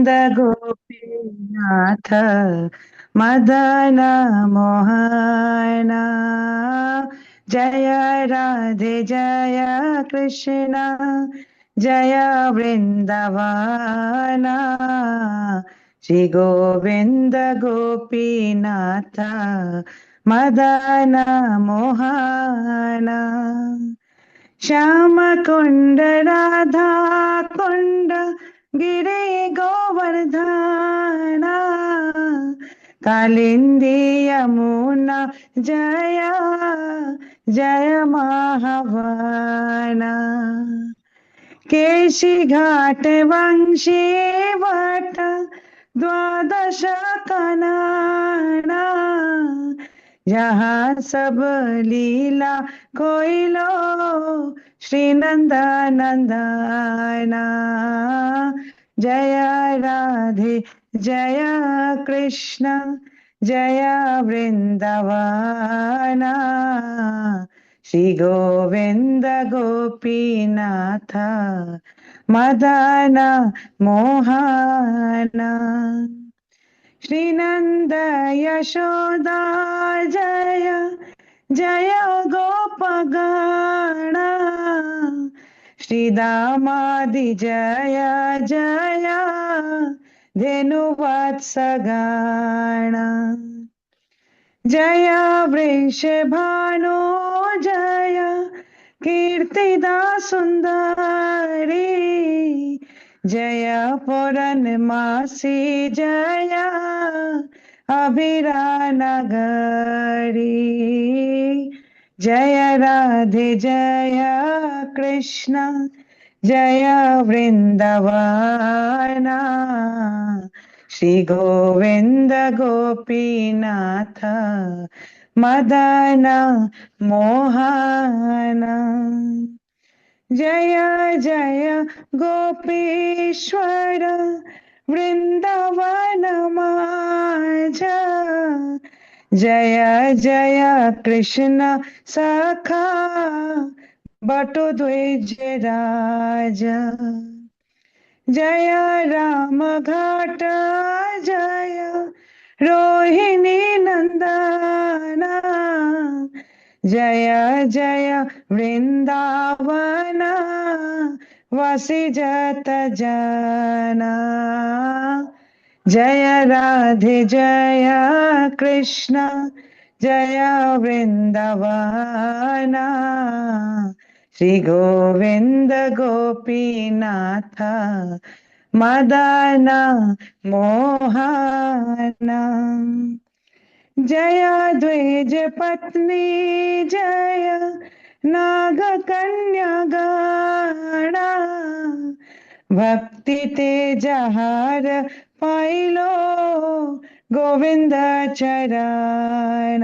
गोपीनाथ मदन मोहन। जय राधे जय कृष्ण जय वृंदावन। श्री गोविंद गोपीनाथ मदन मोहन। श्याम कुंड राधा कुंड गिरे गोवर्धना। कालिंदी यमुना जय जय महावना। केशी घाट वंशी वट द्वादश कनाना। जहाँ सब लीला कोइलो श्री नंदा नंदना। जय राधे जय कृष्ण जय वृंदावन। श्री गोविंद गोपीनाथ मदन मोहन। श्री नंद यशोदा जय जय गोपगण। श्री दामादि जय जय धेनुवत्सगण। जय वृषभानु जय कीर्तिदा सुंदरी। जय पूरनमासी जय अभिरा नगरी। जय राधे जय कृष्ण जय वृंदावन। श्री गोविंद गोपीनाथ मदन मोहन। जय जय गोपीश्वर वृंदावन माझा। जय जय कृष्ण सखा बटुद्विज राजा। जय राम घाट जय रोहिणी नंदना। जय जय वृंदावन वसी जत जना। जय राधे जय कृष्ण जय वृंदावन। श्री गोविंद गोपीनाथ मदन मोहन। जय द्विज पत्नी जय नाग कन्या गणा। भक्ति तेजहार पाइलो गोविंद चरण।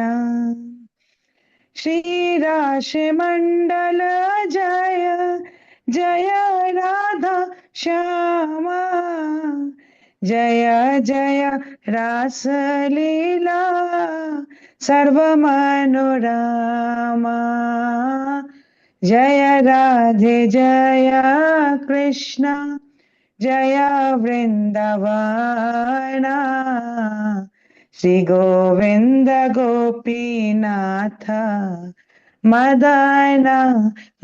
श्री राश मंडल जय जय राधा श्यामा। जय जय रास लीला सर्व मनोरमा। जय राधे जय कृष्ण जय वृंदावन। श्री गोविंद गोपीनाथ मदन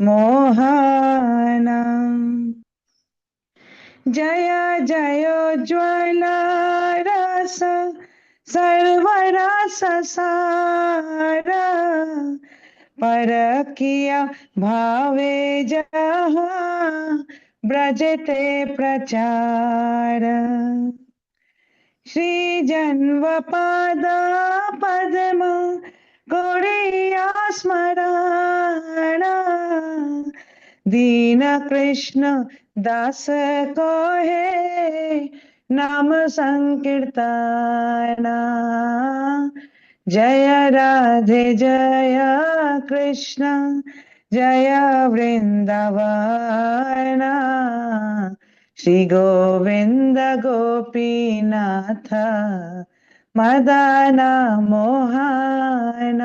मोहन। जय जय ज्वल रस सर्वरस सारा। परकिया भावे जहाँ ब्रजते प्रचार। श्री जन्म पाद पद्म कोड़िया स्मरण। दीन कृष्ण दास को है नाम संकीर्तन। जय राधे जय कृष्ण जय वृंदावन। श्री गोविंद गोपीनाथ मदन मोहन।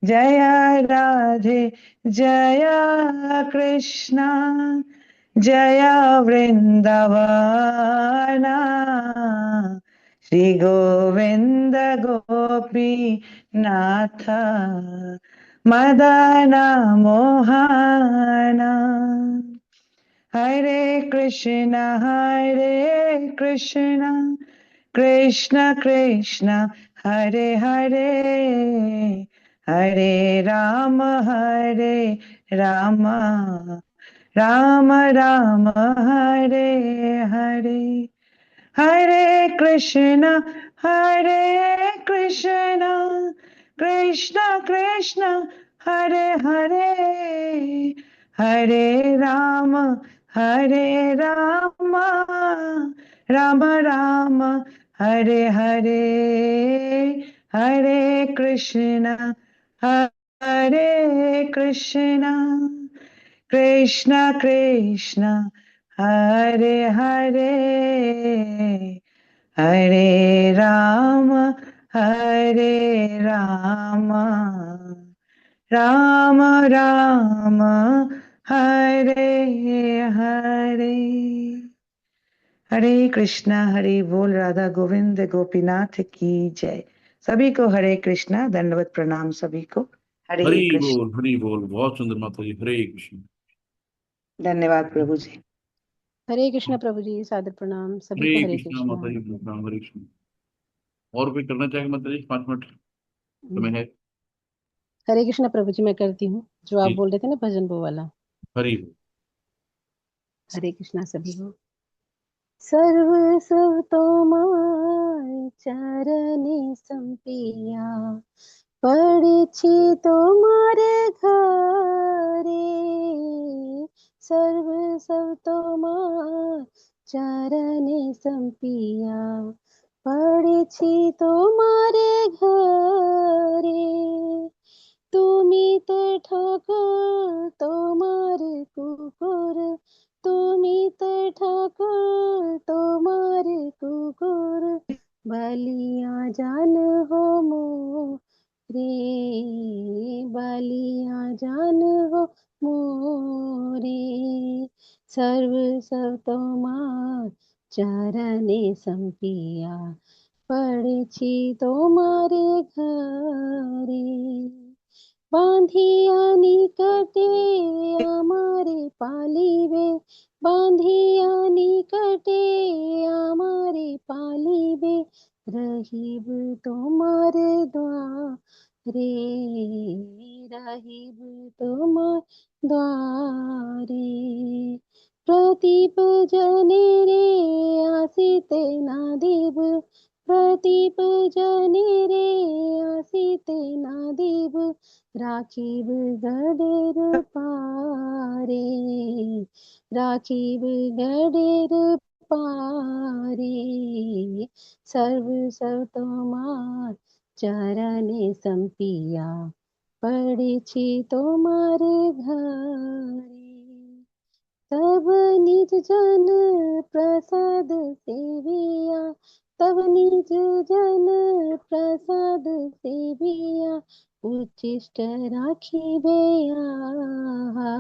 जय राधे जय कृष्ण जय वृंदावन श्री गोविंद गोपी नाथ मदन मोहन हरे कृष्ण कृष्ण कृष्ण हरे हरे हरे राम राम राम हरे हरे हरे कृष्ण कृष्ण कृष्ण हरे हरे हरे राम राम राम हरे हरे हरे कृष्ण कृष्ण कृष्ण हरे हरे हरे राम राम राम हरे हरे हरे कृष्णा हरे बोल राधा गोविंद गोपीनाथ की जय। सभी को हरे कृष्णा, दंडवत प्रणाम सभी को। हरे कृष्ण। हरी बोल, बहुत सुंदर माता जी। हरे कृष्ण। धन्यवाद प्रभु जी। हरे कृष्ण प्रभु जी, सादर प्रणाम सभी को। हरे हरे कृष्ण कृष्णा। माता जी, प्रणाम। हरे कृष्ण। और कोई करना चाहेगा माता जी? 5 मिनट समय है। हरे कृष्ण प्रभु जी, मैं करती हूँ जो आप जी। बोल रहे थे ना, भजन वो वाला। हरी बोल। हरे कृष्णा सभी को। सर्व सब तोमार चरणी संपिया, पड़छि तोमारे घरे। सर्व सब तोमार चरणी संपिया, पड़छि तोमारे घरे। তুমি তো ঠাকুর তোমার কুকুর, তুমি তো ঠাকুর তোমার কুকুর, বলিয়া জান हो मोरे, बलिया जान हो मोरे। सर्व सब तोमार चरणे संपिया, पड़छि तोमारे घरे। बांधिया निकटे আমারে পালিবে, বাঁধিয়া নিকটে আমারে পালিবে, রহিব তোমার দ্বারে, রহিব তোমার দ্বারে। প্রদীপ জনে রে আসিতে না দেব, প্রদীপ জনে রে আসিতে না দেব, রাখিব গডের পারে, রাখিব গডের পারে। सर्व सब তোমার চরণে संपिया, पड़छि তোমারে ঘরে। तब निज जन प्रसाद सेविया, तब निज जन प्रसाद सेविया, उचिष्ट राखिबे आहा,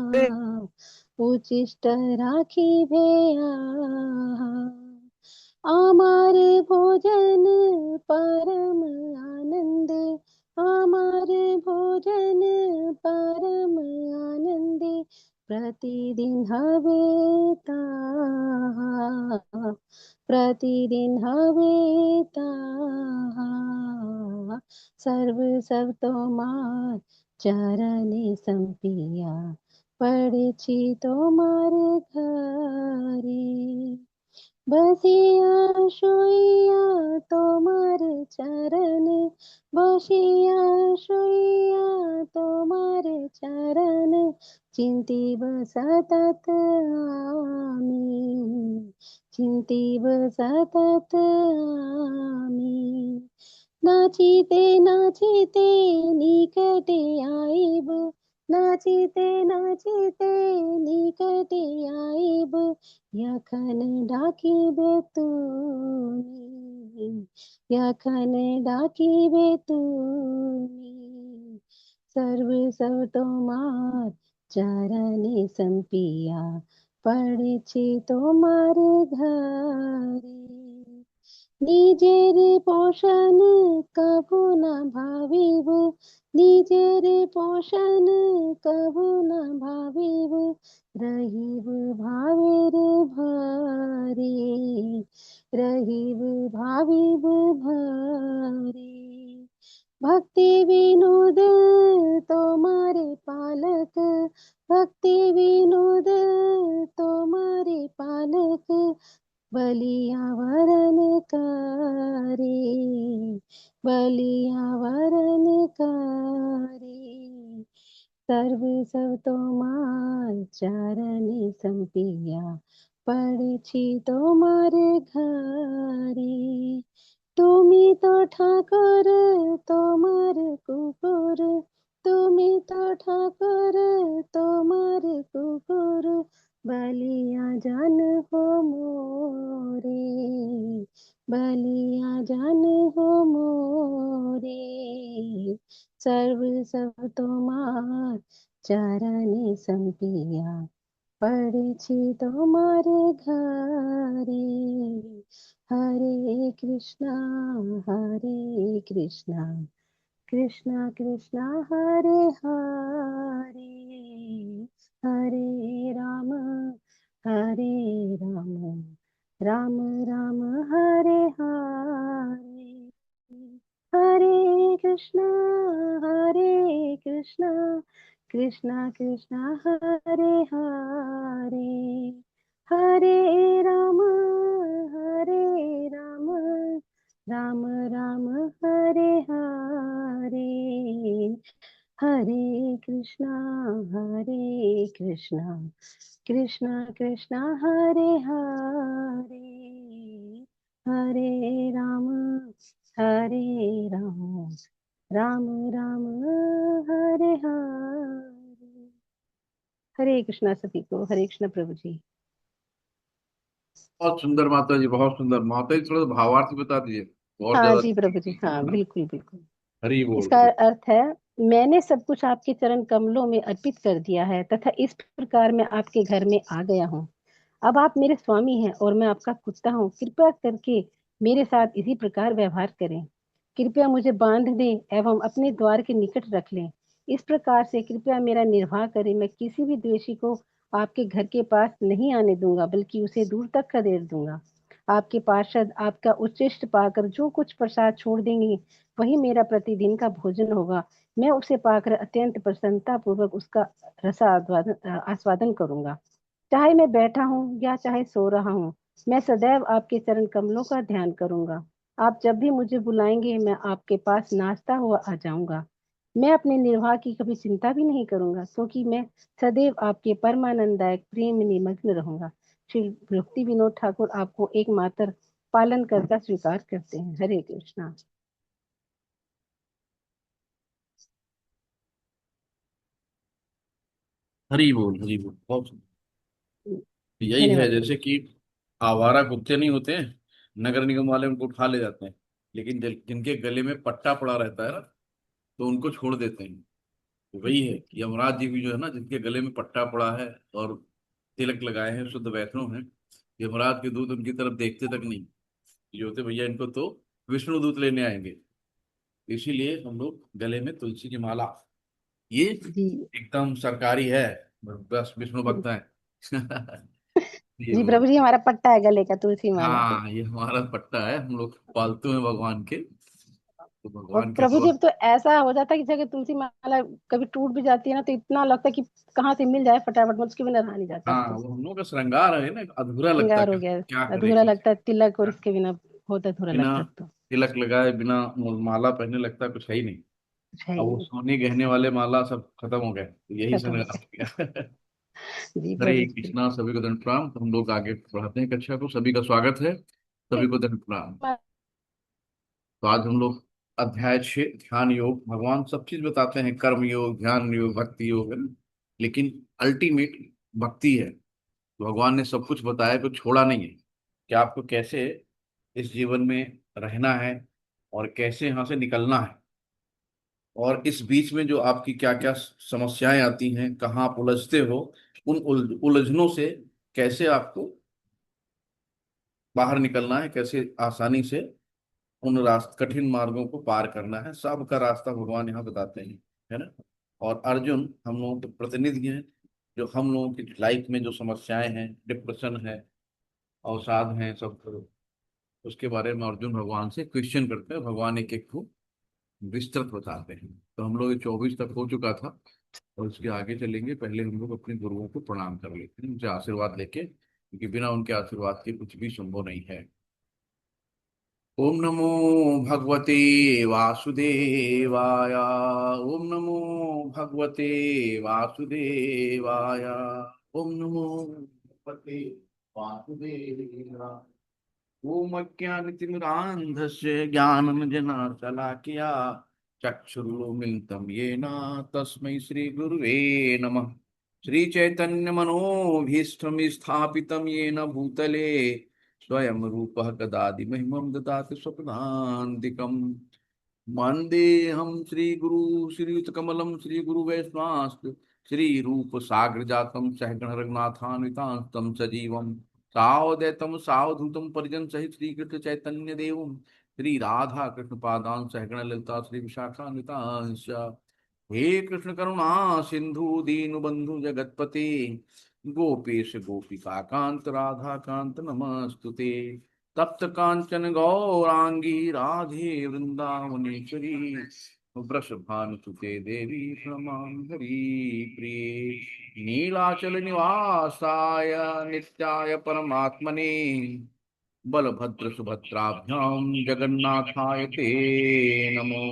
उचिष्ट राखिबे आहा। আমার ভোজন परम आनंदे, আমার ভোজন परम आनंदे, प्रतिदिन हवे ताहा, प्रतिदिन हवे ताहा। सर्व सब तोमार चरणे संपिया, पड़छि तोमार घरे। बसिया শুইয়া তোমার চরণ, বসিয়া শুইয়া তোমার চরণ, চিন্তিব সতত আমি, চিন্তিব সতত আমি। নাচিতে নাচিতে নিকটে আইব, নাচিতে নাচিতে নিকটে আইব, यखन डाकिबे তুমি, यखन डाकिबे তুমি। सर्व सब तोमार चरणे संपिया, पड़ेछे তোমারে ঘাড়ে নিজের পোষণ কভু না ভাবিব নিজের পোষণ কভু না ভাবিব রহিব ভাবের ভারে रहिब भाविब भारे भक्ति विनोद तुम्हारे पालक भक्ति विनोद तुम्हारे पालक बलिया वरन करे बलिया वरन करे सर्व सब तोमार चरण संपिया पड़छी तोमार घरे তুমি তো ঠাকুর তোমার কুকুর তুমি তো ঠাকুর তোমার কুকুর बलिया जान हो मोरे बलिया जान हो मोरे सर्व सब तुम्हार चरण संपिया पड़छी तुम्हारे घरे हरे कृष्णा कृष्णा कृष्णा हरे हरे हरे राम राम राम हरे हरे हरे कृष्णा कृष्णा कृष्णा हरे हरे हरे राम राम राम हरे हरे हरे कृष्णा कृष्णा कृष्णा हरे हरे हरे राम राम राम हरे हरे हरे कृष्णा सभी को। हरे कृष्णा प्रभु जी। बहुत सुंदर माता जी, बहुत सुंदर माता जी। थोड़ा सा भावार्थ बता दीजिए, बहुत हाँ ज्यादा। जी प्रभु जी, हाँ बिल्कुल बिल्कुल। हरि बोल, इसका हरि। अर्थ है, मैंने सब कुछ आपके चरण कमलों में अर्पित कर दिया है तथा इस प्रकार मैं आपके घर में आ गया हूँ। अब आप मेरे स्वामी हैं और मैं आपका कुत्ता हूँ। कृपया करके मेरे साथ इसी प्रकार व्यवहार करें। कृपया मुझे बांध दें एवं अपने द्वार के निकट रख लें। इस प्रकार से कृपया मेरा निर्वाह करें। मैं किसी भी द्वेषी को आपके घर के पास नहीं आने दूंगा, बल्कि उसे दूर तक खदेड़ दूंगा। आपके पार्षद आपका उच्चिष्ट पाकर जो कुछ प्रसाद छोड़ देंगे, वही मेरा प्रतिदिन का भोजन होगा। मैं उसे पाकर अत्यंत प्रसन्नता पूर्वक उसका आस्वादन करूंगा। चाहे मैं बैठा हूँ या चाहे सो रहा हूँ, मैं सदैव आपके चरण कमलों का ध्यान करूंगा। आप जब भी मुझे बुलाएंगे, मैं आपके पास नाचता हुआ आ जाऊंगा। मैं अपने निर्वाह की कभी चिंता भी नहीं करूंगा, क्योंकि मैं सदैव आपके परमानंददायक प्रेम में निमग्न रहूंगा। श्री भक्ति विनोद ठाकुर आपको एकमात्र पालन करता स्वीकार करते हैं। हरे कृष्णा। हरि बोल, हरि बोल, बहुत सुंदर। यही है, धन्यवाद प्रभु। जैसे कि आवारा कुत्ते नहीं होते हैं, नगर निगम वाले उनको उठा ले जाते हैं, लेकिन जिनके गले में पट्टा पड़ा रहता है ना, तो उनको छोड़ देते हैं। तो वही है, यमराज जी भी जो है ना, जिनके गले में पट्टा पड़ा है और तिलक लगाए हैं, शुद्ध वैष्णव हैं, यमराज के दूत उनकी तरफ देखते तक नहीं। जो होते भैया, इनको तो विष्णु दूत लेने आएंगे। इसीलिए हम लोग गले में तुलसी की माला, ये जी एकदम सरकारी है, बस विष्णु भक्त हैं। ये जी बोल। प्रभु जी, हमारा पट्टा है गले का तुलसी माला। हाँ, ये हमारा पट्टा है, हम लोग पालतू हैं भगवान के, तो और भगवान के प्रभु जी, द्वारा। अब तो ऐसा हो जाता है कि जगह तुलसी माला कभी टूट भी जाती है ना, तो इतना लगता है कि कहाँ से मिल जाए फटाफट, मुझ उसके बिना रहा नहीं जाता अब हाँ, तो। वो हम लोग का श्रृंगार है ना, अधूरा लगता है, श्रृंगार हो गया, क्या करे अधूरा कैसे। लगता है तिलक, और इसके बिना होता अधूरा बिना लगता अब तो। तिलक लगाए, बिना माला पहने लगता है कुछ है ही नहीं। कुछ है अब ही वो नहीं। सोने गहने वाले माला सब खत्म हो गए, तो यही खत्म हो श्रृंगार हो गया। गया। जी हरे प्रभु जी कृष्णा, सभी को दंड प्रणाम। तो हम लोग आगे बढ़ाते हैं कक्षा को। सभी का स्वागत है, सभी को दंड प्रणाम। बिल्कुल। तो आज हम लोग अध्याय 6 ध्यान योग। भगवान सब चीज बताते हैं, कर्म योग, ध्यान योग, भक्ति योग, है ना? लेकिन अल्टीमेट भक्ति है। भगवान ने सब कुछ बताया, कुछ छोड़ा नहीं है, कि आपको कैसे इस जीवन में रहना है और कैसे यहाँ से निकलना है। और इस बीच में जो आपकी क्या क्या समस्याएं आती हैं, कहाँ आप उलझते हो, उन उलझनों से कैसे आपको बाहर निकलना है, कैसे आसानी से उन कठिन मार्गों को पार करना है, सबका रास्ता भगवान यहाँ बताते हैं, है ना। और अर्जुन हम लोगों के प्रतिनिधि हैं, जो हम लोगों की लाइफ में जो समस्याएं हैं, डिप्रेशन है, अवसाद हैं, सब उसके बारे में अर्जुन भगवान से क्वेश्चन करते हैं। भगवान एक एक को विस्तृत बताते हैं। तो हम लोग 24 तक हो चुका था, और उसके आगे चलेंगे। पहले हम लोग अपने गुरुओं को प्रणाम कर लेते हैं, उनसे आशीर्वाद लेके, क्योंकि बिना उनके आशीर्वाद के कुछ भी संभव नहीं है। ओम नमो भगवते वासुदेवाय। ओम नमो भगवते वासुदेवाय। ओम नमो भगवते वासुदेवाय। ओम अज्ञानतिमिरान्धस्य ज्ञानञ्जनशलाकया चक्षुरुन्मिलितं येन तस्मै श्रीगुरुवे नमः। श्रीचैतन्यमनोभीष्टं स्थापितं येन भूतले स्वयं रूपः कदादिमहिमं ददाति स्वपदान्तिकम्। वन्देऽहं श्रीगुरु श्रीयुतकमलं श्रीगुरुवैष्णवांश्च श्रीरूपसाग्रजातं सहगण रघुनाथान्वितांस्तं सजीवम् सावधैतम सावधूतम परिजन सहित श्री कृष्ण चैतन्य देवम श्री राधा कृष्ण पादान सहगण ललिता श्री विशाखान्वितांश। हे कृष्ण करुणा सिंधु दीन बंधु जगतपते गोपेश गोपिका कांत राधा कांत नमस्तुते। तप्त कांचन गौरांगी राधे वृंदावनेश्वरी वृषभानुसुते देवी प्रणमामि प्रिये। नीलाचल निवासाय नित्याय परमात्मने बलभद्र सुभद्राभ्याम जगन्नाथाय ते नमो।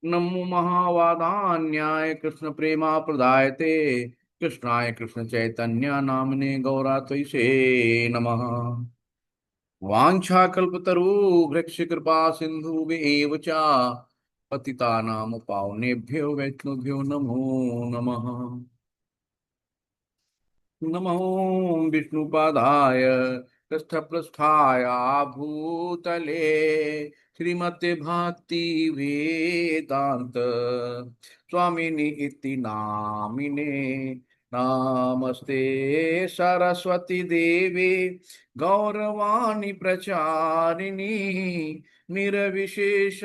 नमो महावादान्याय कृष्ण प्रेमा प्रदायते कृष्णाय कृष्ण चैतन्य नामने गौरात्वैषे नमः। वाञ्छाकल्पतरुभ्यश्च कृपा सिन्धुभ्येव च पतितानां पावनेभ्यो वैष्णवेभ्यो नमो नमः। नमो विष्णुपादाय कृष्णपृष्ठाय भूतले श्रीमते भक्ति वेदांत स्वामिनि इति नामिने। नमस्ते सरस्वती देवी गौरवाणी प्रचारिणी निर्विशेष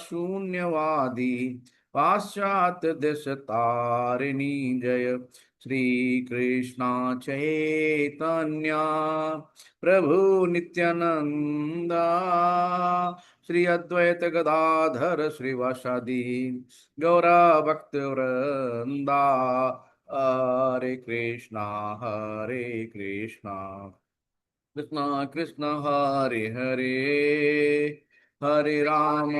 शून्यवादी पाश्चात्य देशतारिणी। जय श्री कृष्णा चैतन्य प्रभु नित्यानंदा श्री अद्वैत गदाधर श्रीवासादि गौरा भक्त वृंदा। हरे कृष्णा कृष्णा कृष्णा हरे हरे, हरे राम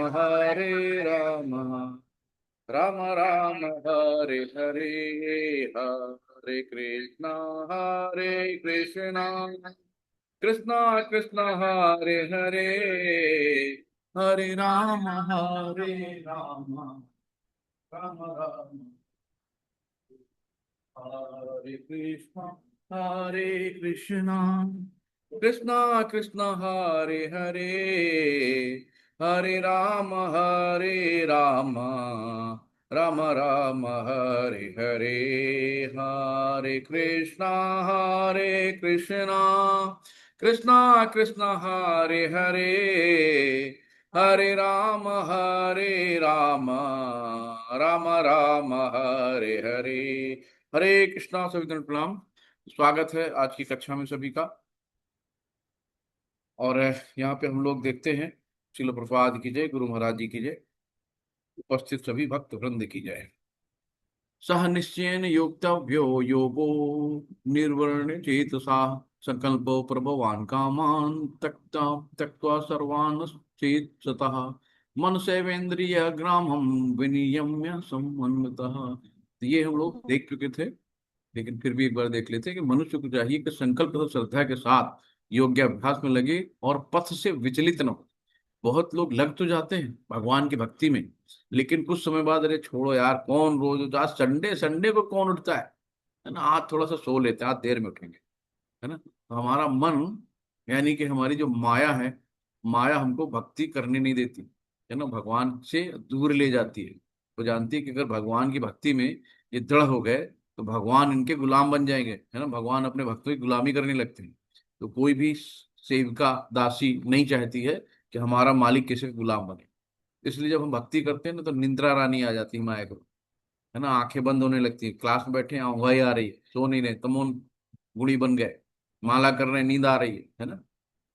राम राम हरे हरे, हरे कृष्णा कृष्णा कृष्णा हरे हरे, हरे राम राम राम हरे कृष्णा कृष्णा कृष्णा हरे हरे, हरे राम राम राम हरे हरे, हरे कृष्णा कृष्णा कृष्णा हरे हरे, हरे राम राम राम हरे हरे। हरे कृष्णा। सभी धन प्रणाम। स्वागत है आज की कक्षा में सभी का। और यहाँ पे हम लोग देखते हैं श्रील प्रभुपाद की जय, गुरु महाराज जी की जय, उपस्थित सभी भक्त वृंद की जय। सह निश्चयन योक्तव्यो योगो निर्वर्ण चेतसा संकल्पो प्रभवान कामान त्यक्त्वा सर्वान् चेतसतः मन सेवेन्द्रिय ग्रामम विनियम्य समन्वितः। तो ये हम लोग देख चुके थे, लेकिन फिर भी एक बार देख लेते हैं कि मनुष्य को चाहिए कि संकल्प और श्रद्धा के साथ योग्याभ्यास में लगे और पथ से विचलित न हो। बहुत लोग लग तो जाते हैं भगवान की भक्ति में, लेकिन कुछ समय बाद अरे छोड़ो यार, कौन रोज, आज संडे संडे को कौन उठता है ना, आज थोड़ा सा सो लेते हैं, आज देर में उठेंगे, है ना। तो हमारा मन, यानी कि हमारी जो माया है, माया हमको भक्ति करने नहीं देती, है ना, भगवान से दूर ले जाती है। वो जानती है कि अगर भगवान की भक्ति में ये दृढ़ हो गए तो भगवान इनके गुलाम बन जाएंगे, है ना। भगवान अपने भक्तों की गुलामी करने लगते हैं। तो कोई भी सेविका दासी नहीं चाहती है कि हमारा मालिक किसी का गुलाम बने। इसलिए जब हम भक्ति करते हैं ना, तो निंद्रा रानी आ जाती है माया को, है ना। आंखें बंद होने लगती है, क्लास में बैठे हैं उंघाई आ रही है, सो नहीं रहे, तमोन गुणी बन गए, माला कर रहे हैं नींद आ रही है ना।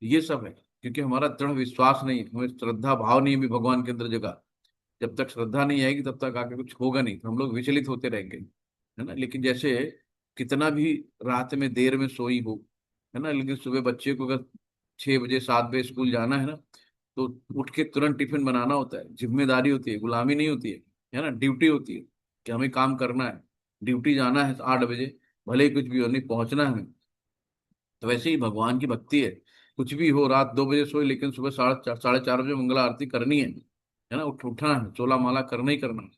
ये सब है क्योंकि हमारा दृढ़ विश्वास नहीं है, हमें श्रद्धा भाव नहीं है भी भगवान के अंदर जगह। जब तक श्रद्धा नहीं आएगी तब तक आगे कुछ होगा नहीं, तो हम लोग विचलित होते रहेंगे, है ना। लेकिन जैसे कितना भी रात में देर में सोई हो, है ना, लेकिन सुबह बच्चे को अगर 6 बजे 7 बजे स्कूल जाना है ना, तो उठ के तुरंत टिफिन बनाना होता है, जिम्मेदारी होती है, गुलामी नहीं होती है ना, ड्यूटी होती है कि हमें काम करना है, ड्यूटी जाना है 8 बजे, भले ही कुछ भी हो, नहीं पहुंचना है हमें। तो वैसे ही भगवान की भक्ति है, कुछ भी हो, रात 2 बजे सोए लेकिन सुबह 4:30 बजे मंगला आरती करनी है ना, उठना है, चोला माला करना ही करना है।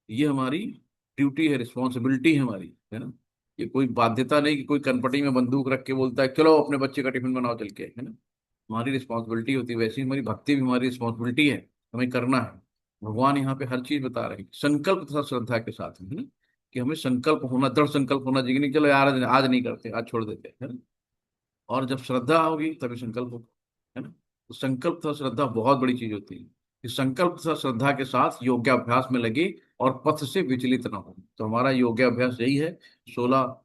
ये हमारी ड्यूटी है, रिस्पॉन्सिबिलिटी है हमारी, है ना। ये कोई बाध्यता नहीं कि कोई कनपटी में बंदूक रख के बोलता है चलो अपने बच्चे का टिफिन बनाओ चल के, है ना। हमारी रिस्पॉन्सिबिलिटी होती है, वैसे ही हमारी भक्ति भी हमारी रिस्पॉन्सिबिलिटी है, हमें करना है। भगवान यहाँ पे हर चीज बता रहे हैं संकल्प तथा श्रद्धा के साथ में, है ना। कि हमें संकल्प होना, दृढ़ संकल्प होना चाहिए कि नहीं चलो यार आज नहीं करते, आज छोड़ देते, है ना। और जब श्रद्धा होगी तभी संकल्प होगा, है ना। तो संकल्प तथा श्रद्धा बहुत बड़ी चीज होती है। कि संकल्प तथा श्रद्धा के साथ योगाभ्यास में लगे और पथ से विचलित ना हो। तो हमारा योगाभ्यास यही है, 16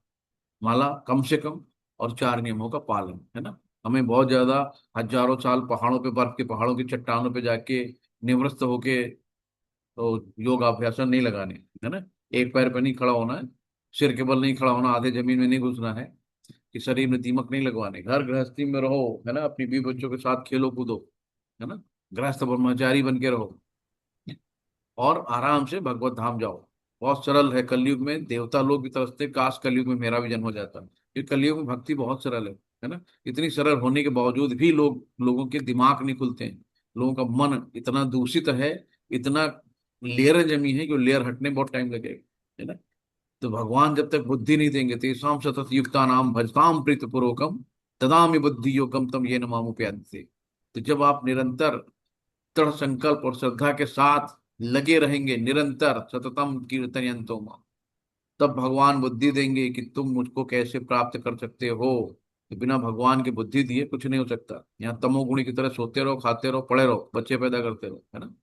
माला कम से कम और 4 नियमों का पालन, है ना। हमें बहुत ज्यादा हजारों साल पहाड़ों पे, बर्फ के पहाड़ों की चट्टानों पे जाके निवृत्त होके तो योगाभ्यास नहीं लगाने, है ना। एक पैर पे नहीं खड़ा होना है, सिर के बल नहीं खड़ा होना, आधे जमीन में नहीं घुसना है, कि शरीर में दीमक नहीं लगवाने, घर गृहस्थी में रहो, है ना, अपनी बीवी बच्चों के साथ खेलो कूदो, है ना, गृहस्थ ब्रह्मचारी बन के रहो और आराम से भगवत धाम जाओ। बहुत सरल है, कलयुग में देवता लोग भी तरसते काश कलयुग में मेरा भी जन्म हो जाता। ये कलयुग में भक्ति बहुत सरल है ना। इतनी सरल होने के बावजूद भी लोगों के दिमाग नहीं खुलते हैं, लोगों का मन इतना दूषित है, इतना लेयर जमी है कि वो लेयर हटने में बहुत टाइम लगेगा, है ना। तो भगवान जब तक बुद्धि नहीं देंगे, तेषां सतत युक्ता नाम भजताम प्रीत पूर्वकम तदामि बुद्धि योगम तम ये नमामुपयान्ते। तो जब आप निरंतर दृढ़ संकल्प और श्रद्धा के साथ लगे रहेंगे, निरंतर सततम कीर्तयन्तो मां, तब भगवान बुद्धि देंगे कि तुम मुझको कैसे प्राप्त कर सकते हो। तो बिना भगवान की बुद्धि दिए कुछ नहीं हो सकता। यहाँ तमोगुणी की तरह सोते रहो, खाते रहो, पड़े रहो, बच्चे पैदा करते रहो, है ना।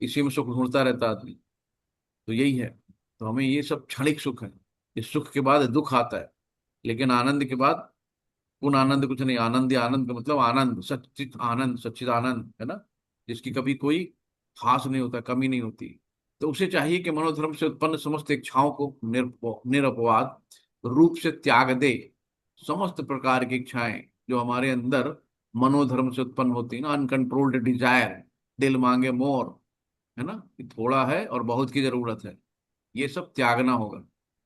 इसी में सुख ढूंढता रहता आदमी। तो यही है। तो हमें ये सब क्षणिक सुख है, इस सुख के बाद दुख आता है, लेकिन आनंद के बाद पूर्ण आनंद कुछ नहीं। आनंद या आनंद का मतलब आनंद, सच्चित आनंद, सच्चित आनंद, है ना, जिसकी कभी कोई खास नहीं होता, कमी नहीं होती। तो उसे चाहिए कि मनोधर्म से उत्पन्न समस्त इच्छाओं को निरपवाद रूप से त्याग दे। समस्त प्रकार की इच्छाएं जो हमारे अंदर मनोधर्म से उत्पन्न होती है ना, अनकंट्रोल्ड डिजायर, दिल मांगे मोर, है ना, कि थोड़ा है और बहुत की जरूरत है, ये सब त्यागना होगा।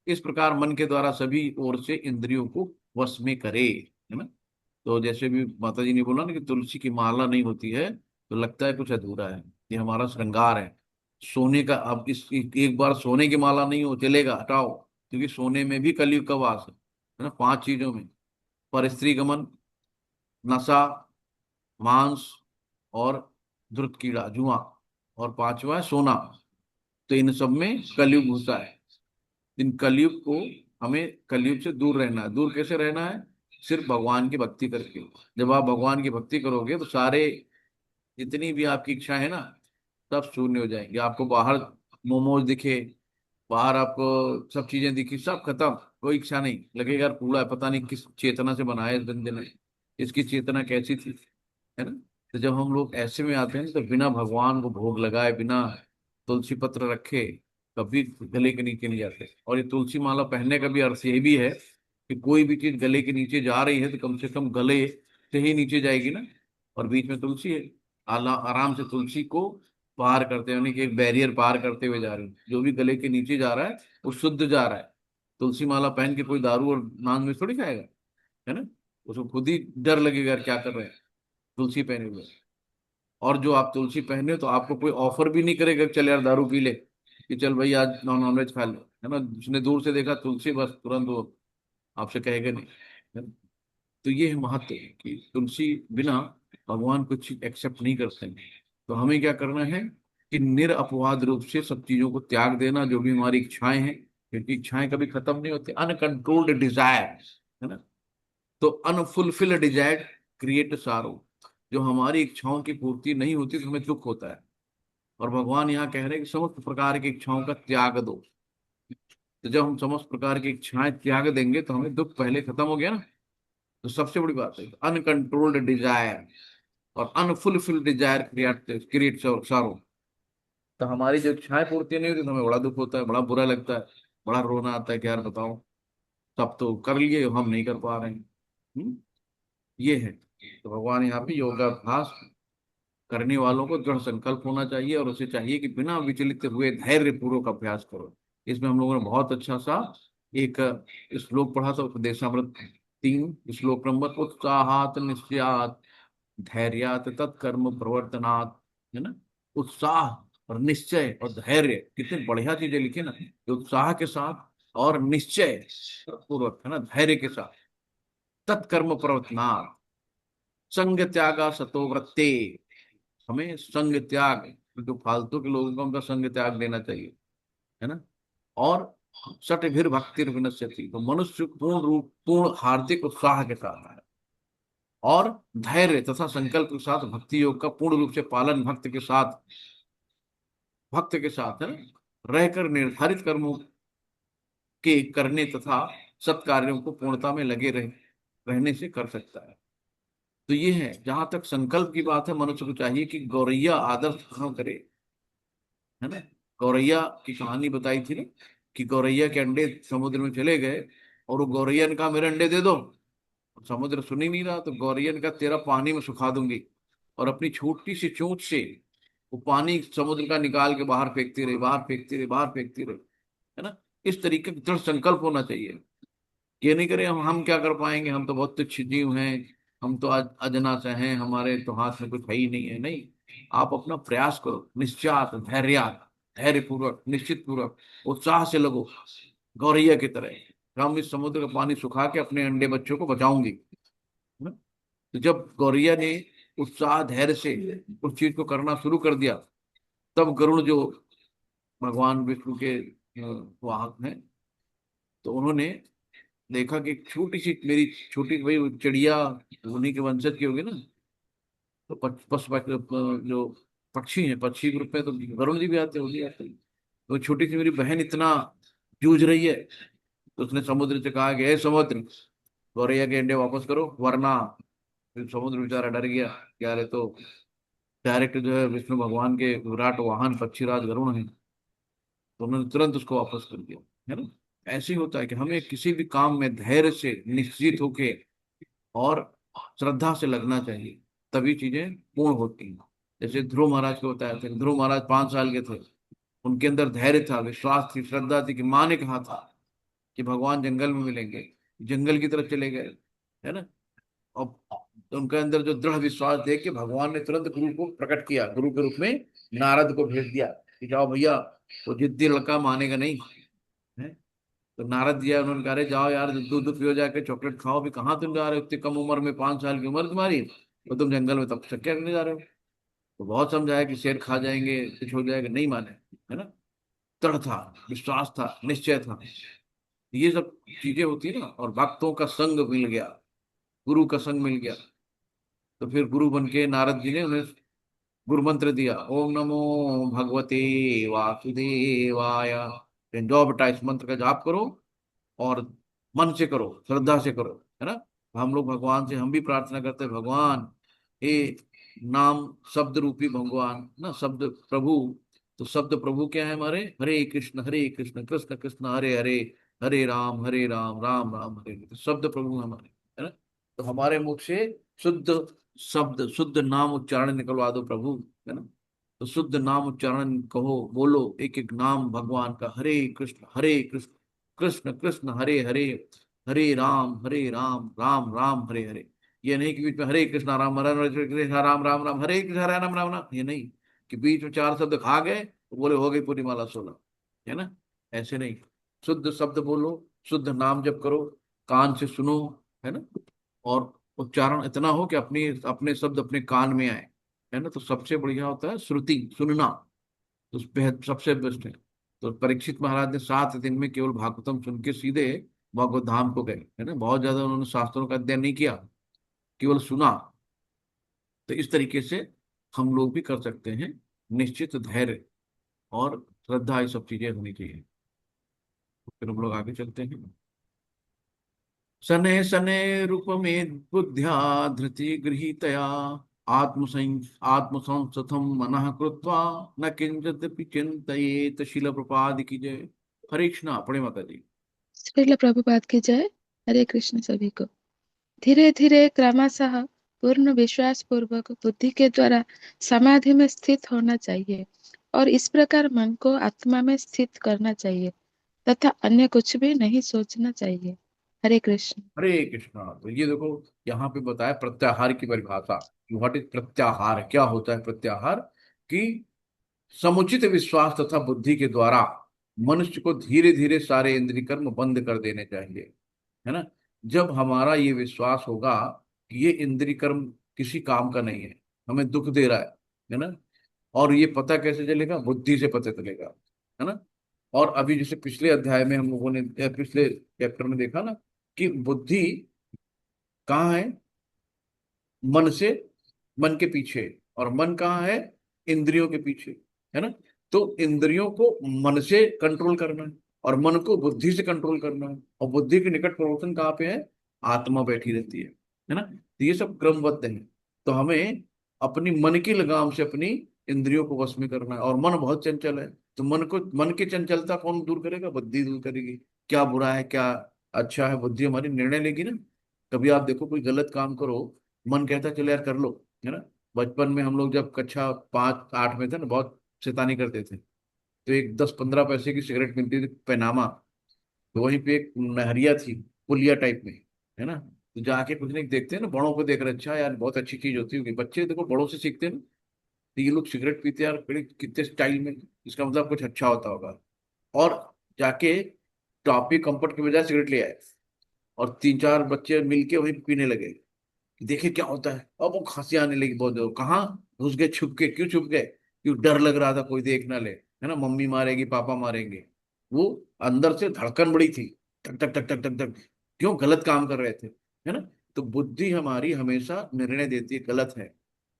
इस प्रकार मन के द्वारा सभी ओर से इंद्रियों को वश में करे, है ना। तो जैसे भी माता जी ने बोला ना कि तुलसी की माला नहीं होती है तो लगता है कुछ अधूरा है। ये हमारा श्रृंगार है। सोने का, अब एक बार सोने की माला नहीं हो चलेगा, हटाओ, क्योंकि सोने में भी कलयुग का वास है ना। 5 चीजों में, पर स्त्री गमन, नशा, मांस और धुत कीड़ा जुआ, और 5वां है सोना। तो इन सब में कलयुग घुसा है। इन कलयुग को, हमें कलयुग से दूर रहना है। दूर कैसे रहना है? सिर्फ भगवान की भक्ति करके। जब आप भगवान की भक्ति करोगे तो सारे जितनी भी आपकी इच्छा है ना, सब शून्य हो जाएंगे। आपको बाहर मोमोज दिखे, बाहर आपको सब चीजें दिखी, सब खत्म, कोई इच्छा नहीं। लगेगा यार कूड़ा है, पता नहीं किस चेतना से बनाया इस बंदे ने, इसकी चेतना कैसी थी, है ना। तो जब हम लोग ऐसे में आते हैं तो बिना भगवान को भोग लगाए, बिना तुलसी पत्र रखे कभी गले के नीचे नहीं जाते। और ये तुलसी माला पहनने का भी अर्थ ये भी है कि कोई भी चीज गले के नीचे जा रही है तो कम से कम गले से ही नीचे जाएगी ना। और बीच में तुलसी है, आराम से तुलसी को पार करते हैं, यानी कि एक बैरियर पार करते हुए जा रही है। जो भी गले के नीचे जा रहा है वो शुद्ध जा रहा है। तुलसी माला पहन के कोई दारू और नान में थोड़ी खाएगा, है ना। उसको खुद ही डर लगेगा यार क्या कर रहे हैं तुलसी पहने हुए। और जो आप तुलसी पहने हो तो आपको कोई ऑफर भी नहीं करेगा कि चल यार दारू पी ले, कि चल भाई आज नॉनवेज खा ले, है ना। उसने दूर से देखा तुलसी, बस तुरंत वो आपसे कहेगा नहीं, है ना। तो ये है महत्व कि तुलसी बिना भगवान कुछ एक्सेप्ट नहीं करते हैं। तो हमें क्या करना है कि निरअपवाद रूप से सब चीजों को त्याग देना, जो भी हमारी इच्छाएं हैं, क्योंकि इच्छाएं कभी खत्म नहीं होती। अनकंट्रोल्ड डिजायर, है ना। तो अनफुलफिल्ड डिजायर क्रिएट सारो, जो हमारी इच्छाओं की पूर्ति नहीं होती तो हमें दुख होता है। और भगवान यहाँ कह रहे हैं कि समस्त प्रकार की इच्छाओं का त्याग दो। तो जब हम समस्त प्रकार की इच्छाएं त्याग देंगे तो हमें दुख पहले खत्म हो गया ना। तो सबसे बड़ी बात है अनकंट्रोल्ड डिजायर, और अनफुलफिल्ड डिजायर क्रिएट सारो। तो हमारी जो इच्छाएं पूर्ति नहीं होती तो हमें बड़ा दुख होता है, बड़ा बुरा लगता है, बड़ा रोना आता है कि यार बताओ, सब तो कर लिए, हम नहीं कर पा रहे हैं। ये है। तो भगवान यहाँ पे योगाभ्यास करने वालों को दृढ़ संकल्प होना चाहिए, और उसे चाहिए कि बिना विचलित हुए धैर्य पूर्वक अभ्यास करो। इसमें हम लोगों ने बहुत अच्छा सा एक श्लोक पढ़ा था, उपदेशामृत 3 श्लोक नंबर, उत्साहात निश्चयात धैर्यात तत्कर्म प्रवर्तनात्, है ना। उत्साह और निश्चय और धैर्य, कितनी बढ़िया चीजें लिखी ना, कि उत्साह के साथ और निश्चय पूर्वक, है ना, धैर्य के साथ तत्कर्म प्रवर्तनात् संग त्यागा सतो वृत्ते। हमें संग त्याग, जो फालतू के लोगों को उनका संग त्याग देना चाहिए, है ना। और सट भीर भक्ति विनश्यति, तो मनुष्य पूर्ण हार्दिक उत्साह के साथ है, और धैर्य तथा संकल्प के साथ भक्ति योग का पूर्ण रूप से पालन भक्त के साथ, है ना, रहकर निर्धारित कर्मों के करने तथा सत्कार्यों को पूर्णता में रहने से कर सकता है। तो ये है, जहां तक संकल्प की बात है, मनुष्य को चाहिए कि गौरैया आदर्श धारण करे, है ना। गौरैया की कहानी बताई थी ना, कि गौरैया के अंडे समुद्र में चले गए, और वो गौरैया ने कहा मेरे अंडे दे दो। समुद्र सुन ही नहीं रहा, तो गौरैया ने कहा तेरा पानी में सुखा दूंगी, और अपनी छोटी सी चोंच से वो पानी समुद्र का निकाल के बाहर फेंकती रही, बाहर फेंकती रही, बाहर फेंकती रही, है ना। इस तरीके का दृढ़ संकल्प होना चाहिए। ये नहीं करे हम क्या कर पाएंगे, हम तो बहुत तुच्छ जीव हैं, हम तो आज अजना से हैं, हमारे तो हाथ में कुछ है ही नहीं है। नहीं, आप अपना प्रयास करो, निश्चात धैर्य पूर्वक, निश्चित पूर्वक, उत्साह से लगो, गौरैया की तरह। हम इस समुद्र का पानी सुखा के अपने अंडे बच्चों को बचाऊंगी, है ना? तो जब गौरैया ने उत्साह धैर्य से उस चीज को करना शुरू कर दिया, तब गरुड़ जो भगवान विष्णु के वाहक हैं, तो उन्होंने देखा कि एक छोटी सी मेरी छोटी भाई चिड़िया उन्हीं के वंशज की होगी ना। तो जो पक्षी हैं, पक्षी ग्रुप में तो वरुण जी भी आते हैं, वो भी आते हैं। तो छोटी सी मेरी बहन इतना जूझ रही है, तो उसने समुद्र से कहा कि हे समुद्र, गौरैया के अंडे वापस करो, वरना। फिर समुद्र बेचारा डर गया कि यार ये तो डायरेक्ट जो है विष्णु भगवान के विराट वाहन पक्षीराज गरुण है। तो उन्होंने तुरंत उसको वापस कर दिया, है ना। ऐसे ही होता है कि हमें किसी भी काम में धैर्य से निश्चित होके और श्रद्धा से लगना चाहिए, तभी चीजें पूर्ण होती हैं। जैसे ध्रुव महाराज को बताया था, ध्रुव महाराज 5 साल के थे, उनके अंदर धैर्य था, विश्वास थी, श्रद्धा थी, कि माँ ने कहा था कि भगवान जंगल में मिलेंगे, जंगल की तरफ चले गए, है ना। और उनके अंदर जो दृढ़ विश्वास देख के भगवान ने तुरंत गुरु को प्रकट किया, गुरु के रूप में नारद को भेज दिया कि जाओ भैया, वो जिद्दी लड़का मानेगा नहीं, है। तो नारद जी आए, उन्होंने कहा अरे जाओ यार, दूध दूध पियो, जाके चॉकलेट खाओ, भी कहाँ तुम जा रहे हो, इतनी कम उम्र में, 5 साल की उम्र तुम्हारी, तो तुम जंगल में तपस्या करने जा रहे हो। तो बहुत समझाया कि शेर खा जाएंगे, कुछ हो जाएगा, नहीं माने, है ना। दृढ़ था, विश्वास था, निश्चय था। ये सब चीजें होती है ना, और भक्तों का संग मिल गया, गुरु का संग मिल गया, तो फिर गुरु बन के नारद जी ने उन्हें गुरु मंत्र दिया, ओम नमो भगवते वासुदेवाय। जो बेटा इस मंत्र का जाप करो, और मन से करो, श्रद्धा से करो, है ना। हम लोग भगवान से हम भी प्रार्थना करते हैं, भगवान हे नाम शब्द रूपी भगवान ना, शब्द प्रभु। तो शब्द प्रभु क्या है हमारे, हरे कृष्ण कृष्ण कृष्ण हरे हरे, हरे राम राम राम हरे हरे। तो शब्द प्रभु हमारे, है ना। तो हमारे मुख से शुद्ध शब्द, शुद्ध नाम उच्चारण निकलवा दो प्रभु, है ना। तो शुद्ध नाम उच्चारण कहो, बोलो एक एक नाम भगवान का, हरे कृष्ण कृष्ण कृष्ण हरे हरे, हरे राम राम राम हरे हरे। ये नहीं कि बीच में हरे कृष्ण राम हरे कृष्ण राम राम राम हरे कृष्ण हरे राम राम राम, ये नहीं कि बीच में 4 शब्द खा गए तो बोले हो गई पूरी माला 16, है ना। ऐसे नहीं, शुद्ध शब्द बोलो, शुद्ध नाम जप करो, कान से सुनो, है ना। और उच्चारण इतना हो कि अपनी अपने शब्द अपने कान में आए, है ना। तो सबसे बढ़िया होता है श्रुति सुनना, तो सबसे बेस्ट है। तो परीक्षित महाराज ने 7 दिन में केवल भागवतम सुन के सीधे भागवत धाम को गए, है ना। बहुत ज्यादा उन्होंने शास्त्रों का अध्ययन नहीं किया, केवल सुना। तो इस तरीके से हम लोग भी कर सकते हैं। निश्चित धैर्य और श्रद्धा, ये सब चीजें होनी चाहिए। तो फिर हम लोग आगे चलते हैं। शनैः शनैः रूपमेद् बुद्ध्या धृति गृहीतया आत्मसंस्थं मनः कृत्वा न किंचिदपि चिंतयेत। शिल प्रपाद की जय। हरे कृष्णा। पढ़े माता जी। श्रील प्रभुपाद की जय। हरे कृष्ण सभी को। धीरे धीरे क्रमशः पूर्ण विश्वास पूर्वक बुद्धि के द्वारा समाधि में स्थित होना चाहिए और इस प्रकार मन को आत्मा में स्थित करना चाहिए तथा अन्य कुछ भी नहीं सोचना चाहिए। हरे कृष्ण। हरे कृष्णा। तो ये देखो, यहाँ पे बताया प्रत्याहार की परिभाषा। व्हाट इज प्रत्याहार, क्या होता है प्रत्याहार? कि समुचित विश्वास तथा बुद्धि के द्वारा मनुष्य को धीरे धीरे सारे इंद्रिय कर्म बंद कर देने चाहिए, है ना। जब हमारा ये विश्वास होगा कि ये इंद्रिय कर्म किसी काम का नहीं है, हमें दुख दे रहा है ना। और ये पता कैसे चलेगा? बुद्धि से पता चलेगा, है ना। और अभी जैसे पिछले अध्याय में हम लोगों ने पिछले चैप्टर में देखा ना कि बुद्धि कहाँ है? मन से, मन के पीछे। और मन कहाँ है? इंद्रियों के पीछे, है ना। तो इंद्रियों को मन से कंट्रोल करना है और मन को बुद्धि से कंट्रोल करना है। और बुद्धि के निकट प्रवर्तन कहाँ पे है? आत्मा बैठी रहती है ना। तो ये सब क्रमबद्ध है। तो हमें अपनी मन की लगाम से अपनी इंद्रियों को वश में करना है। और मन बहुत चंचल है, तो मन की चंचलता कौन दूर करेगा? बुद्धि दूर करेगी। क्या बुरा है, क्या अच्छा है, बुद्धि हमारी निर्णय लेगी ना। कभी आप देखो, कोई गलत काम करो, मन कहता है चलो यार कर लो, है ना। बचपन में हम लोग जब कक्षा 5-8 में थे ना, बहुत शैतानी करते थे। तो एक 10-15 पैसे की सिगरेट मिलती थी पैनामा, तो वहीं पे एक नहरिया थी, पुलिया टाइप में, है ना। तो जाके कुछ नहीं देखते हैं ना, बड़ों को देख रहे, अच्छा यार बहुत अच्छी चीज होती होगी। बच्चे देखो बड़ों से सीखते हैं ना। तो ये लोग सिगरेट पीते हैं यार, बड़े कितने स्टाइल में, इसका मतलब कुछ अच्छा होता होगा। और जाके टॉफी कंफर्ट के बजाय सिगरेट ले आए, और 3-4 बच्चे मिलके वहीं पीने लगे। देखे क्या होता है, अब वो खांसी आने लगी बहुत जोर। कहाँ घुस गए? छुप के। क्यों छुप गए? क्यों? डर लग रहा था कोई देख ना ले, है ना, मम्मी मारेगी, पापा मारेंगे। वो अंदर से धड़कन बड़ी थी, टक टक टक टक टक टक। क्यों? गलत काम कर रहे थे, है ना। तो बुद्धि हमारी हमेशा निर्णय देती है गलत है,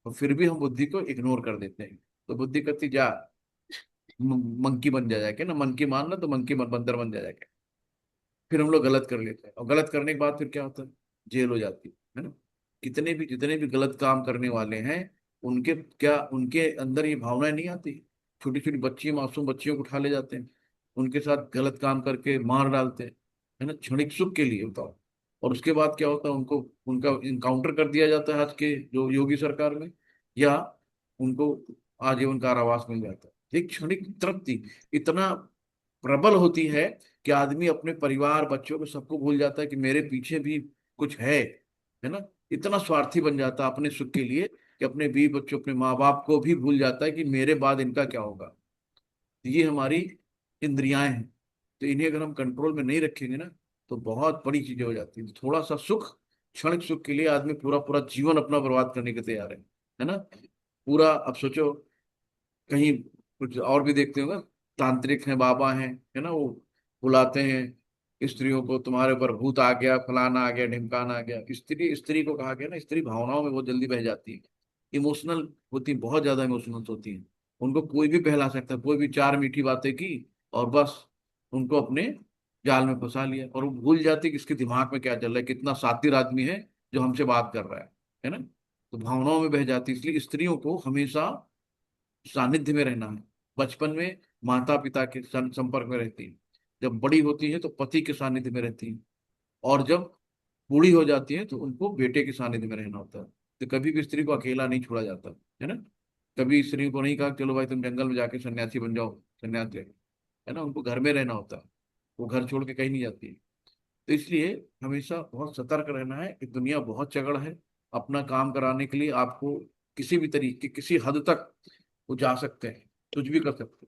और फिर भी हम बुद्धि को इग्नोर कर देते हैं। तो बुद्धि कहती जा, मंकी बन जाएगा ना, मन की मानना तो मंकी बंदर बन जाएगा। फिर हम लोग गलत कर लेते हैं, और गलत करने के बाद फिर क्या होता है? जेल हो जाती है ना। जितने भी गलत काम करने वाले हैं, उनके क्या, उनके अंदर ये भावनाएं नहीं आती? छोटी छोटी बच्ची, मासूम बच्चियों को उठा ले जाते हैं, उनके साथ गलत काम करके मार डालते हैं, है ना, क्षणिक सुख के लिए, बताओ। और उसके बाद क्या होता है? उनको, उनका इनकाउंटर कर दिया जाता है आज के जो योगी सरकार में, या उनको आजीवन कारावास मिल जाता है। एक क्षणिक तृप्ति इतना प्रबल होती है कि आदमी अपने परिवार, बच्चों को, सबको भूल जाता है कि मेरे पीछे भी कुछ है ना। इतना स्वार्थी बन जाता है अपने सुख के लिए कि अपने बीवी बच्चों, अपने माँ बाप को भी भूल जाता है कि मेरे बाद इनका क्या होगा। तो ये हमारी इंद्रियां हैं। तो इन्हें अगर हम कंट्रोल में नहीं रखेंगे ना, तो बहुत बड़ी चीजें हो जाती है। तो थोड़ा सा सुख, क्षणिक सुख के लिए आदमी पूरा पूरा जीवन अपना बर्बाद करने के तैयार है ना। पूरा, अब सोचो, कहीं कुछ और भी देखते होगा, तांत्रिक हैं, बाबा हैं, है ना, वो बुलाते हैं स्त्रियों को, तुम्हारे ऊपर भूत आ गया, फलाना आ गया, ढिमकाना आ गया। स्त्री, स्त्री को कहा गया ना, स्त्री भावनाओं में बहुत जल्दी बह जाती है, इमोशनल होती है, बहुत ज्यादा इमोशनल होती है। उनको कोई भी बहला सकता है, कोई भी 4 मीठी बातें की और बस उनको अपने जाल में फंसा लिया, और वो भूल जाती है कि इसके दिमाग में क्या चल रहा है, कितना सातिर आदमी है जो हमसे बात कर रहा है ना। तो भावनाओं में बह जाती है। इसलिए स्त्रियों को हमेशा सानिध्य में रहना है। बचपन में माता पिता के संपर्क में रहती है, जब बड़ी होती है तो पति के सानिध्य में रहती है, और जब बूढ़ी हो जाती है तो उनको बेटे के सानिध्य में रहना होता है। तो कभी भी स्त्री को अकेला नहीं छोड़ा जाता, है ना। कभी स्त्री को नहीं कहा चलो भाई तुम जंगल में जाके सन्यासी बन जाओ, सन्यासी, है ना। उनको घर में रहना होता है, वो घर छोड़ के कहीं नहीं जाती है। तो इसलिए हमेशा बहुत सतर्क रहना है कि दुनिया बहुत चगड़ है। अपना काम कराने के लिए आपको किसी भी तरीके, किसी हद तक वो जा सकते हैं, कुछ भी कर सकते हैं।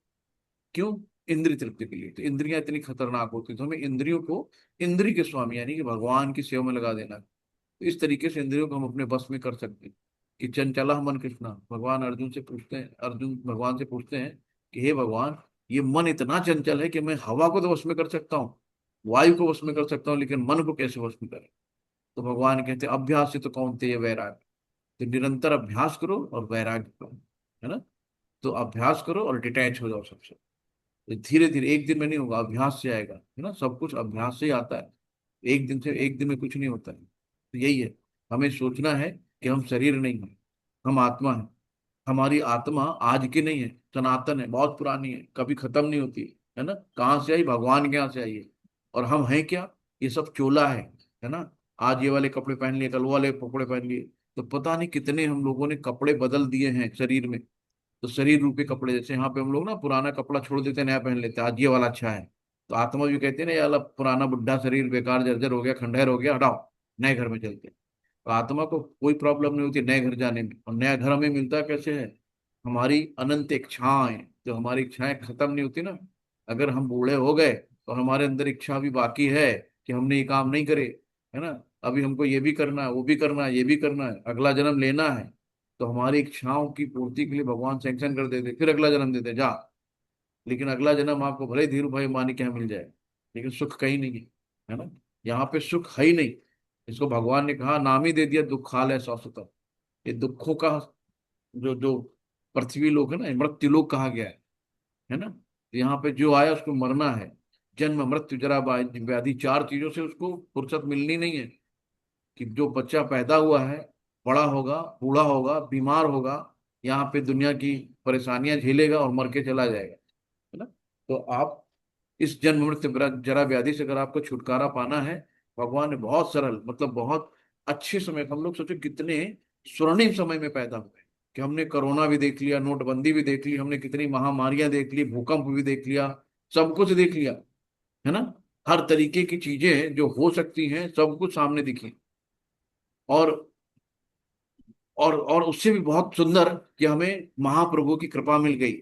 क्यों? इंद्रिय तृप्ति के लिए। तो इंद्रियां इतनी खतरनाक होती है, तो हमें इंद्रियों को इंद्रिय के स्वामी यानी कि भगवान की सेवा में लगा देना है। तो इस तरीके से इंद्रियों को हम अपने बस में कर सकते हैं। कि चंचला मन कृष्णा, भगवान अर्जुन से पूछते हैं, अर्जुन भगवान से पूछते हैं कि हे भगवान, ये मन इतना चंचल है कि मैं हवा को तो वश में कर सकता हूँ, वायु को वश में कर सकता हूँ, लेकिन मन को कैसे वश में करें? तो भगवान कहते हैं अभ्यास से तो कौनते वैराग्य। तो निरंतर अभ्यास करो और वैराग्य करो, है ना। तो अभ्यास करो और डिटैच हो जाओ सबसे। तो धीरे धीरे, एक दिन में नहीं होगा, अभ्यास से आएगा, है ना। सब कुछ अभ्यास से ही आता है, एक दिन से, एक दिन में कुछ नहीं होता है। तो यही है, हमें सोचना है कि हम शरीर नहीं है, हम आत्मा है। हमारी आत्मा आज की नहीं है, सनातन है, बहुत पुरानी है, कभी खत्म नहीं होती, है ना। कहाँ से आई? भगवान के यहाँ से आई है। और हम हैं क्या? ये सब चोला है ना। आज ये वाले कपड़े पहन लिए, कल वो वाले कपड़े पहन लिए, तो पता नहीं कितने हम लोगों ने कपड़े बदल दिए हैं शरीर में। तो शरीर रूपी कपड़े, जैसे यहाँ पे हम लोग ना पुराना कपड़ा छोड़ देते हैं, नया पहन लेते हैं, आज ये वाला अच्छा है। तो आत्मा भी कहते हैं ना, ये वाला पुराना बुढ़ा शरीर बेकार जर्जर हो गया, खंडहर हो गया, हटाओ, नए घर में चलते हैं। तो आत्मा को कोई प्रॉब्लम नहीं होती नए घर जाने में। और नया घर हमें मिलता कैसे है? हमारी अनंत इच्छाएं, जो हमारी इच्छाएं खत्म नहीं होती ना। अगर हम बूढ़े हो गए और हमारे अंदर इच्छा भी बाकी है कि हमने ये काम नहीं करे, है ना, अभी हमको ये भी करना है, वो भी करना है, ये भी करना है, अगला जन्म लेना है, तो हमारी इच्छाओं की पूर्ति के लिए भगवान सैंक्शन कर देते, फिर अगला जन्म देते जा। लेकिन अगला जन्म आपको भले धीरू भाई मानी क्या मिल जाए, लेकिन सुख कहीं नहीं है ना। यहाँ पे सुख है ही नहीं। इसको भगवान ने कहा, नाम ही दे दिया दुखालय शाश्वत। ये दुखों का जो जो पृथ्वी लोक है ना, मृत्यु लोक कहा गया है ना। तो यहाँ पे जो आया उसको मरना है। जन्म मृत्यु जरा व्याधि, चार चीजों से उसको फुर्सत मिलनी नहीं है। कि जो बच्चा पैदा हुआ है, बड़ा होगा, बूढ़ा होगा, बीमार होगा, यहाँ पे दुनिया की परेशानियां झेलेगा और मर के चला जाएगा, है ना। तो आप इस जन्म मृत्यु जरा व्याधि से अगर आपको छुटकारा पाना है, भगवान ने बहुत सरल, मतलब बहुत अच्छे समय, हम लोग सोचो कितने स्वर्णिम समय में पैदा हुए, कि हमने कोरोना भी देख लिया, नोटबंदी भी देख ली, हमने कितनी महामारियां देख ली, भूकंप भी देख लिया, सब कुछ देख लिया, है ना। हर तरीके की चीजें जो हो सकती हैं सब कुछ सामने दिखी। और और उससे भी बहुत सुंदर कि हमें महाप्रभु की कृपा मिल गई,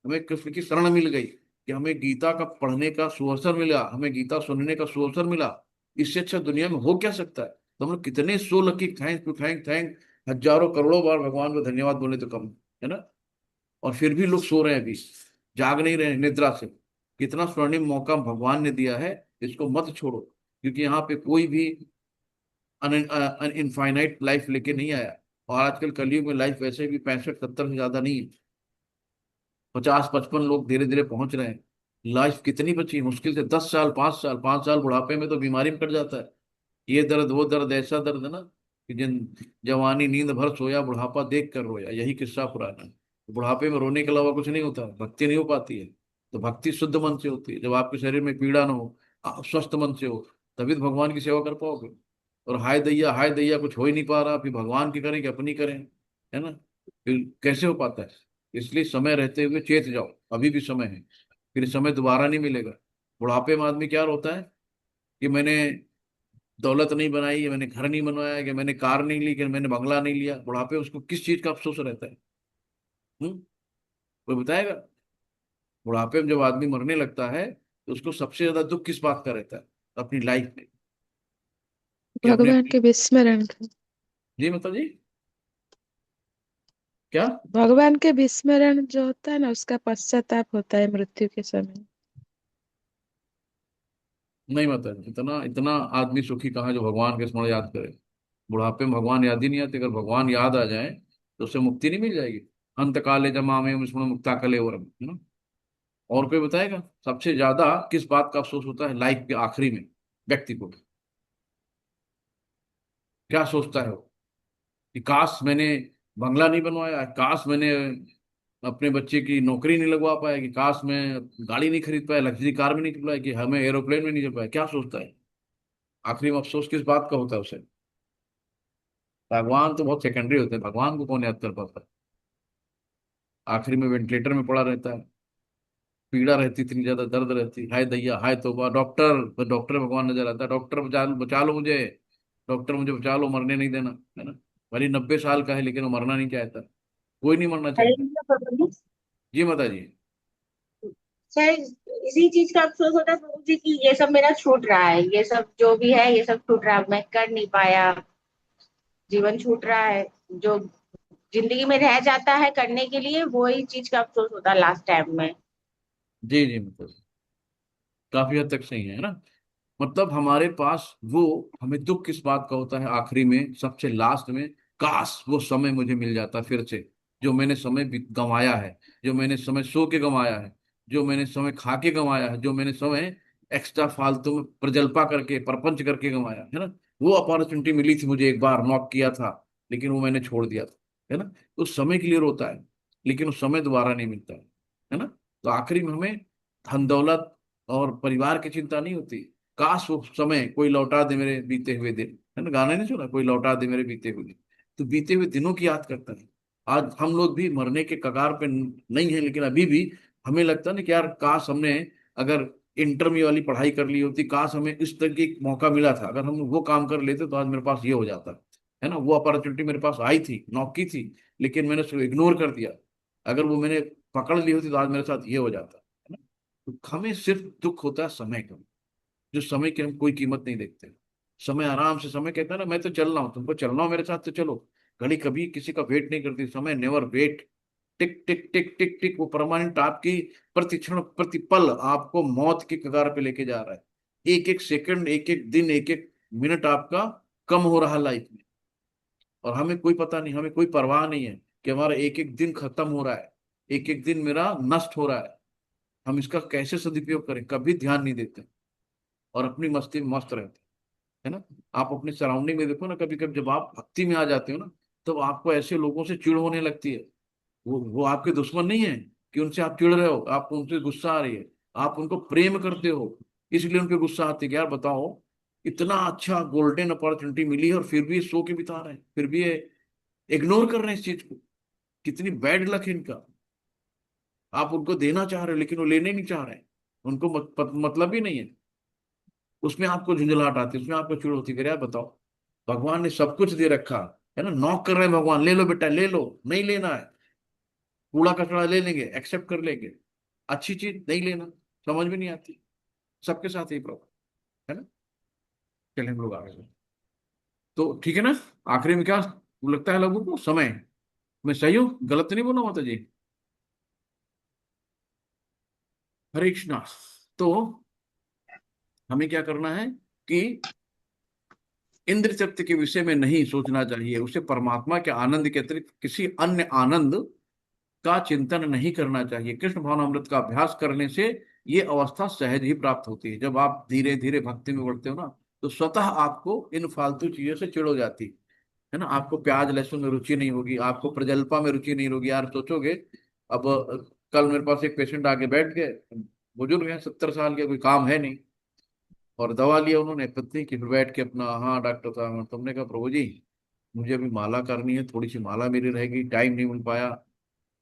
हमें कृष्ण की शरण मिल गई, कि हमें गीता का पढ़ने का सुअवसर मिला, हमें गीता सुनने का सुअवसर मिला। इससे अच्छा दुनिया में हो क्या सकता है? तो हम लोग कितने so lucky, thank to thank thank, हजारों करोड़ों बार भगवान को धन्यवाद बोले तो कम, है ना। और फिर भी लोग सो रहे हैं अभी, जाग नहीं रहे हैं निद्रा से। कितना स्वर्णिम मौका भगवान ने दिया है, इसको मत छोड़ो। क्योंकि यहाँ पे कोई भी इनफाइनाइट लाइफ लेके नहीं आया। और आजकल कलयुग में लाइफ वैसे भी 65-70 से ज्यादा नहीं है, 50-55 लोग धीरे धीरे पहुंच रहे हैं। लाइफ कितनी बची है? मुश्किल से 10 साल, 5 साल, 5 साल बुढ़ापे में तो बीमारी में कट जाता है। ये दर्द वो दर्द, ऐसा दर्द है ना कि जिन जवानी नींद भर सोया, बुढ़ापा देख कर रोया, यही किस्सा पुराना है। बुढ़ापे में रोने के अलावा कुछ नहीं होता, भक्ति नहीं हो पाती है। तो भक्ति शुद्ध मन से होती है, जब आपके शरीर में पीड़ा ना हो, आप स्वस्थ मन से हो, तभी तो भगवान की सेवा कर पाओगे। और हाय दैया कुछ हो ही नहीं पा रहा, फिर भगवान की करें कि अपनी करें, है ना। फिर कैसे हो पाता है? इसलिए समय रहते हुए चेत जाओ, अभी भी समय है, फिर समय दोबारा नहीं मिलेगा। बुढ़ापे में आदमी क्या रोता है कि मैंने दौलत नहीं बनाई, या मैंने घर नहीं बनवाया, कि मैंने कार नहीं ली, कि मैंने बंगला नहीं लिया। बुढ़ापे में उसको किस चीज का अफसोस रहता है? कोई बताएगा? बुढ़ापे में जब आदमी मरने लगता है तो उसको सबसे ज्यादा दुख किस बात का रहता है अपनी लाइफ में? कि अपने, भगवान के विस्मरण का। जी मतलब जी, क्या? भगवान के विस्मरण जो होता है ना, उसका पश्चाताप होता है मृत्यु के समय। नहीं मतलब इतना इतना आदमी सुखी कहाँ जो भगवान के स्मरण याद करे। बुढ़ापे में भगवान याद ही नहीं आते। अगर भगवान याद आ जाए तो उससे मुक्ति नहीं मिल जाएगी। अंत काले जमा में स्मरण मुक्ता कले वरम, है ना। और कोई बताएगा सबसे ज्यादा किस बात का अफसोस होता है लाइफ के आखिरी में व्यक्ति को? क्या सोचता है वो? कि काश मैंने बंगला नहीं बनवाया, काश मैंने अपने बच्चे की नौकरी नहीं लगवा पाया, कि काश मैं गाड़ी नहीं खरीद पाया, लग्जरी कार में नहीं चल पाया, कि हमें एरोप्लेन में नहीं चल पाया। क्या सोचता है आखिरी में? अफसोस किस बात का होता है उसे? भगवान तो बहुत सेकेंडरी होते हैं, भगवान को कौन याद कर पाता है? आखिरी में वेंटिलेटर में पड़ा रहता है, पीड़ा रहती, इतनी ज्यादा दर्द रहती, हाय दैया हाय तौबा। डॉक्टर डॉक्टर भगवान नजर आता है, डॉक्टर बचा बचा लो मुझे, डॉक्टर मुझे बचा लो, मरने नहीं देना, है ना। भले 90 साल का है लेकिन वो मरना नहीं चाहता, कोई नहीं मरना हरे चाहता। कृष्ण प्रभु जी। जी माता जी। सर, इसी चीज का अफसोस होता है प्रभु जी की ये सब मेरा छूट रहा है, ये सब जो भी है ये सब छूट रहा है, मैं कर नहीं पाया, जीवन छूट रहा है। जो जिंदगी में रह जाता है करने के लिए, वही चीज का अफसोस होता है लास्ट टाइम में। जी जी, मतलब काफी हद तक सही है ना। मतलब हमारे पास वो, हमें दुख किस बात का होता है आखिरी में, सबसे लास्ट में, काश वो समय मुझे मिल जाता फिर से, जो मैंने समय गंवाया है, जो मैंने समय सो के गंवाया है, जो मैंने समय खा के गंवाया है, जो मैंने समय एक्स्ट्रा फालतू में प्रजल्पा करके परपंच करके गंवाया है ना। वो अपॉर्चुनिटी मिली थी मुझे, एक बार नॉक किया था, लेकिन वो मैंने छोड़ दिया था, है ना। उस समय के लिए रोता है, लेकिन उस समय दोबारा नहीं मिलता है ना। तो आखिरी में हमें धन दौलत और परिवार की चिंता नहीं होती। काश वो समय कोई लौटा दे मेरे बीते हुए दिन, है ना, गाना नहीं सुना, कोई लौटा दे मेरे बीते हुए दिन। तो बीते हुए दिनों की याद करता है। आज हम लोग भी मरने के कगार पे नहीं है, लेकिन अभी भी हमें लगता है ना कि यार काश हमने अगर इंटर में वाली पढ़ाई कर ली होती, काश हमें इस तरह की एक मौका मिला था, अगर हम वो काम कर लेते तो आज मेरे पास ये हो जाता, है ना। वो अपॉर्चुनिटी मेरे पास आई थी, नौकी थी, लेकिन मैंने उसको इग्नोर कर दिया। अगर वो मैंने पकड़ ली होती तो आज मेरे साथ ये हो जाता, है ना। तो हमें सिर्फ दुख होता है समय का, जो समय की हम कोई कीमत नहीं देखते। समय आराम से, समय कहता है ना मैं तो चल रहा हूँ, तुमको चलना हो मेरे साथ तो चलो। घड़ी कभी किसी का वेट नहीं करती, समय नेवर वेट। टिक टिक टिक टिक टिक, वो परमानेंट आपकी प्रतिक्षण प्रतिपल आपको मौत की कगार पे लेके जा रहा है। एक एक सेकंड, एक एक दिन, एक एक मिनट आपका कम हो रहा है लाइफ में, और हमें कोई पता नहीं, हमें कोई परवाह नहीं है कि हमारा एक एक दिन खत्म हो रहा है, एक एक दिन मेरा नष्ट हो रहा है। हम इसका कैसे सदुपयोग करें कभी ध्यान नहीं देते, और अपनी मस्ती में मस्त रहते, है ना। आप अपने सराउंडिंग में देखो ना, कभी कभी जब आप भक्ति में आ जाते हो ना, तो आपको ऐसे लोगों से चिढ़ होने लगती है। वो आपके दुश्मन नहीं है कि उनसे आप चिढ़ रहे हो, आपको उनसे गुस्सा आ रही है, आप उनको प्रेम करते हो, इसलिए उनके गुस्सा आती है कि यार बताओ, इतना अच्छा गोल्डन अपॉर्चुनिटी मिली है और फिर भी ये सो के बिता रहे हैं, फिर भी ये इग्नोर कर रहे हैं इस चीज को। कितनी बैड लक है इनका। आप उनको देना चाह रहे हो लेकिन वो लेने नहीं चाह रहे हैं, उनको मतलब ही नहीं है। उसमें आपको झुंझलाहट आती है, उसमें आपको चिढ़ होती है कि यार बताओ, भगवान ने सब कुछ दे रखा है ना, नॉक कर रहे हैं भगवान, ले लो बेटा ले लो, नहीं लेना है, कूड़ा कचरा ले लेंगे, एक्सेप्ट कर लेंगे, अच्छी चीज नहीं लेना, समझ में नहीं आती। सबके साथ यही प्रॉब्लम, है ना। चलिए हम लोग आगे बढ़ते हैं। तो ठीक है ना। आखिरी में क्या लगता है लोगों को, समय, मैं सही हूँ, गलत तो नहीं बोला माता जी। हरे कृष्णा। तो हमें क्या करना है कि इंद्र तृप्ति के विषय में नहीं सोचना चाहिए, उसे परमात्मा के आनंद के अतिरिक्त किसी अन्य आनंद का चिंतन नहीं करना चाहिए। कृष्ण भावनामृत का अभ्यास करने से ये अवस्था सहज ही प्राप्त होती है। जब आप धीरे धीरे भक्ति में बढ़ते हो ना, तो स्वतः आपको इन फालतू चीजों से चिढ़ हो जाती है ना। आपको प्याज लहसुन में रुचि नहीं होगी, आपको प्रजल्पा में रुचि नहीं होगी। यार सोचोगे, अब कल मेरे पास एक पेशेंट आके बैठ गए, बुजुर्ग हैं 70 साल के, कोई काम है नहीं, और दवा लिया उन्होंने पत्नी की, फिर बैठ के अपना, हाँ डॉक्टर साहब, तुमने कहा प्रभु जी मुझे अभी माला करनी है, थोड़ी सी माला मेरी रहेगी, टाइम नहीं मिल पाया,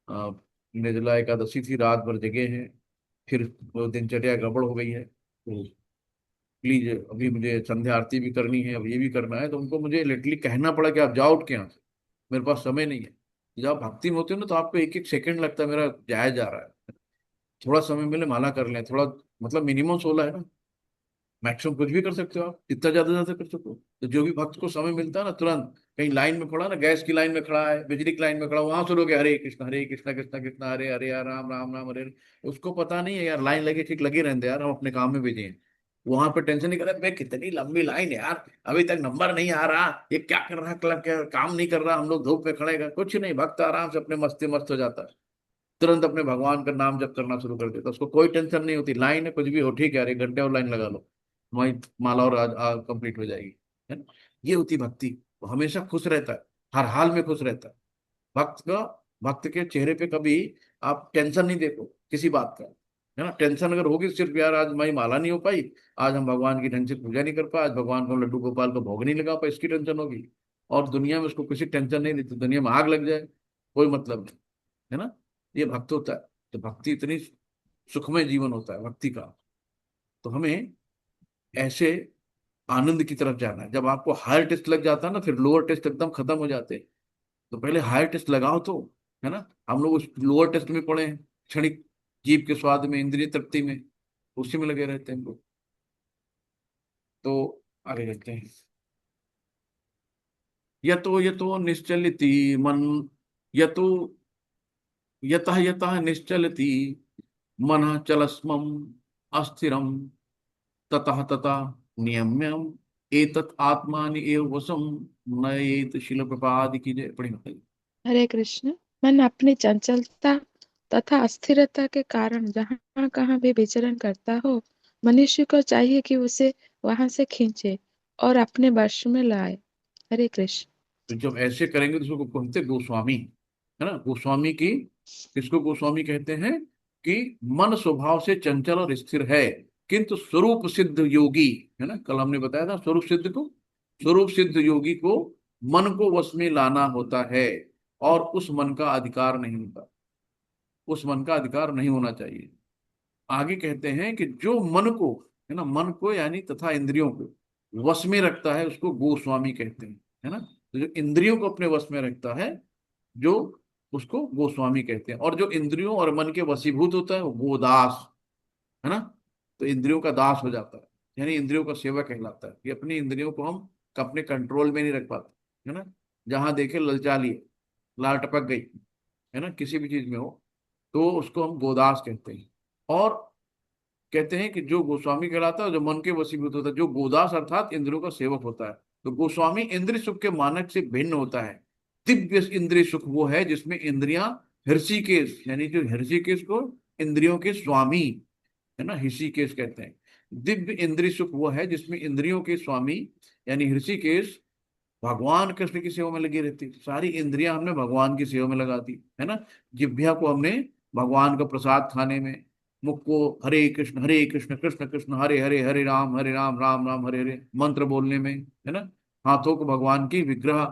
अ, निर्जला एकादशी थी, रात भर जगे हैं, फिर वो दिनचर्या गड़बड़ हो गई है, तो प्लीज अभी मुझे संध्या आरती भी करनी है, अब ये भी करना है, तो उनको मुझे लिटरली कहना पड़ा कि आप जाओ उठ के यहाँ से, मेरे पास समय नहीं है। जब आप भक्ति में होते हो ना, तो आपको एक एक सेकंड लगता है मेरा जाया जा रहा है, थोड़ा समय मिले माला कर लें थोड़ा, मतलब मिनिमम 16 है ना, मैक्सिमम कुछ भी कर सकते हो आप, जितना ज्यादा कर सकते हो। तो जो भी भक्त को समय मिलता है ना, तुरंत कहीं लाइन में खड़ा ना, गैस की लाइन में खड़ा है, बिजली की लाइन में खड़ा, वहां से लोग हरे कृष्णा कृष्णा कृष्णा हरे हरे, यार राम राम राम हरे हरे। उसको पता नहीं है यार, लाइन लगे ठीक लगे रहते यार, हम अपने काम में बिजी हैं। वहां पे टेंशन नहीं कर रहा, मैं कितनी लंबी लाइन है यार, अभी तक नंबर नहीं आ रहा, ये क्या कर रहा है, क्लब क्या काम नहीं कर रहा, हम लोग धूप में खड़े हैं, कुछ नहीं, भक्त आराम से अपने मस्ती मस्त हो जाता है, तुरंत अपने भगवान का नाम जप करना शुरू कर देता, उसको कोई टेंशन नहीं होती। लाइन है कुछ भी हो, ठीक है यार 1 घंटे और लाइन लगा लो, वही माला और आज कंप्लीट हो जाएगी, है ना। ये होती भक्ति, वो हमेशा खुश रहता है, हर हाल में खुश रहता है। भक्त का, भक्त के चेहरे पे कभी आप टेंशन नहीं देखो किसी बात का, है ना। टेंशन अगर होगी सिर्फ यार आज हमारी माला नहीं हो पाई, आज हम भगवान की ढंग से पूजा नहीं कर पाए, आज भगवान को लड्डू गोपाल को भोग नहीं लगा पाए, इसकी टेंशन होगी। और दुनिया में उसको किसी टेंशन नहीं देती, दुनिया में आग लग जाए कोई मतलब नहीं, है ना। ये भक्त होता है। तो भक्ति इतनी सुखमय जीवन होता है भक्ति का। तो हमें ऐसे आनंद की तरफ जाना है। जब आपको हायर टेस्ट लग जाता है ना, फिर लोअर टेस्ट एकदम खत्म हो जाते हैं। तो पहले हायर टेस्ट लगाओ तो, है ना। हम लोग उस लोअर टेस्ट में पड़े हैं, क्षणिक जीभ के स्वाद में, इंद्रिय तृप्ति में, उसी में लगे रहते हैं हम लोग। तो आगे चलते हैं। यतो निश्चलति मन, यतो यतः यतः निश्चलति मनः चलस्मम अस्थिरम ततः ततः नियम्यम एतत् आत्मानि एव वशम नयेत। शिल प्रपाद की जय। पढ़ी बताइए। हरे कृष्ण। मन अपनी चंचलता तथा अस्थिरता के कारण जहाँ कहाँ भी विचरण करता हो, मनुष्य को चाहिए कि उसे वहां से खींचे और अपने वश में लाए। हरे कृष्ण। तो जब ऐसे करेंगे तो उसको कहते हैं गोस्वामी, है ना। गोस्वामी की, किसको गोस्वामी कहते हैं? कि मन स्वभाव से चंचल और स्थिर है, किंतु स्वरूप सिद्ध योगी, है ना, कल हमने बताया था स्वरूप सिद्ध को, स्वरूप सिद्ध योगी को मन को वश में लाना होता है, और उस मन का अधिकार नहीं होता, उस मन का अधिकार नहीं होना चाहिए। आगे कहते हैं कि जो मन को, है ना, मन को यानी तथा इंद्रियों को वश में रखता है उसको गोस्वामी कहते हैं, है ना। तो जो इंद्रियों को अपने वश में रखता है, जो, उसको गोस्वामी कहते हैं। और जो इंद्रियों और मन के वशीभूत होता है वो गोदास, है ना। तो इंद्रियों का दास हो जाता है, यानी इंद्रियों का सेवक कहलाता है। कि अपनी इंद्रियों को हम अपने कंट्रोल में नहीं रख पाते, है ना। जहां देखे ललचा लिए, लाल टपक गई, है ना, किसी भी चीज में हो, तो उसको हम गोदास कहते हैं। और कहते हैं कि जो गोस्वामी कहलाता है, जो मन के वशीभूत होता है, जो गोदास अर्थात इंद्रियों का सेवक होता है। तो गोस्वामी इंद्रिय सुख के मानक से भिन्न होता है। दिव्य इंद्रिय सुख वो है जिसमें इंद्रियां हृषिकेश, यानी जो हृषिकेश को इंद्रियों के स्वामी, है ना, ऋषिकेश कहते हैं। दिव्य इंद्रिय सुख वो है जिसमें इंद्रियों के स्वामी यानी ऋषिकेश भगवान कृष्ण की सेवा में लगी रहती। सारी इंद्रियां हमने भगवान की सेवा में लगा दी, है ना। जिह्वा को हमने भगवान का प्रसाद खाने में, मुख को हरे कृष्ण कृष्ण कृष्ण हरे हरे, हरे राम राम राम हरे हरे मंत्र बोलने में, है ना। हाथों को भगवान की विग्रह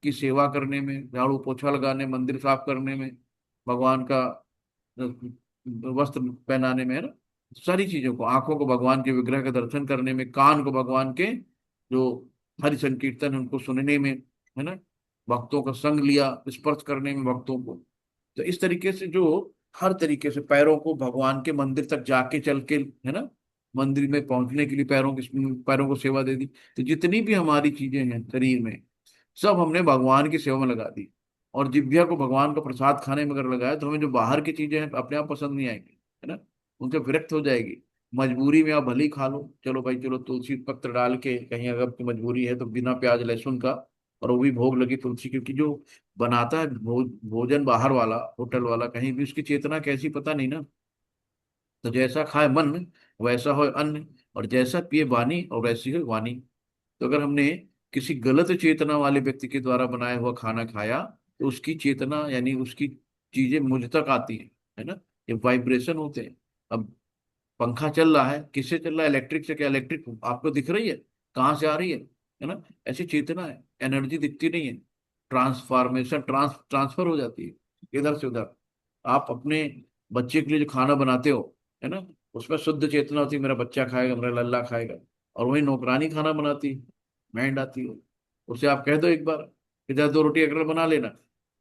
की सेवा करने में, झाड़ू पोछा लगाने, मंदिर साफ करने में, भगवान का वस्त्र पहनाने में, है ना। सारी चीजों को, आंखों को भगवान के विग्रह का दर्शन करने में, कान को भगवान के जो हरि संकीर्तन है उनको सुनने में, है ना। भक्तों का संग लिया, स्पर्श करने में भक्तों को। तो इस तरीके से जो, हर तरीके से पैरों को भगवान के मंदिर तक जाके चल के, है ना, मंदिर में पहुंचने के लिए पैरों को सेवा दे दी। तो जितनी भी हमारी चीजें हैं शरीर में, सब हमने भगवान की सेवा में लगा दी। और जिह्वा को भगवान का प्रसाद खाने में अगर लगाया तो हमें जो बाहर की चीजें हैं अपने आप पसंद नहीं आएंगी, है ना, उनसे विरक्त हो जाएगी। मजबूरी में आप भले ही खा लो, चलो भाई चलो तुलसी पत्र डाल के, कहीं अगर आपकी मजबूरी है तो बिना प्याज लहसुन का, और वो भी भोग लगी तुलसी, क्योंकि जो बनाता है भोजन बाहर वाला, होटल वाला, कहीं भी उसकी चेतना कैसी पता नहीं ना। तो जैसा खाए मन वैसा हो अन्न, और जैसा पिए वाणी और वैसी हो वाणी। तो अगर हमने किसी गलत चेतना वाले व्यक्ति के द्वारा बनाया हुआ खाना खाया, तो उसकी चेतना यानी उसकी चीजें मुझ तक आती हैं, है ना। ये वाइब्रेशन होते हैं। अब पंखा चल रहा है, किससे चल रहा है? इलेक्ट्रिक से। क्या इलेक्ट्रिक आपको दिख रही है? कहाँ से आ रही है ना। ऐसी चेतना है, एनर्जी दिखती नहीं है, ट्रांसफॉर्मेशन ट्रांसफर हो जाती है इधर से उधर। आप अपने बच्चे के लिए जो खाना बनाते हो, है ना, उसमें शुद्ध चेतना होती है, मेरा बच्चा खाएगा, मेरा लल्ला खाएगा। और वही नौकरानी खाना बनाती है, बैंड आती है, उसे आप कह दो एक बार कि 2 रोटी अगर बना लेना,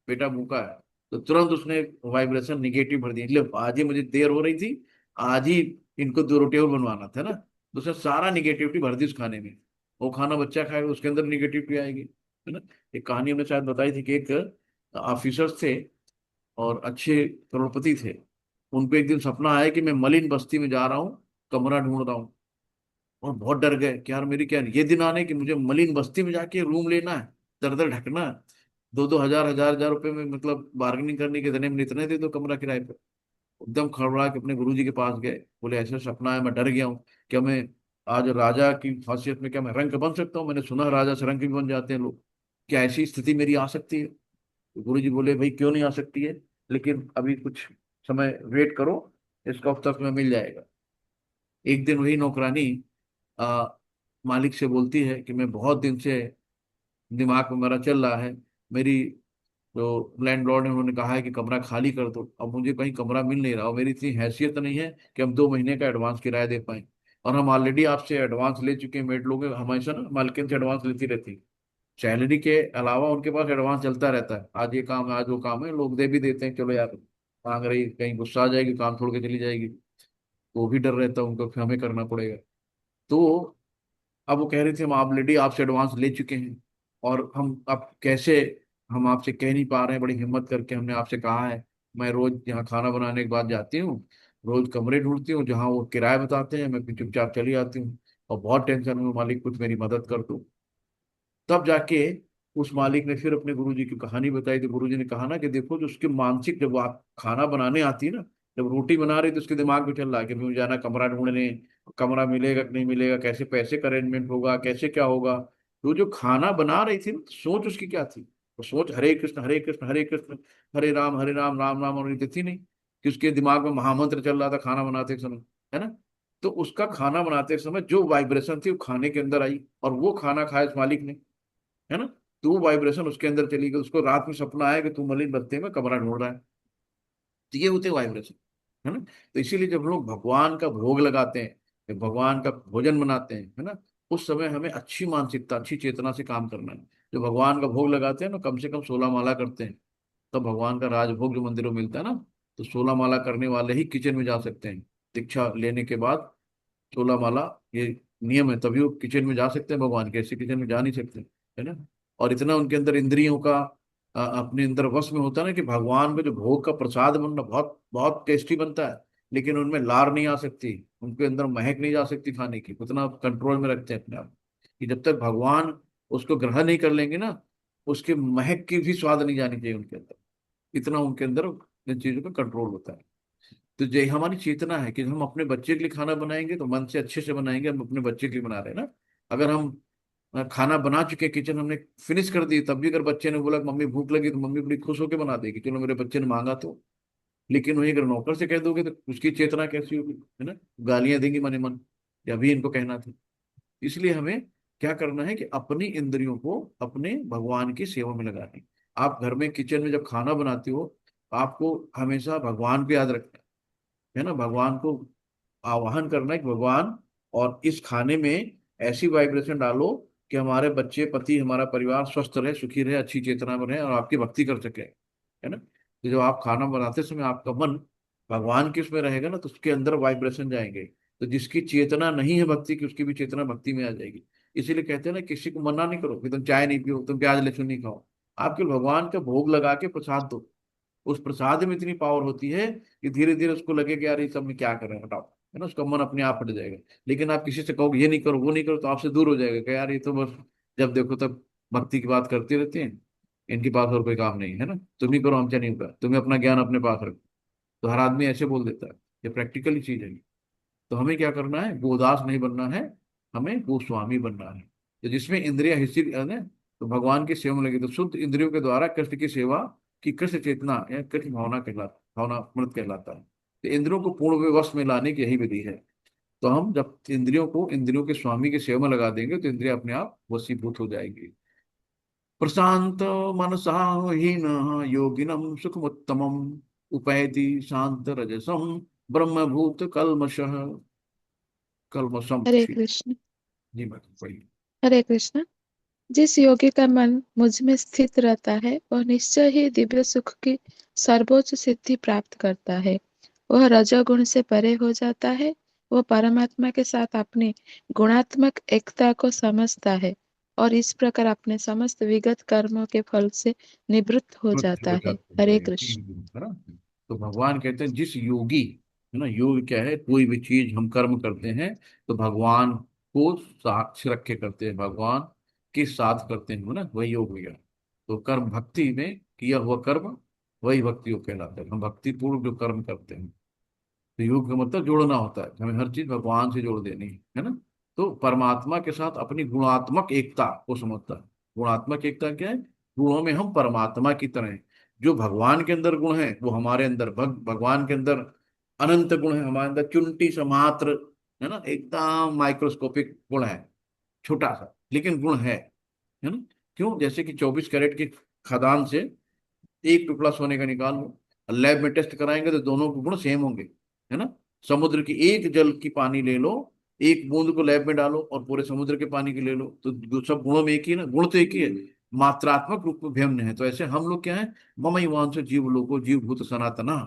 बेटा भूखा है, तो तुरंत उसने वाइब्रेशन निगेटिव भर दिया। इसलिए आज ही मुझे देर हो रही थी, आज ही इनको 2 रोटी और बनवाना था ना, तो उसने सारा निगेटिविटी भर दी उस खाने में। वो खाना बच्चा खाएगा, उसके अंदर निगेटिविटी आएगी, है ना। एक कहानी हमने शायद बताई थी कि एक ऑफिसर थे और अच्छे करोड़पति थे। उनको एक दिन सपना आया कि मैं मलिन बस्ती में जा रहा हूँ, कमरा ढूंढ रहा हूँ। और बहुत डर गए कि यार मेरी क्या ये दिन आने कि मुझे मलिन बस्ती में जाके रूम लेना है, दर दर ढकना है, 2-2 हजार हजार हजार रुपए में, मतलब बार्गेनिंग करने के इतने में इतने दे दो कमरा किराए पे। एकदम खड़बड़ा के अपने गुरुजी के पास गए, बोले ऐसा सपना है, मैं डर गया हूँ, क्या मैं आज राजा की खासियत में क्या मैं रंक बन सकता हूँ? मैंने सुना है राजा से रंक भी बन जाते हैं लोग, क्या ऐसी स्थिति मेरी आ सकती है? तो गुरुजी बोले भाई क्यों नहीं आ सकती है, लेकिन अभी कुछ समय वेट करो, इसका उत्तर तुम्हें मिल जाएगा। एक दिन वही नौकरानी आ, मालिक से बोलती है कि मैं बहुत दिन से, दिमाग में मेरा चल रहा है, मेरी जो लैंडलॉर्ड है उन्होंने कहा है कि कमरा खाली कर दो, अब मुझे कहीं कमरा मिल नहीं रहा, और मेरी इतनी हैसियत नहीं है कि हम 2 महीने का एडवांस किराया दे पाए। और हम ऑलरेडी आपसे एडवांस ले चुके हैं, मेड लोग हमेशा ना मालकिन से एडवांस लेती रहती, सैलरी के अलावा उनके पास एडवांस चलता रहता है, आज ये काम है आज वो काम है, लोग दे भी देते हैं, चलो यार मांग रही, कहीं गुस्सा आ जाएगी, काम छोड़ के चली जाएगी, तो वो भी डर रहता है उनको, फिर हमें करना पड़ेगा। तो अब वो कह रहे थे हम ऑलरेडी आपसे एडवांस ले चुके हैं, और हम अब कैसे, हम आपसे कह नहीं पा रहे हैं, बड़ी हिम्मत करके हमने आपसे कहा है, मैं रोज यहाँ खाना बनाने के बाद जाती हूँ, रोज कमरे ढूंढती हूँ जहाँ वो किराया बताते हैं, मैं फिर चुपचाप चली आती हूँ। और बहुत टेंशन में, मालिक कुछ मेरी मदद कर दो। तब जाके उस मालिक ने फिर अपने गुरुजी की कहानी बताई। तो गुरुजी ने कहा ना कि देखो, जो उसके मानसिक, जब वो आप खाना बनाने आती है ना, जब रोटी बना रही तो उसके दिमाग में चल रहा है कि मुझे जाना कमरा ढूंढने, कमरा मिलेगा कि नहीं मिलेगा, कैसे पैसे का अरेंजमेंट होगा, कैसे क्या होगा। तो जो खाना बना रही थी, सोच उसकी क्या थी? वो सोच हरे कृष्ण हरे कृष्ण हरे कृष्ण, हरे राम राम राम, और थी नहीं कि उसके दिमाग में महामंत्र चल रहा था खाना बनाते समय, है ना। तो उसका खाना बनाते समय जो वाइब्रेशन थी वो खाने के अंदर आई, और वो खाना खाया उस मालिक ने, है ना। तो वो वाइब्रेशन उसके अंदर चली गई। उसको रात में सपना आया कि तू मलिन बत्ते में कमरा ढूंढ रहा है। तो ये होते वाइब्रेशन, है ना। तो इसीलिए जब लोग भगवान का भोग लगाते हैं, जब भगवान का भोजन बनाते हैं, है ना, उस समय हमें अच्छी मानसिकता, अच्छी चेतना से काम करना है। जो भगवान का भोग लगाते हैं ना, कम से कम 16 माला करते हैं, तब भगवान का राजभोग जो मंदिरों में मिलता है ना, तो 16 माला करने वाले ही किचन में जा सकते हैं। दीक्षा लेने के बाद 16 माला, ये नियम है, तभी वो किचन में जा सकते हैं भगवान के, ऐसे किचन में जा नहीं सकते, है ना। और इतना उनके अंदर इंद्रियों का अपने अंदर वश में होता है ना, कि भगवान का जो भोग का प्रसाद बनना बहुत बहुत टेस्टी बनता है, लेकिन उनमें लार नहीं आ सकती, उनके अंदर महक नहीं जा सकती खाने की। उतना कंट्रोल में रखते हैं अपने आप, कि जब तक भगवान उसको ग्रहण नहीं कर लेंगे ना, उसके महक की भी स्वाद नहीं जानी चाहिए उनके अंदर। इतना उनके अंदर इन चीजों का कंट्रोल होता है। तो ये हमारी चेतना है कि हम अपने बच्चे के लिए खाना बनाएंगे तो मन से अच्छे से बनाएंगे, हम अपने बच्चे के लिए बना रहे हैं ना। अगर हम खाना बना चुके, किचन हमने फिनिश कर दी, तब भी अगर बच्चे ने बोला कि मम्मी भूख लगी, तो मम्मी बड़ी खुश होकर बना देगी, चलो मेरे बच्चे ने मांगा तो। लेकिन वही अगर नौकर से कह दोगे तो उसकी चेतना कैसी होगी, है ना। गालियां देंगी मने मन, या अभी इनको कहना था। इसलिए हमें क्या करना है कि अपनी इंद्रियों को अपने भगवान की सेवा में लगानी। आप घर में किचन में जब खाना बनाते हो, आपको हमेशा भगवान को याद रखना है ना, भगवान को आवाहन करना है कि भगवान, और इस खाने में ऐसी वाइब्रेशन डालो कि हमारे बच्चे, पति, हमारा परिवार स्वस्थ रहे, सुखी रहे, अच्छी चेतना में रहे, और आपकी भक्ति कर सके, है ना। तो जब आप खाना बनाते समय आपका मन भगवान के उसमें रहेगा ना, तो उसके अंदर वाइब्रेशन जाएंगे। तो जिसकी चेतना नहीं है भक्ति की, उसकी भी चेतना भक्ति में आ जाएगी। इसीलिए कहते हैं ना, किसी को मना नहीं करो कि तुम चाय नहीं पियो, तुम प्याज लहसुन नहीं खाओ। आप केवल भगवान का भोग लगा के प्रसाद दो। उस प्रसाद में इतनी पावर होती है कि धीरे धीरे उसको लगे कि यार ये सब में क्या कर रहे हैं, हटाओ, है ना। उसका मन अपने आप हट जाएगा। लेकिन आप किसी से कहोगे ये नहीं करो वो नहीं करो, तो आपसे दूर हो जाएगा कि यार ये तो बस जब देखो तब भक्ति की बात करते रहते हैं, इनके पास और कोई काम नहीं है ना। तुम ही करो, हमसे नहीं होगा, तुम्हें अपना ज्ञान अपने पास रखो। तो हर आदमी ऐसे बोल देता है। ये प्रैक्टिकली चीज है। तो हमें क्या करना है, गोदास नहीं बनना है, हमें गोस्वामी बनना है। तो जिसमें इंद्रिया हिस्सी है ना, तो भगवान की सेवा में लगे, तो शुद्ध इंद्रियों के द्वारा कृष्ण की सेवा की कृष्ण चेतना या कृष्ण भावना कहलाता, भावना अमृत कहलाता है। तो इंद्रियों को पूर्ण वश में लाने की यही विधि है। तो हम जब इंद्रियों को इंद्रियों के स्वामी की सेवा में लगा देंगे, तो इंद्रिया अपने आप वशीभूत हो जाएगी। प्रशांत मनसा हीन योगिनम सुखमुत्तमम उपैति शांत रजसम ब्रह्मभूत कल्मषः कल्मषम हरे कृष्ण। जी मैडम पढ़िए। हरे कृष्ण। जिस योगी का मन मुझ में स्थित रहता है वह निश्चय ही दिव्य सुख की सर्वोच्च सिद्धि प्राप्त करता है। वह रजोगुण से परे हो जाता है। वह परमात्मा के साथ अपनी गुणात्मक एकता को समझता है और इस प्रकार अपने समस्त विगत कर्मों के फल से निवृत्त हो कुछ जाता हो है। जाते हरे हैं, कृष्ण। है ना। तो भगवान कहते हैं जिस योगी, है ना, योग क्या है, कोई भी चीज हम कर्म करते हैं तो भगवान को साक्ष्य रख के करते हैं, भगवान के साथ करते हैं, है ना, वही योग हो गया। तो कर्म भक्ति में किया हुआ कर्म वही भक्ति योग कहलाता है। हम भक्ति पूर्व जो कर्म करते हैं, तो योग का मतलब जोड़ना होता है, हमें हर चीज भगवान से जोड़ देनी है ना। तो परमात्मा के साथ अपनी गुणात्मक एकता को समझता है। गुणात्मक एकता क्या है? गुणों में हम परमात्मा की तरह हैं। जो भगवान के अंदर गुण है वो हमारे अंदर, भगवान के अंदर अनंत गुण है, हमारे अंदर चुंटी सा मात्र, है ना, एकदम माइक्रोस्कोपिक गुण है, छोटा सा लेकिन गुण है ना। क्यों? जैसे कि 24 कैरेट की खदान से एक टुकड़ा सोने का निकाल लो, लैब में टेस्ट कराएंगे तो दोनों के गुण सेम होंगे, है ना। समुद्र की एक जल की पानी ले लो, एक बूंद को लैब में डालो और पूरे समुद्र के पानी के ले लो, तो सब गुणों में एक ही है ना, गुण तो एक ही है, मात्रात्मक रूप में भिन्न है। तो ऐसे हम लोग क्या है, ममई वांश जीव लोको जीव भूत सनातना,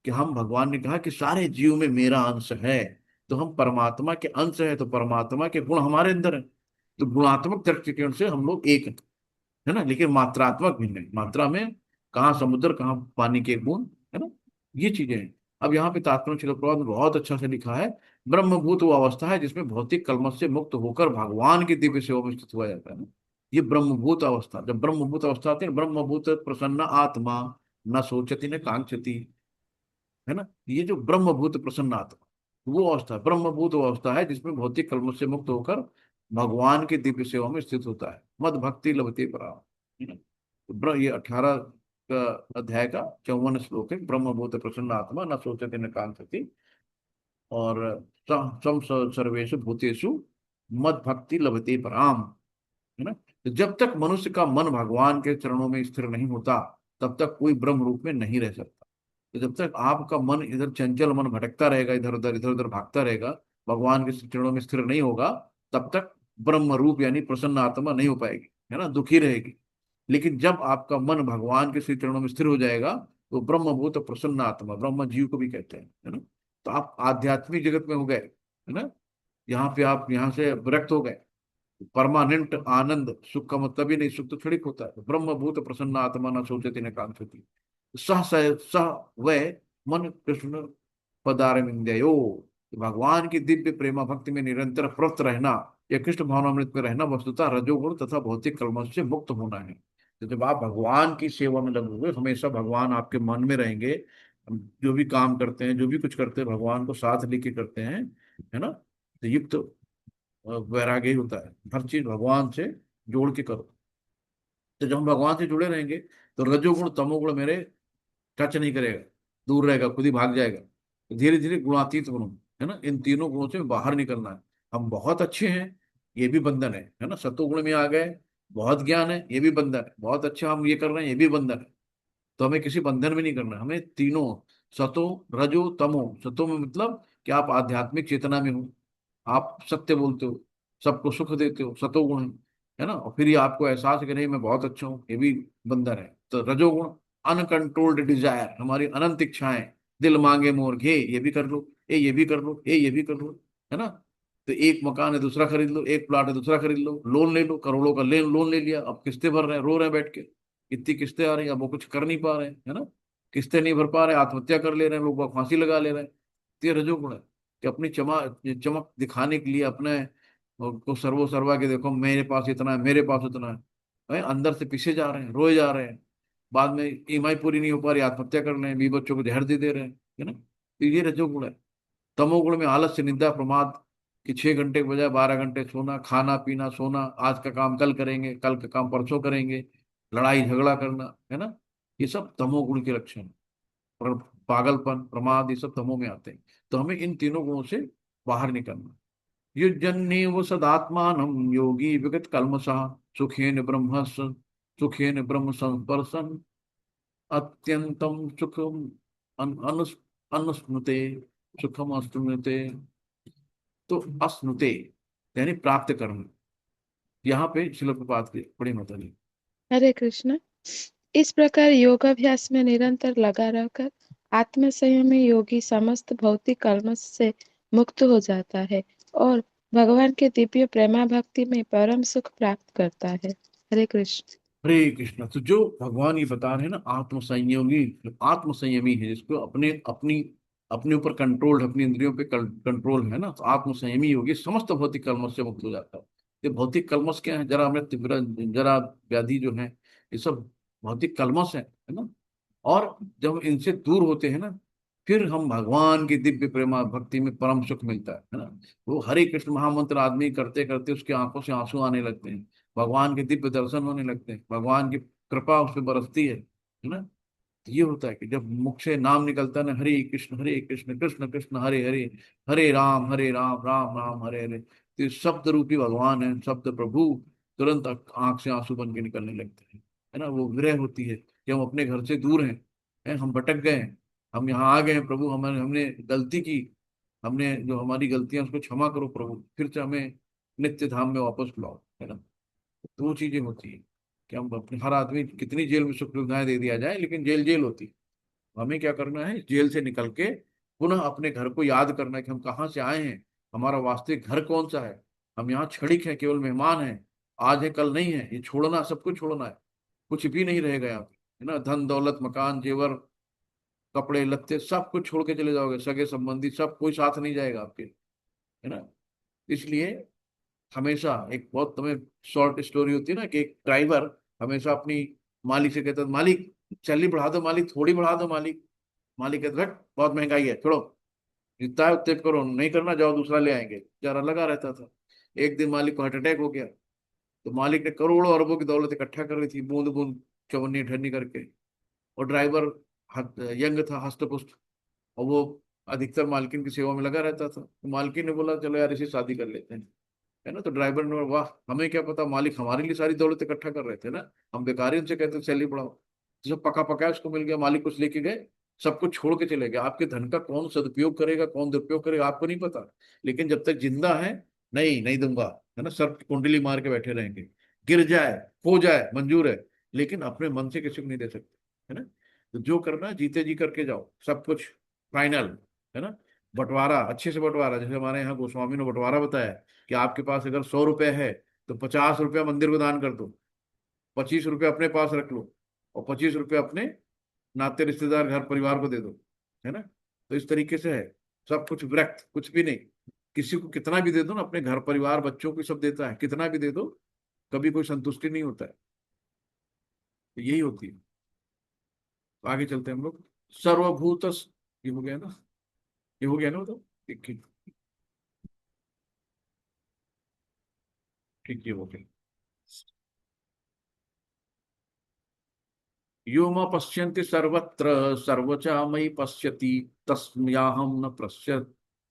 कि हम, भगवान ने कहा कि सारे जीव में मेरा अंश है। तो हम परमात्मा के अंश है, तो परमात्मा के गुण हमारे अंदर है। तो गुणात्मक दृष्टिकोण से हम लोग एक हैं, है ना, लेकिन मात्रात्मक भिन्न है। मात्रा में कहाँ समुद्र, कहाँ पानी के बूंद, है ना, ये चीजें हैं। अब यहाँ पे तात्पर्य शिल प्रभुपाद ने बहुत अच्छा से लिखा है, ब्रह्मभूत वो अवस्था है जिसमें भौतिक कल्मश से मुक्त होकर भगवान की दिव्य सेवा में स्थित हुआ जाता है ना। ये ब्रह्मभूत अवस्था, जब ब्रह्मभूत अवस्था आती है, ब्रह्मभूत प्रसन्न आत्मा न सोचती न कांक्षती, है ना। ये जो ब्रह्मभूत प्रसन्न आत्मा, वो अवस्था ब्रह्मभूत वो अवस्था है जिसमें भौतिक कल्मश से मुक्त होकर भगवान की दिव्य सेवा में स्थित होता है। मद भक्ति लभते पराम, है ना। तो ये 18 का अध्याय का 54 श्लोक है, ब्रह्मभूत प्रसन्न आत्मा न सोचते न कांक्षति, और सम सर्वेषु भूतेषु मद भक्ति लभते पराम, है ना। तो जब तक मनुष्य का मन भगवान के चरणों में स्थिर नहीं होता, तब तक कोई ब्रह्म रूप में नहीं रह सकता। तो जब तक आपका मन इधर चंचल मन भटकता रहेगा, इधर उधर भागता रहेगा, भगवान के चरणों में स्थिर नहीं होगा, तब तक ब्रह्म रूप यानी प्रसन्न आत्मा नहीं हो पाएगी, है ना, दुखी रहेगी। लेकिन जब आपका मन भगवान के श्री चरणों में स्थिर हो जाएगा, तो ब्रह्मभूत प्रसन्न आत्मा, ब्रह्म जीव को भी कहते हैं, है ना। तो आप आध्यात्मिक जगत में हो गए, है ना, यहाँ पे आप यहाँ से विरक्त हो गए। परमानेंट आनंद, सुख का मतलब ही नहीं, सुख तो क्षणिक होता है। तो ब्रह्मभूत प्रसन्न आत्मा न सोचती न कांक्षति, सह सह वह मन कृष्ण पदारविंदयो। भगवान की दिव्य प्रेमा भक्ति में निरंतर प्रवृत्त रहना या कृष्ण भावनामृत में रहना वस्तुतः रजोगुण तथा भौतिक कलमश से मुक्त होना है। तो जब आप भगवान की सेवा में लगोगे, हमेशा भगवान आपके मन में रहेंगे, हम जो भी काम करते हैं, जो भी कुछ करते हैं, भगवान को साथ लेके करते हैं, है ना। तो युक्त वैराग्य ही होता है, हर चीज भगवान से जोड़ के करो। तो जब हम भगवान से जुड़े रहेंगे, तो रजोगुण तमोगुण मेरे टच नहीं करेगा, दूर रहेगा, खुद ही भाग जाएगा। तो धीरे धीरे गुणातीत गुण, है ना, इन तीनों गुणों से बाहर निकलना है। हम बहुत अच्छे हैं, ये भी बंधन है ना। सतोगुण में आ गए, बहुत ज्ञान है, ये भी बंधन है। बहुत अच्छा हम ये कर रहे हैं, ये भी बंधन है। तो हमें किसी बंधन में नहीं करना, हमें तीनों, सतो रजो तमो। सतो में मतलब कि आप आध्यात्मिक चेतना में हो, आप सत्य बोलते हो, सबको सुख देते हो, सतोगुण है ना। और फिर ये आपको एहसास है कि नहीं मैं बहुत अच्छा हूँ, ये भी बंधन है। तो रजोगुण अनकंट्रोल्ड डिजायर, हमारी अनंत इच्छाएं, दिल मांगे मोर घे, ये भी कर लो, ये भी कर लो, ये भी कर लो, है ना। तो एक मकान है दूसरा खरीद लो, एक प्लाट है दूसरा खरीद लो, लोन ले लो, करोड़ों का लोन ले लिया, अब किस्तें भर रहे हैं, रो रहे हैं बैठ के, इतनी किस्तें आ रही हैं, अब वो कुछ कर नहीं पा रहे हैं, है ना। किस्तें नहीं भर पा रहे, आत्महत्या कर ले रहे हैं लोग, फांसी लगा ले रहे हैं। तो ये रजोगुण है कि अपनी चमक दिखाने के लिए अपने को सर्वो सर्वा के देखो, मेरे पास इतना है, मेरे पास उतना है, अंदर से पीछे जा रहे हैं, रोए जा रहे हैं। बाद में ईएमआई पूरी नहीं हो पा रही, आत्महत्या कर रहे हैं, बीवी बच्चों को जहर दे रहे हैं, है ना। तो ये रजोगुण है। तमोगुण में आलस्य निंदा प्रमाद, कि 6 घंटे के बजाय 12 घंटे सोना, खाना पीना सोना, आज का काम कल करेंगे, कल का काम परसों करेंगे, लड़ाई झगड़ा करना, है ना। ये सब तमोगुण के लक्षण हैं। और पागलपन, प्रमाद, ये सब तमो में आते हैं। तो हमें इन तीनों गुणों से बाहर निकलना। युजन्नेव सदात्मानं योगी विगत कल्मषः, सुखेन ब्रह्म सुखेन ब्रह्म संस्पर्शन अत्यंतम सुखम अनुस अनुस्मृते, सुखम अश्नुते। तो अश्नुते यानी प्राप्त करना। यहाँ पे शिल प्रपात की बड़ी मतलब है। हरे कृष्ण। इस प्रकार योगाभ्यास में निरंतर लगा रहकर आत्म संयमी योगी समस्त भौतिक कर्म से मुक्त हो जाता है और भगवान के दिव्य प्रेमा भक्ति में परम सुख प्राप्त करता है। हरे कृष्ण। हरे कृष्ण। तो जो भगवान ये बता रहे हैं ना, आत्मसंयोगी, आत्मसंयमी है, जिसको अपने अपनी अपने ऊपर कंट्रोल, अपनी इंद्रियों पे कंट्रोल है ना, तो आत्मसंयमी योगी समस्त भौतिक कलमश से मुक्त हो जाता है। ये भौतिक कलमश क्या है? जरा मृत्यु, जरा व्याधि जो है, ये सब भौतिक कलमश है ना। और जब इनसे दूर होते हैं ना, फिर हम भगवान की दिव्य प्रेमा भक्ति में परम सुख मिलता है ना। वो हरे कृष्ण महामंत्र आदमी करते करते उसकी आंखों से आंसू आने लगते हैं, भगवान के दिव्य दर्शन होने लगते हैं, भगवान की कृपा उस पर बरसती है ना। तो ये होता है कि जब मुख से नाम निकलता है ना, हरे कृष्ण कृष्ण कृष्ण हरे हरे, हरे राम राम राम हरे हरे, तो ये शब्द रूपी भगवान है, शब्द प्रभु, तुरंत आंख से आंसू बन के निकलने लगते हैं, है ना। वो विरह होती है कि हम अपने घर से दूर हैं, हम भटक गए हैं, हम यहाँ आ गए हैं प्रभु, हमारे हमने गलती की, हमने जो हमारी गलतियां उसको क्षमा करो प्रभु, फिर से हमें नित्य धाम में वापस बुलाओ, है ना। दो चीजें होती है कि हम अपने, हर आदमी कितनी जेल में सुख सुविधाएं दे दिया जाए, लेकिन जेल जेल होती है। हमें क्या करना है? जेल से निकल के पुनः अपने घर को याद करना है कि हम कहाँ से आए हैं, हमारा वास्तविक घर कौन सा है। हम यहाँ क्षणिक है, केवल मेहमान हैं, आज है कल नहीं है। ये छोड़ना, सब कुछ छोड़ना है, कुछ भी नहीं रहेगा यहाँ पे, है ना। धन दौलत मकान जेवर कपड़े लत्ते सब कुछ छोड़ के चले जाओगे, सगे संबंधी सब कोई साथ नहीं जाएगा आपके, है ना। इसलिए हमेशा एक बहुत तुम्हें शॉर्ट स्टोरी होती है ना कि एक ड्राइवर हमेशा अपनी मालिक से कहता है, मालिक चैली बढ़ा दो, मालिक थोड़ी बढ़ा दो, मालिक। मालिक कहता है, "हट, बहुत महंगाई है, छोड़ो, जितना है उतने पे करो, नहीं करना जाओ दूसरा ले आएंगे।" बेचारा लगा रहता था। एक दिन मालिक को हार्ट अटैक हो गया। तो मालिक ने करोड़ों अरबों की दौलत इकट्ठा कर रही थी, बूंद बूंद चवन्नी ठन्नी करके। और ड्राइवर यंग था, हष्ट पुष्ट, और वो अधिकतर मालकिन की सेवा में लगा रहता था। तो मालकिन ने बोला, चलो यार इसे शादी कर लेते हैं, है ना। तो ड्राइवर ने बोला, वाह, हमें क्या पता, मालिक हमारे लिए सारी दौलत इकट्ठा कर रहे थे ना, हम बेकार ही उनसे कहते सैलरी बढ़ाओ। तो सब पका पकाया उसको मिल गया, मालिक कुछ लेके गए, सब कुछ छोड़ के चले गए। आपके धन का कौन सदुपयोग करेगा कौन दुरुपयोग करेगा आपको नहीं पता, लेकिन जब तक जिंदा है, नहीं नहीं दूंगा, है ना, सर की कुंडली मार के बैठे रहेंगे। गिर जाए, खो जाए, मंजूर है, लेकिन अपने मन से किसी को नहीं दे सकते, है ना। तो जो करना है, जीते जी करके जाओ, सब कुछ फाइनल, है ना। बंटवारा अच्छे से बंटवारा, जैसे हमारे यहाँ गोस्वामी ने बंटवारा बताया कि आपके पास अगर 100 रुपए है तो 50 रुपया मंदिर को दान कर दो, 25 रुपये अपने पास रख लो, और 25 रुपये अपने नाते रिश्तेदार घर परिवार को दे दो, है ना। तो इस तरीके से है, सब कुछ व्यर्थ, कुछ भी नहीं। किसी को कितना भी दे दो ना, अपने घर परिवार बच्चों को सब देता है, कितना भी दे दो, कभी कोई संतुष्टि नहीं होता है। तो यही होती है। तो आगे चलते हैं हम लोग। सर्वभूत, ये हो गया ना, ये हो गया ना, तो ठीक ठीक ठीक, ये हो गया। यो म पश्यन्ति सर्वत्र सर्वचा मयि पश्यति, तस्म्याहं न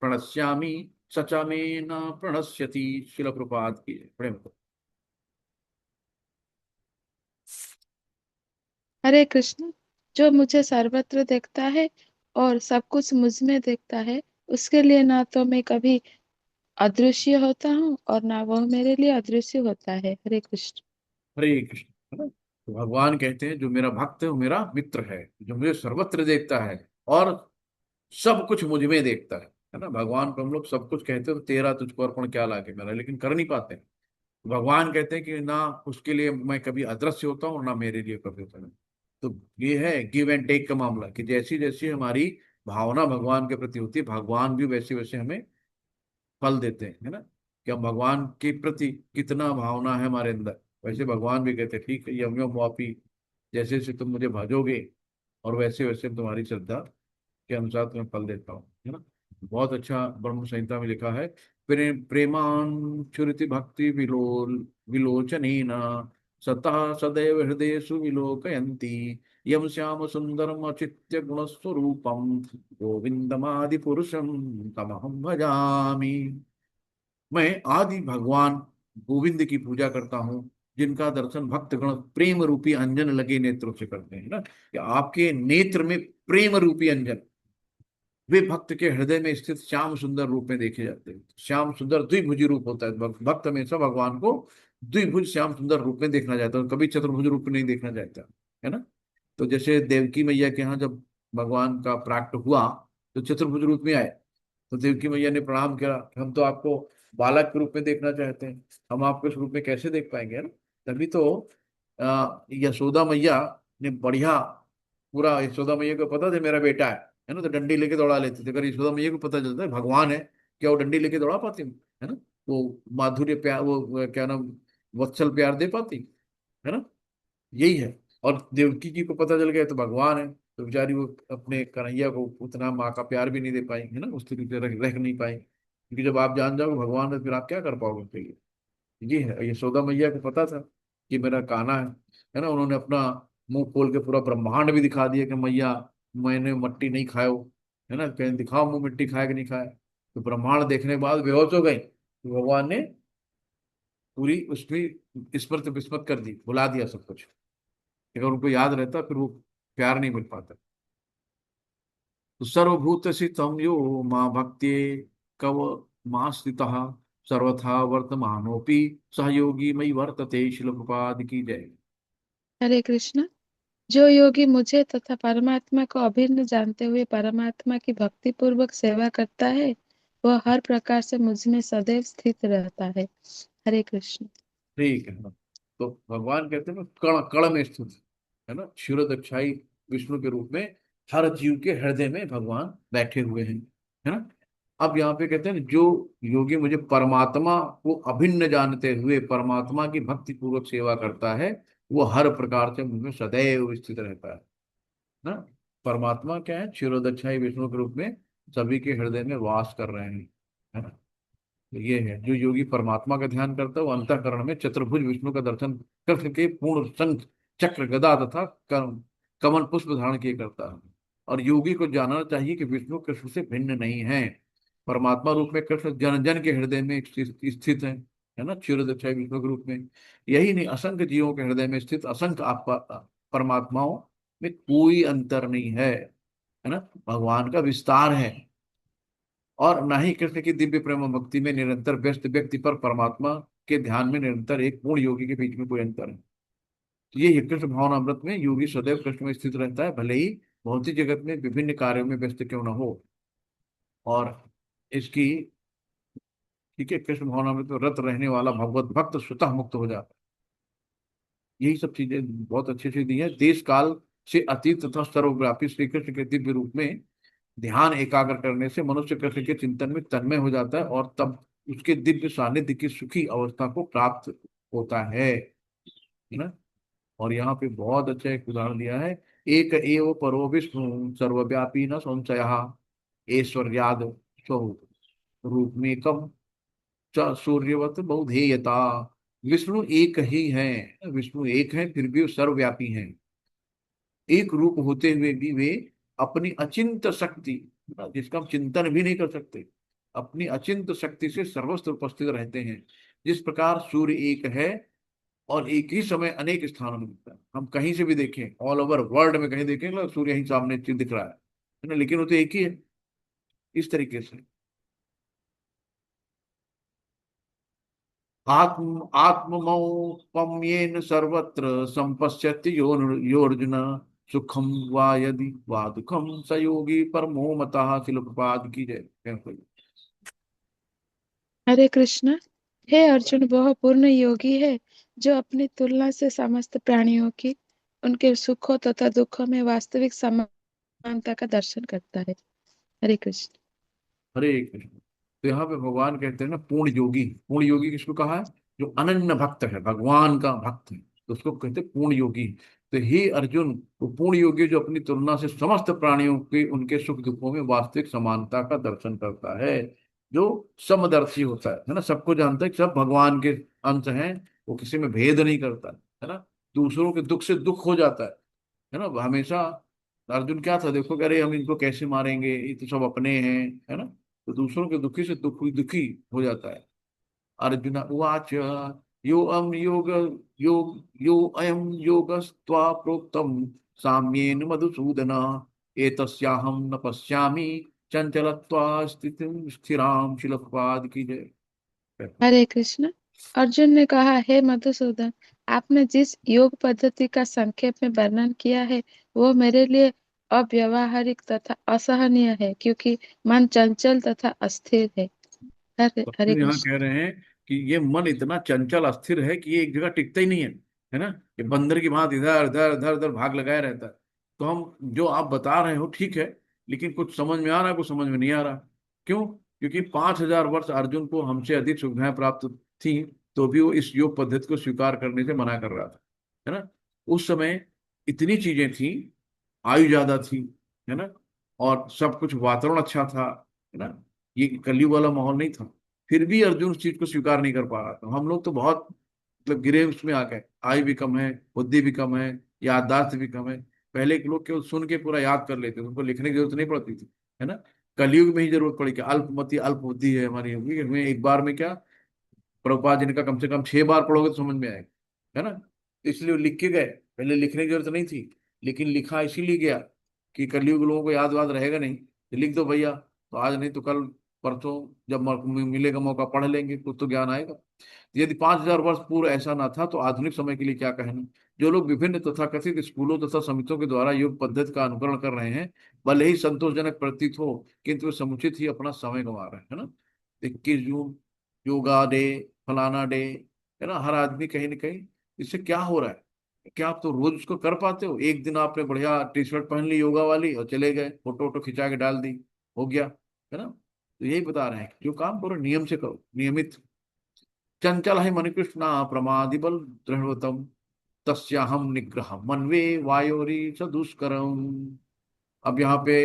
प्रणश्यामि, सचा मे न प्रणश्यति। शिल प्रपात की प्रेम को। हरे कृष्ण। जो मुझे सर्वत्र देखता है और सब कुछ मुझ में देखता है, उसके लिए ना तो मैं कभी अदृश्य होता हूँ और ना वह मेरे लिए अदृश्य होता है। हरे कृष्ण। हरे कृष्ण, है ना। तो भगवान कहते हैं, जो मेरा भक्त है वो मेरा मित्र है, जो मुझे सर्वत्र देखता है और सब कुछ मुझ में देखता है ना। भगवान को हम लोग सब कुछ कहते हैं, तो तेरा तुझको अर्पण क्या लागे मेरा, लेकिन कर नहीं पाते। भगवान कहते हैं कि ना उसके लिए मैं कभी अदृश्य होता हूँ, ना मेरे लिए कभी होता है। तो ये है गिव एंड टेक का मामला, कि जैसी जैसी हमारी भावना भगवान के प्रति होती है, भगवान भी वैसे वैसे हमें फल देते हैं, है ना। कि हम भगवान के प्रति कितना भावना है हमारे अंदर, वैसे भगवान भी कहते हैं, ठीक है, यम यम वापी, जैसे जैसे तुम मुझे भजोगे और वैसे वैसे तुम्हारी श्रद्धा के अनुसार तुम्हें फल देता हूँ, है ना। बहुत अच्छा ब्रह्म संहिता में लिखा है, प्रेमान चुरिति भक्ति विलोचनेन सतः सदैव हृदयेषु विलोकयन्ति, यम श्याम सुंदरम अचित्य गुणस्वरूपम गोविंदमादि पुरुषम तमहम भजामि। मैं आदि भगवान गोविंद की पूजा करता हूँ, जिनका दर्शन भक्त गण प्रेम रूपी अंजन लगे नेत्रों से करते हैं ना, कि आपके नेत्र में प्रेम रूपी अंजन, वे भक्त के हृदय में स्थित श्याम सुंदर रूप में देखे जाते हैं। श्याम सुंदर द्विभुजी रूप होता है, भक्त हमेशा भगवान को द्विभुज श्याम सुंदर रूप में देखना चाहता है, कभी चतुर्भुज रूप में नहीं देखना चाहता, है ना। तो जैसे देवकी मैया के यहाँ जब भगवान का प्राकट हुआ तो चतुर्भुज रूप में आए, तो देवकी मैया ने प्रणाम किया, हम तो आपको बालक के रूप में देखना चाहते हैं, हम आपको इस रूप में कैसे देख पाएंगे, है ना। तभी तो यशोदा मैया ने बढ़िया, पूरा यशोदा मैया को पता था मेरा बेटा है ना, तो डंडी लेके दौड़ा लेते थे। अगर यशोदा मैया को पता चलता है भगवान है, क्या वो डंडी लेके दौड़ा पाती, है ना। वो माधुर्य प्यार, वो क्या नाम, वत्सल प्यार दे पाती, है ना। यही है। और देवकी जी को पता चल गया तो भगवान है, तो बेचारी वो अपने कन्हैया को उतना माँ का प्यार भी नहीं दे पाई, है ना, उस तरीके से रह नहीं पाई, क्योंकि जब आप जान जाओगे भगवान है, फिर आप क्या कर पाओगे उनके लिए। ये है, यशोदा मैया को पता था कि मेरा कान्हा है ना। उन्होंने अपना मुंह खोल के पूरा ब्रह्मांड भी दिखा दिया कि मैया मैंने मट्टी नहीं खायो, है ना, कहीं दिखाओ मुंह मिट्टी खाया कि नहीं खाया। तो ब्रह्मांड देखने के बाद बेहोश हो गई, तो भगवान ने पूरी उसमें स्मृत विस्मृत कर दी, भुला दिया सब कुछ। अगर उनको याद रहता फिर वो प्यार नहीं मिल पाता। तो सर्वभूत तम यो माँ भक्ति कव माँ स्थितः सर्वथा वर्तमानोपि सहयोगी मई वर्तते। शिल प्रपाद की जय। हरे कृष्ण। जो योगी मुझे तथा परमात्मा को अभिन्न जानते हुए परमात्मा की भक्ति पूर्वक सेवा करता है, वह हर प्रकार से मुझ में सदैव स्थित रहता है। हरे कृष्ण। ठीक है ना। तो भगवान कहते हैं ना, कण कण में स्थित, है ना, क्षीरोदक्षाई विष्णु के रूप में हर जीव के हृदय में भगवान बैठे हुए हैं, है ना। अब यहाँ पे कहते हैं जो योगी मुझे परमात्मा को अभिन्न जानते हुए परमात्मा की भक्ति पूर्वक सेवा करता है, वो हर प्रकार से मुझमें सदैव स्थित रहता है ना। परमात्मा क्या है, क्षीरोदक्षाई विष्णु के रूप में सभी के हृदय में वास कर रहे हैं, है ना। तो ये है जो योगी परमात्मा का ध्यान करता है, वो अंतःकरण में चतुर्भुज विष्णु का दर्शन करके पूर्ण शंख चक्र गदा तथा कमल पुष्प धारण किए करता है। और योगी को जानना चाहिए कि विष्णु कृष्ण से भिन्न नहीं है। परमात्मा रूप में कृष्ण जन जन के हृदय में स्थित है ना, क्षीरोदक्षाई विष्णु के रूप में। यही नहीं, असंख्य जीवों के हृदय में स्थित असंख्य आपका परमात्माओं में कोई अंतर नहीं है ना, भगवान का विस्तार है। और ना ही कृष्ण की दिव्य प्रेम भक्ति में निरंतर व्यस्त व्यक्ति पर परमात्मा के ध्यान में निरंतर एक पूर्ण योगी के बीच में कोई अंतर है। तो ये कृष्ण भावनामृत में योगी सदैव कृष्ण में स्थित रहता है, भले ही भौतिक जगत में विभिन्न कार्यों में व्यस्त क्यों न हो। और इसकी, ठीक है, कृष्ण भावनामृत में रत रहने वाला भगवत भक्त स्वतः मुक्त हो जाता है। यही सब चीजें बहुत अच्छी अच्छी दी है। देश काल से अतीत तथा सर्वव्यापी श्री कृष्ण के दिव्य रूप में ध्यान एकाग्र करने से मनुष्य कृष्ण के चिंतन में तन्मय हो जाता है और तब उसके दिव्य सानिध्य की सुखी अवस्था को प्राप्त होता है ना। और यहाँ पे बहुत अच्छा एक उदाहरण दिया है, एक एव परो विष्णु सर्वव्यापी न संशय ऐश्वर्याद स्वरूपमेकम च सूर्यवत बहुधेयता। विष्णु एक ही है, विष्णु एक है फिर भी वो सर्वव्यापी हैं। एक रूप होते हुए भी वे अपनी अचिंत शक्ति, जिसका हम चिंतन भी नहीं कर सकते, अपनी अचिंत शक्ति से सर्वत्र उपस्थित रहते हैं। जिस प्रकार सूर्य एक है और एक ही समय अनेक स्थानों में दिखता है, हम कहीं से भी देखें ऑल ओवर वर्ल्ड में कहीं देखें ना, सूर्य ही सामने दिख रहा है ना, लेकिन वो तो एक ही है। इस तरीके से आत्म आत्ममौपम्येन सर्वत्र संपश्यति योर्जुन सुखम वा यदि वा दुखम स योगी परमो मतः। शिल प्रपाद की जय। हरे कृष्ण। हे अर्जुन, वह पूर्ण योगी है जो अपनी तुलना से समस्त प्राणियों की उनके सुखों तथा दुखों में वास्तविक समानता का दर्शन करता है। हरे कृष्ण। हरे कृष्ण। तो यहाँ पे भगवान कहते हैं ना पूर्ण योगी, पूर्ण योगी किसको कहा है, जो अनन्य भक्त है, भगवान का भक्त है, तो उसको कहते हैं पूर्ण योगी। तो हे अर्जुन, वो पूर्ण योगी जो अपनी तुलना से समस्त प्राणियों के उनके सुख दुखों में वास्तविक समानता का दर्शन करता है, जो समदर्शी होता है ना, सबको जानता है कि सब भगवान के अंश हैं, वो किसी में भेद नहीं करता है ना, दूसरों के दुख से दुख हो जाता है ना हमेशा। अर्जुन क्या था, देखो कि अरे हम इनको कैसे मारेंगे, ये तो सब अपने हैं, है ना, तो दूसरों के दुखी से दुखी हो जाता है। अर्जुन उवाच यो अम योग योग यो अयम योगस्त्वा प्रोक्तम साम्येन मधुसूदन एतस्याहं न पश्यामि चंचलत्वा स्थितिं स्थिराम। शिल प्रपाद की जय। हरे कृष्ण। अर्जुन ने कहा, हे मधुसूदन, आपने जिस योग पद्धति का संक्षेप में वर्णन किया है वो मेरे लिए अव्यावहारिक तथा असहनीय है, क्योंकि मन चंचल तथा अस्थिर है। हरे हरे अर्जुन यहाँ कृष्ण। कह रहे हैं कि ये मन इतना चंचल अस्थिर है कि ये एक जगह टिकता ही नहीं है ना, ये बंदर की भांति इधर उधर इधर उधर भाग लगाया रहता है। तो हम जो आप बता रहे हो ठीक है, लेकिन कुछ समझ में आ रहा है, कुछ समझ में नहीं आ रहा। क्यों? क्योंकि 5,000 वर्ष अर्जुन को हमसे अधिक सुविधाएं प्राप्त थी, तो भी वो इस योग पद्धति को स्वीकार करने से मना कर रहा था, है ना। उस समय इतनी चीजें थी, आयु ज्यादा थी, है ना, और सब कुछ वातावरण अच्छा था, है ना, ये कलयुग वाला माहौल नहीं था। फिर भी अर्जुन उस चीज को स्वीकार नहीं कर पा रहा था। हम लोग तो बहुत मतलब गिरे उसमें आ गए, आयु भी कम है, बुद्धि भी कम है, याददाश्त भी कम है। पहले के लोग केवल सुन के पूरा याद कर लेते थे, उनको लिखने की जरूरत नहीं पड़ती थी, है ना। कलयुग में ही जरूरत पड़ी कि अल्पमति अल्प बुद्धि है हमारी, हमें एक बार में क्या, प्रभुपाद जी ने कहा कम से कम 6 बार पढ़ोगे तो समझ में आएगा, है ना। इसलिए वो लिख के गए, पहले लिखने की जरूरत नहीं थी, लेकिन लिखा इसीलिए गया कि कलयुग लोगों को याद वाद रहेगा नहीं, तो लिख दो भैया, तो आज नहीं तो कल परसों जब मिलेगा मौका पढ़ लेंगे, कुछ तो ज्ञान आएगा। यदि 5,000 वर्ष पूर्व ऐसा ना था तो आधुनिक समय के लिए क्या कहना। जो लोग विभिन्न तथाकथित स्कूलों तथा समितियों के द्वारा योग पद्धति का अनुकरण कर रहे हैं, भले ही संतोषजनक प्रतीत हो, किंतु वे समुचित ही अपना समय गंवा रहे हैं, है ना। 21 जून योगा डे, फलाना डे, है ना, हर आदमी कहीं ना कहीं, इससे क्या हो रहा है, क्या आप तो रोज उसको कर पाते हो? एक दिन आपने बढ़िया टी शर्ट पहन ली योगा वाली और चले गए, फोटो वोटो खिंचा के डाल दी, हो गया, है ना? तो यही बता रहे हैं कि जो काम करो नियम से करो, नियमित। चंचल है मन कृष्णा प्रमादिबल दृढ़तम, तस्याहम निग्रह मनवे वायोरी स दुष्करम। अब यहाँ पे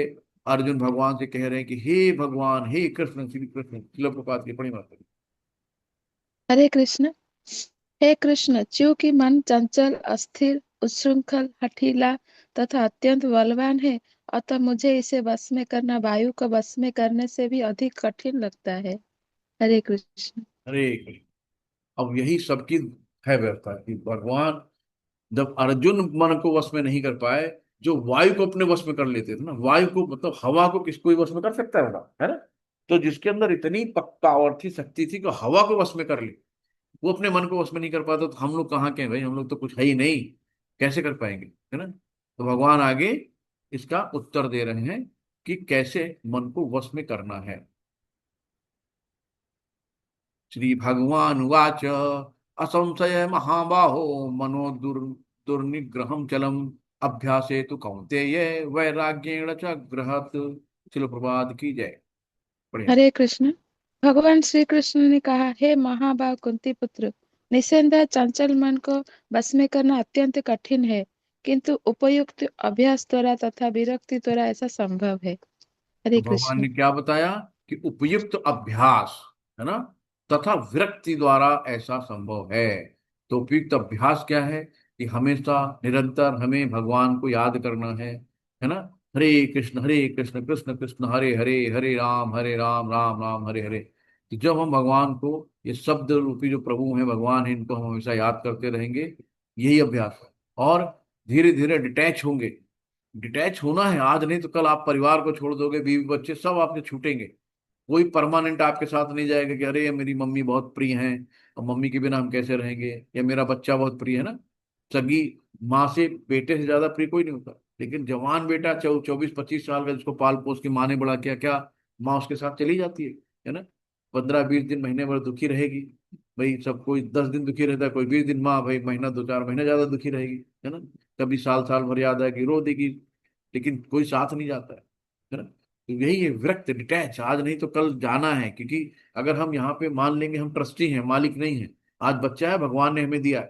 अर्जुन भगवान से कह रहे हैं कि हे भगवान, हे कृष्ण, श्री कृष्ण, शिल प्रपात की पढ़ी माता। हरे कृष्ण। हे कृष्ण, चूंकि मन चंचल, अस्थिर, उच्छृंखल, हठीला तथा अत्यंत बलवान है, अतः मुझे इसे वश में करना वायु को वश में करने से भी अधिक कठिन लगता है। हरे कृष्ण। अरे कृष्ण, अब यही सबकी है व्यवस्था कि भगवान जब अर्जुन मन को वश में नहीं कर पाए, जो वायु को अपने वश में कर लेते थे ना, वायु को मतलब हवा को किसको वश में कर सकता है ना, है ना? तो जिसके अंदर इतनी पावर थी, शक्ति थी कि हवा को वश में कर ली, वो अपने मन को वश में नहीं कर पाता, तो हम लोग कहाँ के हैं भाई? हम लोग तो कुछ है ही नहीं, कैसे कर पाएंगे, है ना? तो भगवान आगे इसका उत्तर दे रहे हैं कि कैसे मन को वश में करना है। श्री भगवान उवाच असंशय महाबाहो मनो दुर्निग्रहं चलम अभ्यासे तो कौन्तेय वैराग्येण च गृहत। चलो प्रभात की जय। बढ़िया। हरे कृष्ण। भगवान श्री कृष्ण ने कहा, हे महाभाव कुंती पुत्र, निस्संदेह चंचल मन को बस में करना अत्यंत कठिन है, किंतु उपयुक्त अभ्यास द्वारा तथा विरक्ति द्वारा ऐसा संभव है। तो हरे भगवान कृष्ण। ने क्या बताया कि उपयुक्त अभ्यास, है ना, तथा विरक्ति द्वारा ऐसा संभव है। तो उपयुक्त अभ्यास क्या है? कि हमेशा निरंतर हमें भगवान को याद करना है ना? हरे कृष्ण कृष्ण कृष्ण हरे हरे, हरे राम राम राम हरे हरे। तो जब हम भगवान को, ये शब्द रूपी जो प्रभु हैं, भगवान है, इनको हम हमेशा याद करते रहेंगे, यही अभ्यास है। और धीरे धीरे डिटैच होंगे। डिटैच होना है, आज नहीं तो कल आप परिवार को छोड़ दोगे, बीवी बच्चे सब आपसे छूटेंगे। कोई परमानेंट आपके साथ नहीं जाएगा कि अरे ये मेरी मम्मी बहुत प्रिय हैं और मम्मी के बिना हम कैसे रहेंगे, या मेरा बच्चा बहुत प्रिय है ना। सगी माँ से बेटे से ज्यादा प्रिय कोई नहीं होता। लेकिन जवान बेटा 24-25 साल का, जिसको पाल पोस के माँ ने बड़ा किया, क्या माँ उसके साथ चली जाती है ना? 15-20 दिन, महीने भर दुखी रहेगी भाई। सब कोई 10 दिन दुखी रहता है, कोई 20 दिन, माँ भाई महीना 2-4 महीने ज्यादा दुखी रहेगी, है ना? कभी साल साल भर याद आएगी, रो देगी, लेकिन कोई साथ नहीं जाता है ना? तो यही है विरक्त, डिटैच, आज नहीं तो कल जाना है। क्योंकि अगर हम यहाँ पे मान लेंगे हम ट्रस्टी हैं, मालिक नहीं है, आज बच्चा है, भगवान ने हमें दिया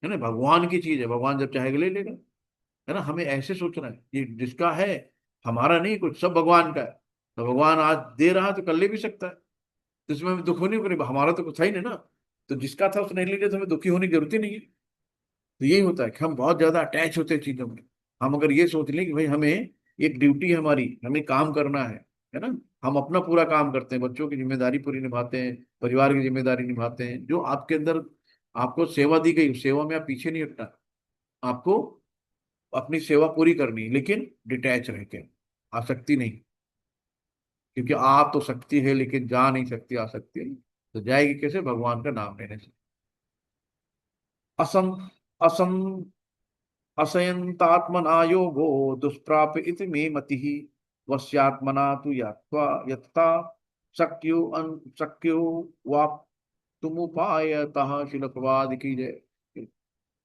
है ना, भगवान की चीज है, भगवान जब चाहेगा ले लेगा, है ना? हमें ऐसे सोचना है कि जिसका है, हमारा नहीं कुछ, सब भगवान का है। तो भगवान आज दे रहा है तो कल ले भी सकता है, तो इसमें हमें दुख होने को नहीं, हमारा तो कुछ है ही नहीं ना। तो जिसका था उसने ले लिया, तो हमें दुखी होने की जरूरत ही नहीं है। तो यही होता है कि हम बहुत ज्यादा अटैच होते हैं चीजों में। हम अगर ये सोच लें कि भाई हमें एक ड्यूटी है हमारी, हमें काम करना है ना, हम अपना पूरा काम करते हैं, बच्चों की जिम्मेदारी पूरी निभाते हैं, परिवार की जिम्मेदारी निभाते हैं, जो आपके अंदर आपको सेवा दी गई, उस सेवा में आप पीछे नहीं हटना। आपको अपनी सेवा पूरी करनी है, लेकिन डिटैच रह के, आसक्ति नहीं। क्योंकि आप तो शक्ति है लेकिन जा नहीं सकती आसक्ति, तो जाएगी कैसे? भगवान का नाम लेने से। असम असम असयन्तात्मना योगो दुष्प्राप इति मे मतिः, वश्यात्मना तु यात्वा यत्ता शक्यो वाप्तुमुपायतः। शिल प्रभात की जय।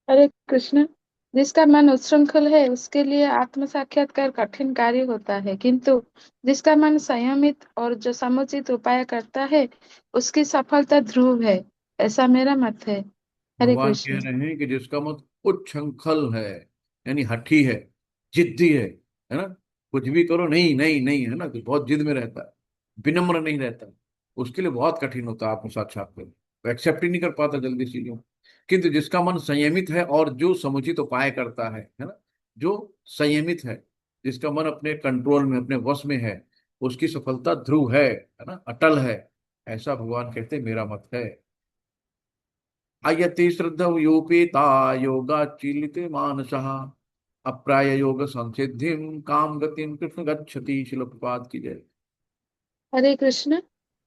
हरे कृष्ण। जिसका मन उच्छृंखल है उसके लिए आत्म साक्षात्कार कठिन कार्य होता है, किंतु जिसका मन संयमित और जो समुचित उपाय करता है उसकी सफलता ध्रुव है, ऐसा मेरा मत है। हरे भगवान कह कृष्ण। रहे हैं कि जिसका मत उच्छृंखल है, यानी हठी है, जिद्दी है ना, कुछ भी करो नहीं नहीं नहीं, है ना, कुछ बहुत जिद में रहता है, विनम्र नहीं रहता, उसके लिए बहुत कठिन होता है आत्म साक्षात्कार। वो एक्सेप्ट ही नहीं कर पाता जल्दी चीजों। किंतु जिसका मन संयमित है और जो समुचित उपाय करता है ना, जो संयमित है, जिसका मन अपने कंट्रोल में, अपने वश में है, उसकी सफलता ध्रुव है ना, अटल है। ऐसा भगवान कहते हैं, मेरा मत है। अयति श्रद्धयोपेता योगाचीलिते मानसः, अप्राय योग संसिद्धिम काम गतिम कृष्ण गच्छति। शिल प्रपात की जय। हरे कृष्ण।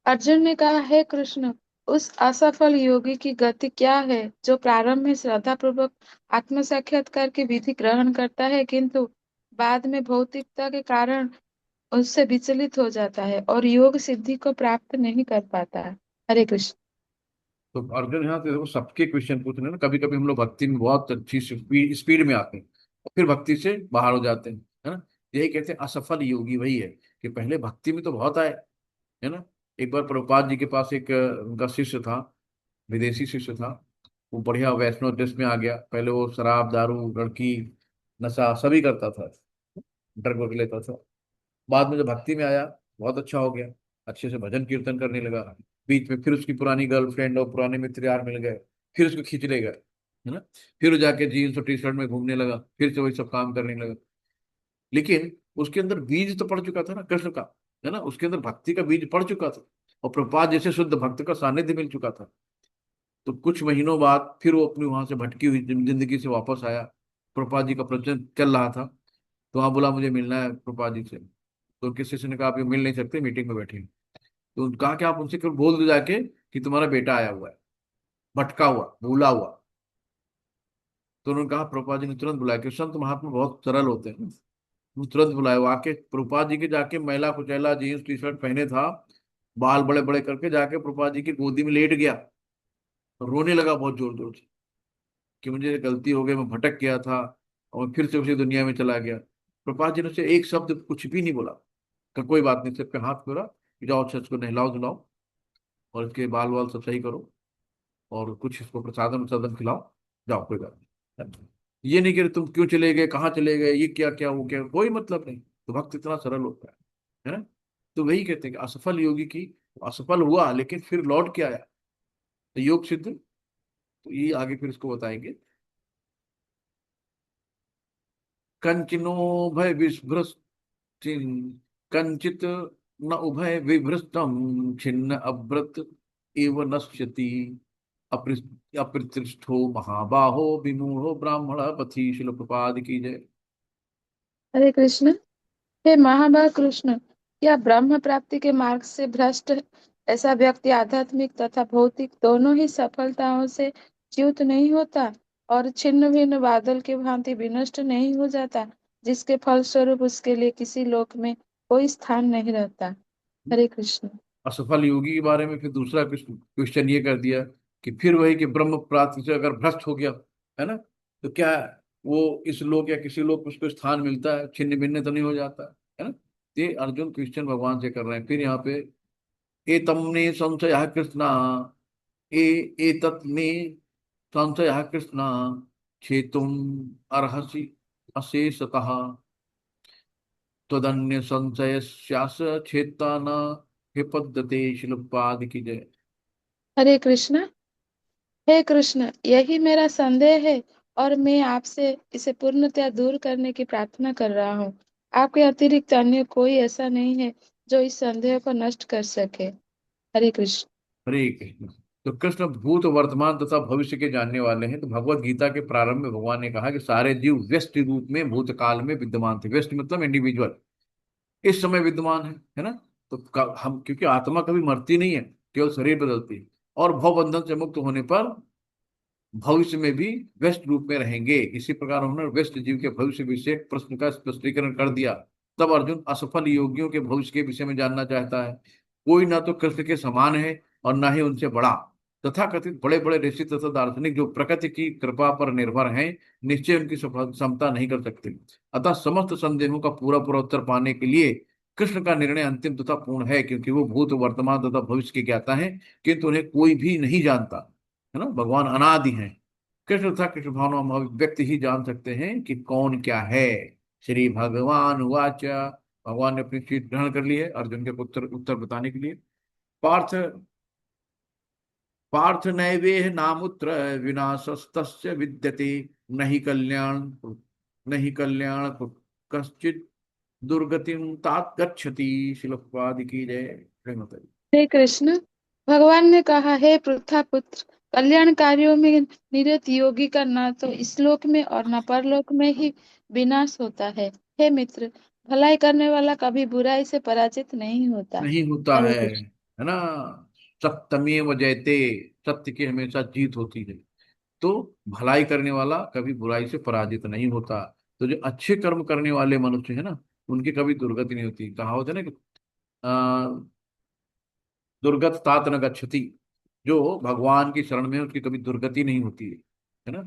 अर्जुन ने कहा, हे कृष्ण, उस असफल योगी की गति क्या है जो प्रारंभ में श्रद्धा पूर्वक आत्म साक्षात्कार की विधि ग्रहण करता है, किंतु बाद में भौतिकता के कारण उससे विचलित हो जाता है और योग सिद्धि को प्राप्त नहीं कर पाता। हरे कृष्ण। तो अर्जुन यहाँ से देखो सबके क्वेश्चन पूछ रहे हैं ना। कभी कभी हम लोग भक्ति में बहुत अच्छी स्पीड में आते हैं और फिर भक्ति से बाहर हो जाते हैं, है ना। यही कहते हैं असफल योगी वही है कि पहले भक्ति में तो बहुत आए, है ना। एक बार प्रभुपाद जी के पास एक उनका शिष्य था, विदेशी शिष्य था। वो बढ़िया वैष्णव ड्रेस में आ गया। पहले वो शराब दारू लड़की नशा सभी करता था, ड्रग वग लेता था। बाद में जब भक्ति में आया बहुत अच्छा हो गया, अच्छे से भजन कीर्तन करने लगा। बीच में फिर उसकी पुरानी गर्लफ्रेंड और पुराने मित्र यार मिल गए, फिर उसको खींच ले गए, है ना। फिर वो जाके जीन्स और टी शर्ट में घूमने लगा, फिर से वही सब काम करने लगा। लेकिन उसके अंदर बीज तो पड़ चुका था ना कृष्ण का, है ना। उसके अंदर भक्ति का बीज पड़ चुका था और प्रभुपाद जैसे शुद्ध भक्त का सानिध्य मिल चुका था। तो कुछ महीनों बाद फिर वो अपनी वहां से भटकी हुई जिंदगी से वापस आया। प्रभुपाद जी का प्रवचन चल रहा था, तो वहां बोला मुझे मिलना है प्रभुपाद जी से। तो उनके शिष्य ने कहा आप ये मिल नहीं सकते, मीटिंग में बैठे हैं। तो कहा कि आप उनसे केवल बोल दो जाके कि तुम्हारा बेटा आया हुआ है, भटका हुआ भूला हुआ। तो उन्होंने कहा, प्रभुपाद जी ने तुरंत बुलाया कि संत महात्मा बहुत सरल होते हैं। वो तुरंत बुलाया, वो आके प्रभुपाद जी के जाके मैला कुचैला जीन्स टी शर्ट पहने था, बाल बड़े बड़े करके जाके प्रभुपाद जी की गोदी में लेट गया और रोने लगा बहुत जोर जोर से कि मुझे गलती हो गई, मैं भटक गया था और फिर से उसी दुनिया में चला गया। प्रभुपाद जी ने उसे एक शब्द कुछ भी नहीं बोला, कहा कोई बात नहीं, सिर पे हाथ फेरा कि जाओ अच्छा इसको नहलाओ धुलाओ और इसके बाल वाल सब सही करो और कुछ इसको प्रसादम प्रसादम खिलाओ, जाओ कोई बात नहीं। ये नहीं कि तुम क्यों चले गए, कहाँ चले गए, ये क्या क्या वो क्या, कोई मतलब नहीं। तो भक्त इतना सरल होता है ना। तो वही कहते हैं कि असफल योगी की असफल हुआ लेकिन फिर लौट के आया तो योग सिद्ध। तो ये आगे फिर इसको बताएंगे। कंचनो भय विभ्रस्ट कंचित न उभय विभ्रष्टम छिन्न अभ्रत एव नश्यति अप्रतिष्ठो महाबाहो विमूढ़ो ब्राह्मण पथि। शिल प्रपाद की जय। हरे कृष्ण। हे महाभाग कृष्ण, क्या ब्रह्म प्राप्ति के मार्ग से भ्रष्ट ऐसा व्यक्ति आध्यात्मिक तथा भौतिक दोनों ही सफलताओं से च्युत नहीं होता और छिन्न भिन्न बादल की भांति विनष्ट नहीं हो जाता, जिसके फलस्वरूप उसके लिए किसी लोक में कोई स्थान नहीं रहता। हरे कृष्ण। असफल योगी के बारे में फिर दूसरा क्वेश्चन ये कर दिया कि फिर वही कि ब्रह्म प्राप्ति से अगर भ्रष्ट हो गया, है ना, तो क्या वो इस लोक या किसी लोक में उसको स्थान मिलता है, छिन्न भिन्न तो नहीं हो जाता है ना। ये अर्जुन क्वेश्चन भगवान से कर रहे हैं। फिर यहाँ पे एतम्ने संशय कृष्णा ए एतत् मे संशय कृष्णा छेतुम अर्हसि अशेषतः त्वदन्य संशयस्यास छेत्ता न विपद्यते। शिलुपाद की जय। हरे कृष्ण। हे कृष्ण, यही मेरा संदेह है और मैं आपसे इसे पूर्णतया दूर करने की प्रार्थना कर रहा हूँ। आपके अतिरिक्त अन्य कोई ऐसा नहीं है जो इस संदेह को नष्ट कर सके। हरे कृष्ण। हरे कृष्ण। तो कृष्ण भूत वर्तमान तथा भविष्य के जानने वाले हैं। तो भगवत गीता के प्रारंभ में भगवान ने कहा कि सारे जीव व्यष्ट रूप में भूतकाल में विद्यमान थे। व्यष्ट मतलब इंडिविजुअल, इस समय विद्यमान है ना। तो हम क्योंकि आत्मा कभी मरती नहीं है, केवल शरीर बदलती है। और भव बंधन से मुक्त होने पर भविष्य में भी व्यस्त रूप में रहेंगे। इसी प्रकार उन्होंने व्यस्त जीव के भविष्य विषय प्रश्न का स्पष्टीकरण कर दिया। तब अर्जुन असफल योगियों के भविष्य के विषय में जानना चाहता है। कोई ना तो कृष्ण के समान है और ना ही उनसे बड़ा। तथा कथित बड़े बड़े ऋषि तथा दार्शनिक जो प्रकृति की कृपा पर निर्भर हैं, निश्चय उनकी क्षमता नहीं कर सकते। अतः समस्त संदेहों का पूरा पूरा उत्तर पाने के लिए कृष्ण का निर्णय अंतिम तथा पूर्ण है, क्योंकि वो भूत वर्तमान तथा भविष्य के ज्ञाता है, किंतु उन्हें कोई भी नहीं जानता, है ना। भगवान अनादि हैं। कृष्ण तथा कृष्ण भावना हम अभिव्यक्ति ही जान सकते हैं कि कौन क्या है। श्री भगवान वाच। भगवान ने अपनी सीट ग्रहण कर ली है अर्जुन के उत्तर उत्तर बताने के लिए। पार्थ पार्थ नैवेह नामुत्र विनाशस्तस्य विद्यते। नहीं कल्याण नहीं कल्याण कश्चित दुर्गतिम तात गच्छति। शिलप्पादि की जय। जय माता दी। हे कृष्ण, भगवान ने कहा, हे पृथा पुत्र, कल्याण कार्यों में निरत योगी का न तो इस लोक में और न परलोक में ही विनाश होता है। हे मित्र, भलाई करने वाला कभी बुराई से पराजित नहीं होता। नहीं होता हरे कृष्ण। है ना। सत्यमेव जयते, सत्य की हमेशा जीत होती है। तो भलाई करने वाला कभी बुराई से पराजित नहीं होता। तो जो अच्छे कर्म करने वाले मनुष्य है ना, उनकी कभी दुर्गति नहीं होती। कहावत है ना कि दुर्गत तात न गच्छति। जो भगवान की शरण में उसकी कभी दुर्गति नहीं होती है ना।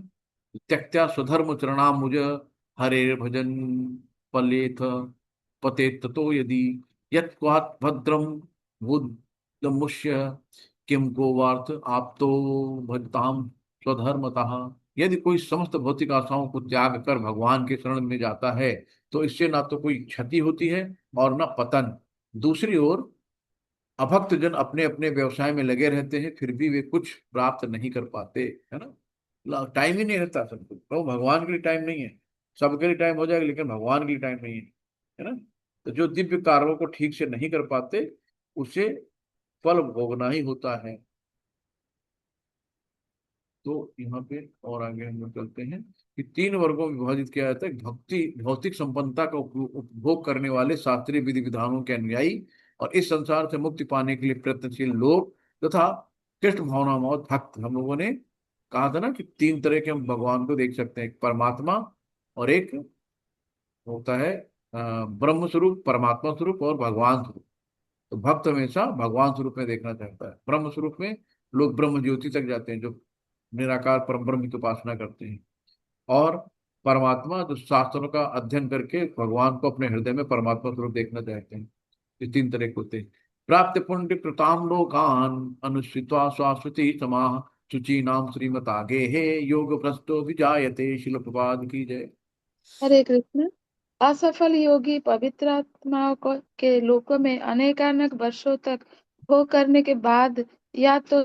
त्यक्त्या स्वधर्म चरणाम मुझ हरे भजन पलेथ पते ततो यदि यत्क्वात् भद्रम बुद्धमुष्य किम को वार्थ आप तो भजताम स्वधर्मतः। यदि कोई समस्त भौतिक आशाओं को त्याग कर भगवान के शरण में जाता है तो इससे ना तो कोई क्षति होती है और ना पतन। दूसरी ओर अभक्त जन अपने अपने व्यवसाय में लगे रहते हैं फिर भी वे कुछ प्राप्त नहीं कर पाते, है ना। टाइम ही नहीं रहता सबको, तो भगवान के लिए टाइम नहीं है। सबके लिए टाइम हो जाएगा लेकिन भगवान के लिए टाइम नहीं है ना। तो जो दिव्य कार्यों को ठीक से नहीं कर पाते उसे फल भोगना ही होता है। तो यहाँ पे और आगे हम लोग चलते हैं कि 3 वर्गों में विभाजित किया जाता है। भक्ति भौतिक संपन्नता का उपभोग करने वाले शास्त्रीय विधि विधानों के अनुयायी और इस संसार से मुक्ति पाने के लिए प्रयत्नशील लोग तथा कृष्ण भावनामय भक्त। हम लोगों ने कहा था ना कि 3 तरह के हम भगवान को देख सकते हैं, एक परमात्मा और एक होता है ब्रह्म स्वरूप, परमात्मा स्वरूप और भगवान स्वरूप। तो भक्त हमेशा भगवान स्वरूप में देखना चाहता है। ब्रह्म स्वरूप में लोग ब्रह्म ज्योति तक जाते हैं जो निराकार परम ब्रह्म की उपासना करते हैं। और परमात्मा जो शास्त्रों का अध्ययन करके भगवान को अपने हृदय में परमात्मा स्वरूप देखना चाहते हैं। ये 3 तरह के होते हैं। प्राप्त पुण्य कृताम लोकान अनुष्ठित्वा शाश्वती समाह शुचि नाम श्रीमत आगे हे योग भ्रष्टो विजायते। शिल प्रपाद की जय। हरे कृष्ण। असफल योगी पवित्र आत्माओं को के लोकों में अनेकानेक वर्षों तक भोग करने के बाद या तो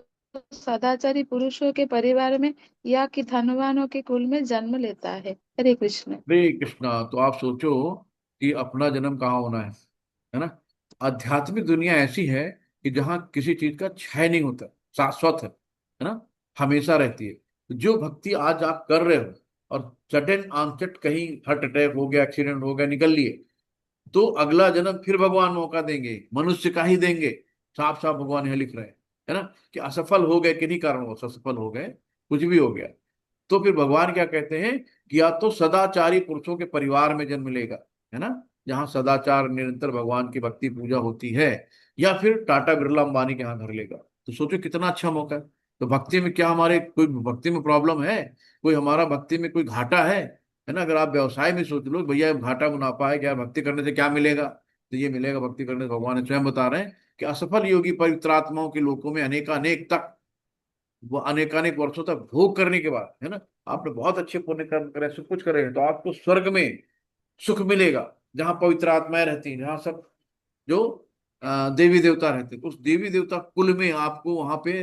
सदाचारी पुरुषों के परिवार में या कि धनवानों के कुल में जन्म लेता है। हरे कृष्ण। हरे कृष्णा। तो आप सोचो कि अपना जन्म कहाँ होना है ना। आध्यात्मिक दुनिया ऐसी है कि जहाँ किसी चीज का क्षय नहीं होता, शाश्वत है ना, हमेशा रहती है। तो जो भक्ति आज आप कर रहे हो और सडन आनसेट कहीं हार्ट अटैक हो गया, एक्सीडेंट हो गया, निकल लिए, तो अगला जन्म फिर भगवान मौका देंगे, मनुष्य का ही देंगे। साफ साफ भगवान यहाँ लिख रहे हैं, है ना, कि असफल हो गए किन्हीं कारणवश, असफल हो गए, कुछ भी हो गया, तो फिर भगवान क्या कहते हैं कि या तो सदाचारी पुरुषों के परिवार में जन्म लेगा, है ना, जहाँ सदाचार निरंतर भगवान की भक्ति पूजा होती है, या फिर टाटा बिरला अंबानी के यहाँ घर लेगा। तो सोचो कितना अच्छा मौका है। तो भक्ति में क्या हमारे कोई भक्ति में प्रॉब्लम है, कोई हमारा भक्ति में कोई घाटा है ना। अगर आप व्यवसाय में सोच लो भैया घाटा मुनाफा है क्या, भक्ति करने से क्या मिलेगा, तो ये मिलेगा भक्ति करने से। भगवान स्वयं बता रहे हैं कि असफल योगी पवित्रात्माओं के लोकों में अनेकानेक तक, वो अनेकानेक वर्षों तक भोग करने के बाद, है ना, आपने बहुत अच्छे पुण्य कर्म करे, सब कुछ करे हैं, तो आपको स्वर्ग में सुख मिलेगा जहाँ पवित्र आत्माएं रहती हैं, जहाँ सब जो देवी देवता रहते हैं, उस देवी देवता कुल में आपको वहां पे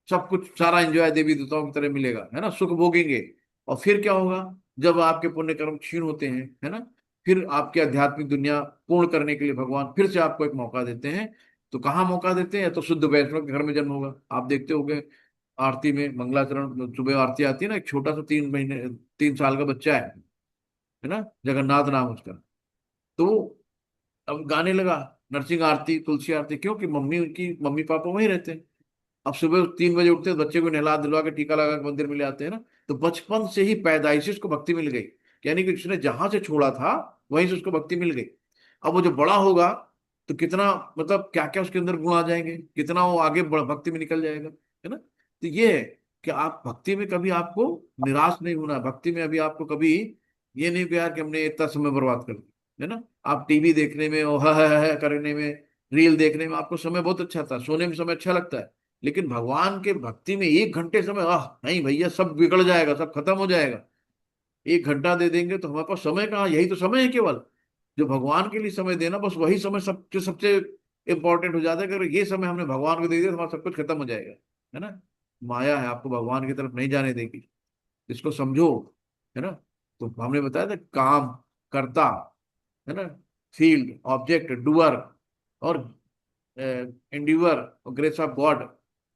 सब कुछ सारा एंजॉय देवी देवताओं की तरह मिलेगा, है ना, सुख भोगेंगे। और फिर क्या होगा, जब आपके पुण्य कर्म क्षीण होते हैं, है ना, फिर आपकी आध्यात्मिक दुनिया पूर्ण करने के लिए भगवान फिर से आपको एक मौका देते हैं। तो कहाँ मौका देते हैं, या तो शुद्ध वैष्णव के घर में जन्म होगा। आप देखते होंगे आरती में मंगलाचरण सुबह आरती आती है ना, एक छोटा सा 3 महीने 3 साल का बच्चा है ना, जगन्नाथ नाम उसका। तो अब गाने लगा नरसिंह आरती, तुलसी आरती, क्योंकि मम्मी उनकी मम्मी पापा वहीं रहते हैं। अब सुबह 3 बजे उठते हैं, बच्चे को नहला दिलवा के टीका लगा के मंदिर में ले आते हैं ना। तो बचपन से ही पैदाइश उसको भक्ति मिल गई, यानी कि उसने जहां से छोड़ा था वहीं से उसको भक्ति मिल गई। अब वो जब बड़ा होगा तो कितना, मतलब क्या क्या उसके अंदर गुण आ जाएंगे, कितना वो आगे भक्ति में निकल जाएगा, है ना। तो ये है कि आप भक्ति में कभी आपको निराश नहीं होना। भक्ति में अभी आपको कभी ये नहीं कि यार कि हमने इतना समय बर्बाद कर दिया, है ना। आप टीवी देखने में और है करने में, रील देखने में आपको समय बहुत अच्छा था, सोने में समय अच्छा लगता है, लेकिन भगवान के भक्ति में 1 घंटे समय, आह नहीं भैया, सब बिगड़ जाएगा, सब खत्म हो जाएगा। 1 घंटा दे देंगे तो हमारे पास समय कहाँ, यही तो समय है केवल जो भगवान के लिए समय देना, बस वही समय सब जो सबसे इंपॉर्टेंट हो जाता है। अगर ये समय हमने भगवान को दे दिया तो हमारा सब कुछ खत्म हो जाएगा, है ना। माया है, आपको भगवान की तरफ नहीं जाने देगी, इसको समझो, है ना। तो हमने बताया था काम करता, है ना, फील्ड ऑब्जेक्ट डूअर और एंडीवर और ग्रेस ऑफ गॉड,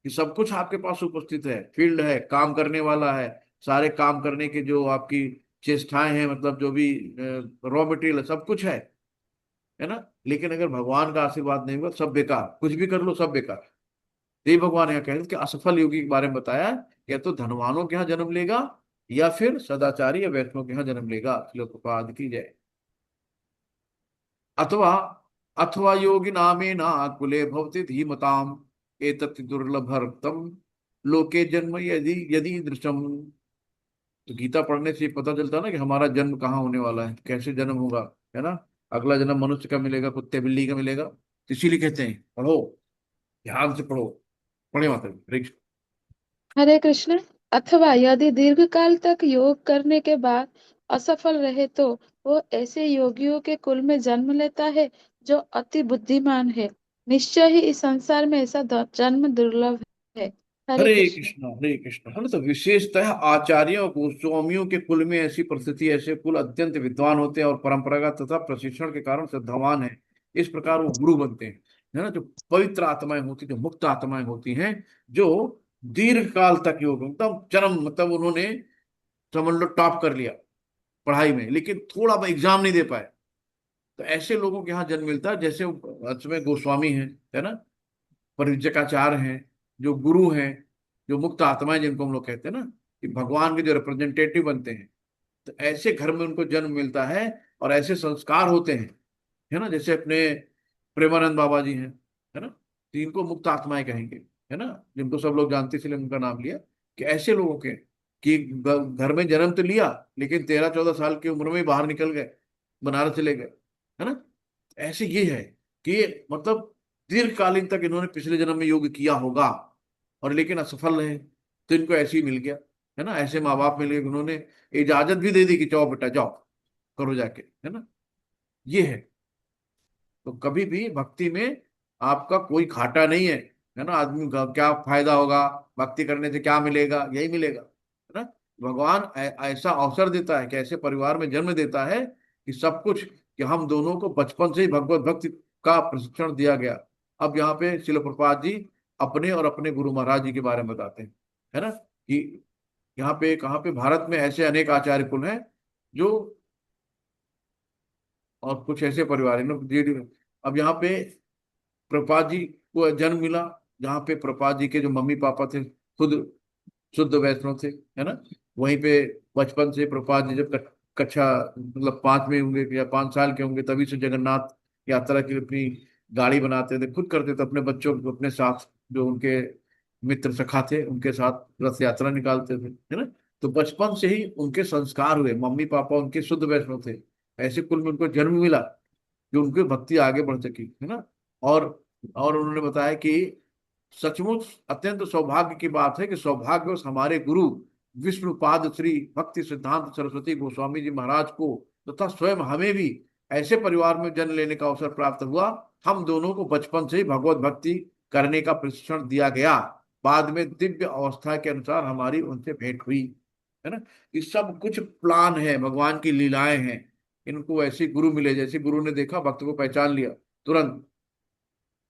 ये सब कुछ आपके पास उपस्थित है। फील्ड है, काम करने वाला है, सारे काम करने के जो आपकी चेष्टाएं हैं, मतलब जो भी रॉ मटेरियल है, सब कुछ है ना। लेकिन अगर भगवान का आशीर्वाद नहीं हुआ सब बेकार, कुछ भी कर लो सब बेकार। यही भगवान यहाँ कह रहे हैं कि असफल योगी के बारे में बताया, या तो धनवानों के यहाँ जन्म लेगा या फिर सदाचारी या वैष्णव के यहाँ जन्म लेगा। श्लोक प्रपाद की जय। अथवा अथवा योगी नामे ना कुले भवति धीमताम एतत् दुर्लभर्तम लोके जन्म यदि यदि दृश्यम। तो गीता पढ़ने से पता चलता है ना कि हमारा जन्म कहाँ होने वाला है, कैसे जन्म होगा, है ना। अगला जन्म मनुष्य का मिलेगा, कुत्ते बिल्ली का मिलेगा। तो इसीलिए कहते हैं पढ़ो, ध्यान से पढ़ो। पढ़े माता जी, हरे कृष्ण। हरे कृष्ण। अथवा यदि दीर्घ काल तक योग करने के बाद असफल रहे तो वो ऐसे योगियों के कुल में जन्म लेता है जो अति बुद्धिमान है। निश्चय ही इस संसार में ऐसा जन्म दुर्लभ है। हरे हरे कृष्ण। कृष्ण हरे कृष्ण। है ना। तो विशेषतः आचार्यों गोस्वामियों के कुल में ऐसी परिस्थिति, ऐसे कुल अत्यंत विद्वान होते हैं और परंपरागत तथा प्रशिक्षण के कारण श्रद्धावान है। इस प्रकार वो गुरु बनते हैं। है ना। जो पवित्र आत्माएं होती, जो मुक्त आत्माएं होती हैं, जो दीर्घ काल तक योग, मतलब चरम, मतलब उन्होंने समझ लो टॉप कर लिया पढ़ाई में, लेकिन थोड़ा एग्जाम नहीं दे पाए। तो ऐसे लोगों के यहाँ जन्म मिलता है, जैसे में गोस्वामी हैं, है ना, परिव्राजकाचार्य हैं, जो गुरु हैं, जो मुक्त आत्माएं जिनको हम लोग कहते हैं ना, कि भगवान के जो रिप्रेजेंटेटिव बनते हैं। तो ऐसे घर में उनको जन्म मिलता है और ऐसे संस्कार होते हैं, है ना। जैसे अपने प्रेमानंद बाबा जी हैं, है ना, तो इनको मुक्त आत्माएं कहेंगे, है ना, जिनको सब लोग जानते इसलिए उनका नाम लिया। कि ऐसे लोगों के कि घर में जन्म तो लिया, लेकिन 13-14 साल की उम्र में बाहर निकल गए, बनारस चले गए, है ना। ऐसे ये है कि मतलब दीर्घकालीन तक इन्होंने पिछले जन्म में योग किया होगा, और लेकिन असफल रहे, तो इनको ऐसे ही मिल गया, है ना। ऐसे माँ बाप मिले, उन्होंने इजाजत भी दे दी कि जाओ बेटा जाओ, करो जाके, है ना। ये है। तो कभी भी भक्ति में आपका कोई घाटा नहीं है ना। आदमी का क्या फायदा होगा, भक्ति करने से क्या मिलेगा, यही मिलेगा, है ना। भगवान ऐसा अवसर देता है कि ऐसे परिवार में जन्म देता है कि सब कुछ, कि हम दोनों को बचपन से ही भगवत भक्ति का प्रशिक्षण दिया गया। अब यहाँ पे शिल प्रपात जी अपने और अपने गुरु महाराज जी के बारे में बताते हैं, है ना, कि यहाँ पे कहाँ पे भारत में ऐसे अनेक आचार्य कुल हैं, जो, और कुछ ऐसे परिवार हैं अब यहाँ पे प्रभुपाद जी को जन्म मिला, जहाँ पे प्रभुपाद जी के जो मम्मी पापा थे खुद शुद्ध वैष्णव थे, है ना। वहीं पे बचपन से प्रभुपाद जी जब कक्षा मतलब 5 में होंगे या 5 साल के होंगे, तभी से जगन्नाथ यात्रा की अपनी गाड़ी बनाते थे, खुद करते थे, अपने बच्चों को अपने साथ, जो उनके मित्र सखा थे उनके साथ रथ यात्रा निकालते थे, है ना। तो बचपन से ही उनके संस्कार हुए, मम्मी पापा उनके शुद्ध वैष्णव थे। ऐसे कुल में उनको जन्म मिला जो उनकी भक्ति आगे बढ़ सकी, है ना। और और उन्होंने बताया कि सचमुच अत्यंत सौभाग्य की बात है कि सौभाग्यवश हमारे गुरु विष्णुपाद श्री भक्ति सिद्धांत सरस्वती गोस्वामी जी महाराज को तथा स्वयं हमें भी ऐसे परिवार में जन्म लेने का अवसर प्राप्त हुआ। हम दोनों को बचपन से ही भगवत भक्ति करने का प्रशिक्षण दिया गया। बाद में दिव्य अवस्था के अनुसार हमारी उनसे भेंट हुई, है ना। ये सब कुछ प्लान है, भगवान की लीलाएं हैं। इनको ऐसे गुरु मिले, जैसे गुरु ने देखा भक्त को पहचान लिया तुरंत,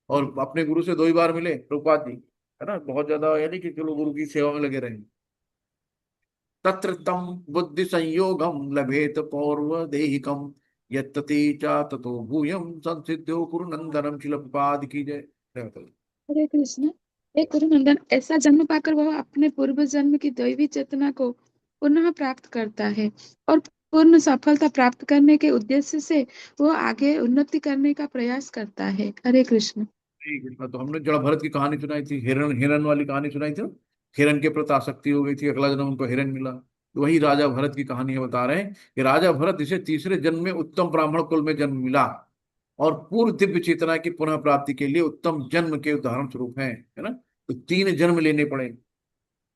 और अपने गुरु से 2 ही बार मिले प्रभुपाद जी, है ना। बहुत ज्यादा यानी कि चलो गुरु की सेवा में लगे रहे। तत्र तम बुद्धि संयोगम लभेत पौर्व देहिकम यत्तते चा ततो भूयम संसिद्ध्यो कुरु नंदनम। शिल प्रभुपाद की जय। हरे कृष्ण। हे गुरुनंदन, ऐसा जन्म पाकर वह अपने पूर्व जन्म की दैवी चेतना को पुनः प्राप्त करता है और पूर्ण सफलता प्राप्त करने के उद्देश्य से वो आगे उन्नति करने का प्रयास करता है। हरे कृष्ण। ठीक है। तो हमने जड़ भरत की कहानी सुनाई थी, हिरण हिरण वाली कहानी सुनाई थी ना? हिरण के प्रति आसक्ति हो गई थी, अगला जन्म उनको हिरण मिला। तो वही राजा भरत की कहानी है, बता रहे हैं कि राजा भरत इसे तीसरे जन्म में उत्तम ब्राह्मण कुल में जन्म मिला और पूर्व दिव्य चेतना की पुनः प्राप्ति के लिए उत्तम जन्म के उदाहरण स्वरूप है ना। तो 3 जन्म लेने पड़े,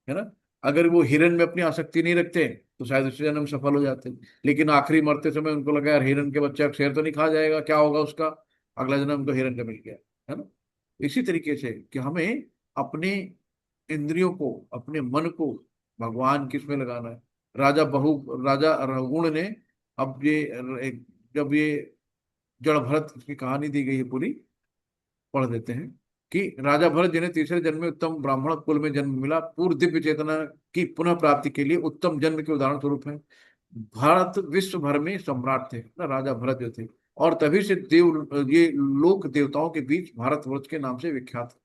है ना। अगर वो हिरण में अपनी आसक्ति नहीं रखते तो शायद उसी जन्म में सफल हो जाते, लेकिन आखिरी मरते समय उनको लगा यार हिरण के बच्चे शेर तो नहीं खा जाएगा, क्या होगा उसका, अगला जन्म उनको हिरण का मिल गया, है ना। इसी तरीके से कि हमें अपने इंद्रियों को, अपने मन को भगवान किस में लगाना है। राजा रघुगुण ने, अब जब ये जड़ भरत की कहानी दी गई है पूरी, पढ़ देते हैं कि राजा भरत जिन्हें तीसरे जन्म में उत्तम ब्राह्मण कुल में जन्म मिला, पूर्व दिव्य चेतना की पुनः प्राप्ति के लिए उत्तम जन्म के उदाहरण स्वरूप है। भारत विश्व भर में सम्राट थे ना, राजा भरत जो थे, और तभी से ये लोक देवताओं के बीच भारतवर्ष के नाम से विख्यात।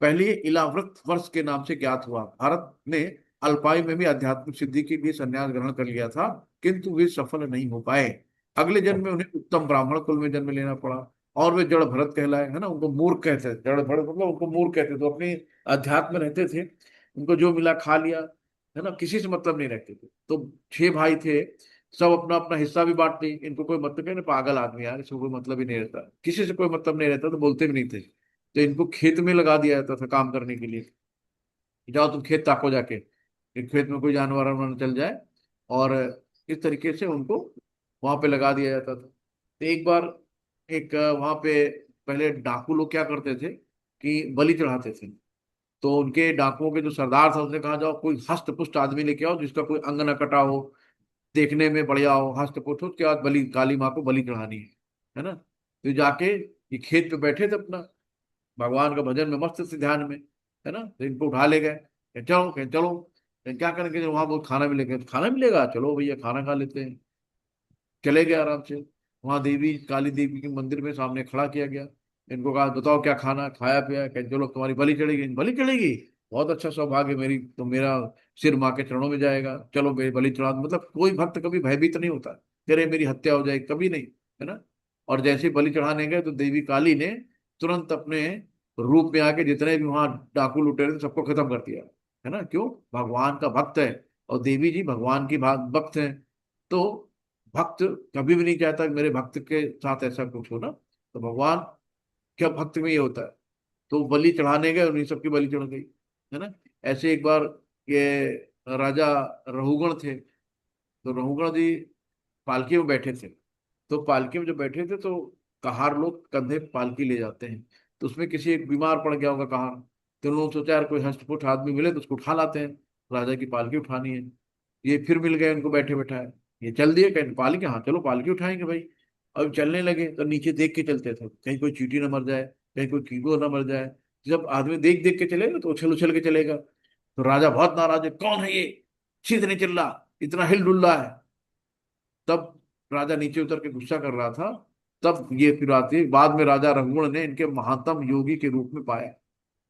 पहले ये इलाव्रत वर्ष के नाम से ज्ञात हुआ। भारत ने अल्पायु में भी आध्यात्मिक सिद्धि के लिए संन्यास ग्रहण कर लिया था, किंतु वे सफल नहीं हो पाए। अगले जन्म में उन्हें उत्तम ब्राह्मण कुल में जन्म लेना पड़ा। और वे जड़ भरत कहलाए, है ना, उनको मूर्ख कहते थे, जड़ भरत मतलब उनको मूर्ख कहते थे। तो अपने अध्यात्म में रहते थे, उनको जो मिला खा लिया, है ना, किसी से मतलब नहीं रखते थे। तो 6 भाई थे, सब अपना अपना हिस्सा भी बांट ली, इनको कोई मतलब नहीं, पागल आदमी यार, इसको कोई मतलब ही नहीं रहता, किसी से कोई मतलब नहीं रहता, तो बोलते भी नहीं थे। तो इनको खेत में लगा दिया जाता था काम करने के लिए, कि जाओ तुम खेत ताको जाके, कि खेत में कोई जानवर वानवर न चल जाए। और इस तरीके से उनको वहां पे लगा दिया जाता था। तो एक बार एक वहां पे पहले डाकू लोग क्या करते थे कि बलि चढ़ाते थे। तो उनके डाकुओं के जो सरदार था, उसने कहा जाओ कोई हष्ट पुष्ट आदमी लेके आओ, जिसका कोई अंग न कटा हो, देखने में बढ़िया हो, हष्ट पुष्ट हो, उसके बाद बलि, काली माँ को बलि चढ़ानी है ना। तो जाके ये खेत पे बैठे थे अपना, भगवान का भजन में मस्त से ध्यान में, है ना। तो इनको उठा ले गए, कहे चलो, क्या करेंगे, वहां बहुत खाना मिलेगा, तो खाना मिलेगा, चलो भैया खाना खा लेते हैं। चले गए आराम से। वहां देवी, काली देवी के मंदिर में सामने खड़ा किया गया, इनको कहा बताओ क्या खाना, खाया पिया, कहे चलो तुम्हारी बलि चढ़ेगी। बलि चढ़ेगी, बहुत अच्छा सौभाग्य, मेरी तो मेरा सिर माँ के चरणों में जाएगा, चलो मेरी बलि चढ़ा दो। मतलब कोई भक्त कभी भयभीत नहीं होता, तेरे मेरी हत्या हो जाएगी, कभी नहीं, है ना। और जैसे ही बलि चढ़ाने गए तो देवी काली ने तुरंत अपने रूप में आके जितने भी वहां डाकू लुटेरे थे सबको खत्म कर दिया, है ना। क्यों? भगवान का भक्त है, और देवी जी भगवान की भक्त है। तो भक्त कभी भी नहीं चाहता कि मेरे भक्त के साथ ऐसा कुछ हो ना। तो भगवान क्या भक्त में ये होता है। तो बलि चढ़ाने गए, उन्हीं सबकी बलि चढ़ गई, है ना। ऐसे एक बार ये राजा रहुगण थे, तो रहुगण जी पालकी में बैठे थे। तो पालकी में जो बैठे थे, तो कहार लोग कंधे पे पालकी ले जाते हैं, तो उसमें किसी एक बीमार पड़ गया होगा कहार। तो उन लोगों ने सोचा यार कोई हष्टपुष्ट आदमी मिले तो उसको उठा लाते हैं, राजा की पालकी उठानी है। ये फिर मिल गए उनको बैठे बैठाए, ये चल दिए, कहीं पालकी, हाँ चलो पालकी उठाएंगे भाई। अब चलने लगे तो नीचे देख के चलते थे, कहीं कोई चींटी ना मर जाए, कहीं कोई कीड़ो ना मर जाए। जब आदमी देख देख के चलेगा तो उछल उछल के चलेगा। तो राजा बहुत नाराज है, कौन है ये, सीधे नहीं चल रहा, इतना हिल डुल रहा है। तब राजा नीचे उतर के गुस्सा कर रहा था। तब ये फिर आते बाद में राजा रघुगण ने इनके महात्म योगी के रूप में पाया।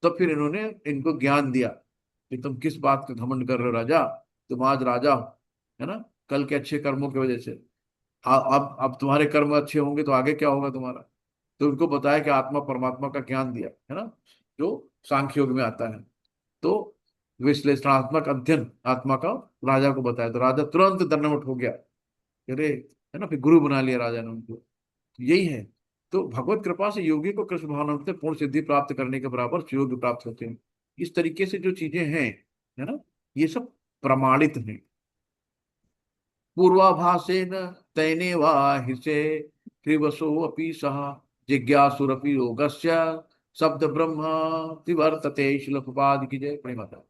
तब फिर इन्होंने इनको ज्ञान दिया कि तुम किस बात का घमंड कर रहे हो राजा, तुम आज राजा हो, है ना, कल के अच्छे कर्मों की वजह से। अब तुम्हारे कर्म अच्छे होंगे तो आगे क्या होगा तुम्हारा। तो उनको बताया कि आत्मा परमात्मा का ज्ञान दिया, है ना, जो सांख्य योग में आता है। तो विश्लेषणात्मक अध्ययन आत्मा का राजा को बताया, तो राजा तुरंत दंडवत हो गया, अरे, है ना, फिर गुरु बना लिया राजा ने उनको। तो यही है। तो भगवत कृपा से योगी को कृष्ण भावनामृत से पूर्ण सिद्धि प्राप्त करने के बराबर सुयोग प्राप्त होते हैं। इस तरीके से जो चीजें हैं, है ना, ये सब प्रमाणित हैं। पूर्वाभासेन तैने वाहिसे त्रिवसो अपि सह जिज्ञासुरपि योगस्य शब्द ब्रह्म तिवर्तते। श्रील प्रभुपाद की जय। प्रेम माता।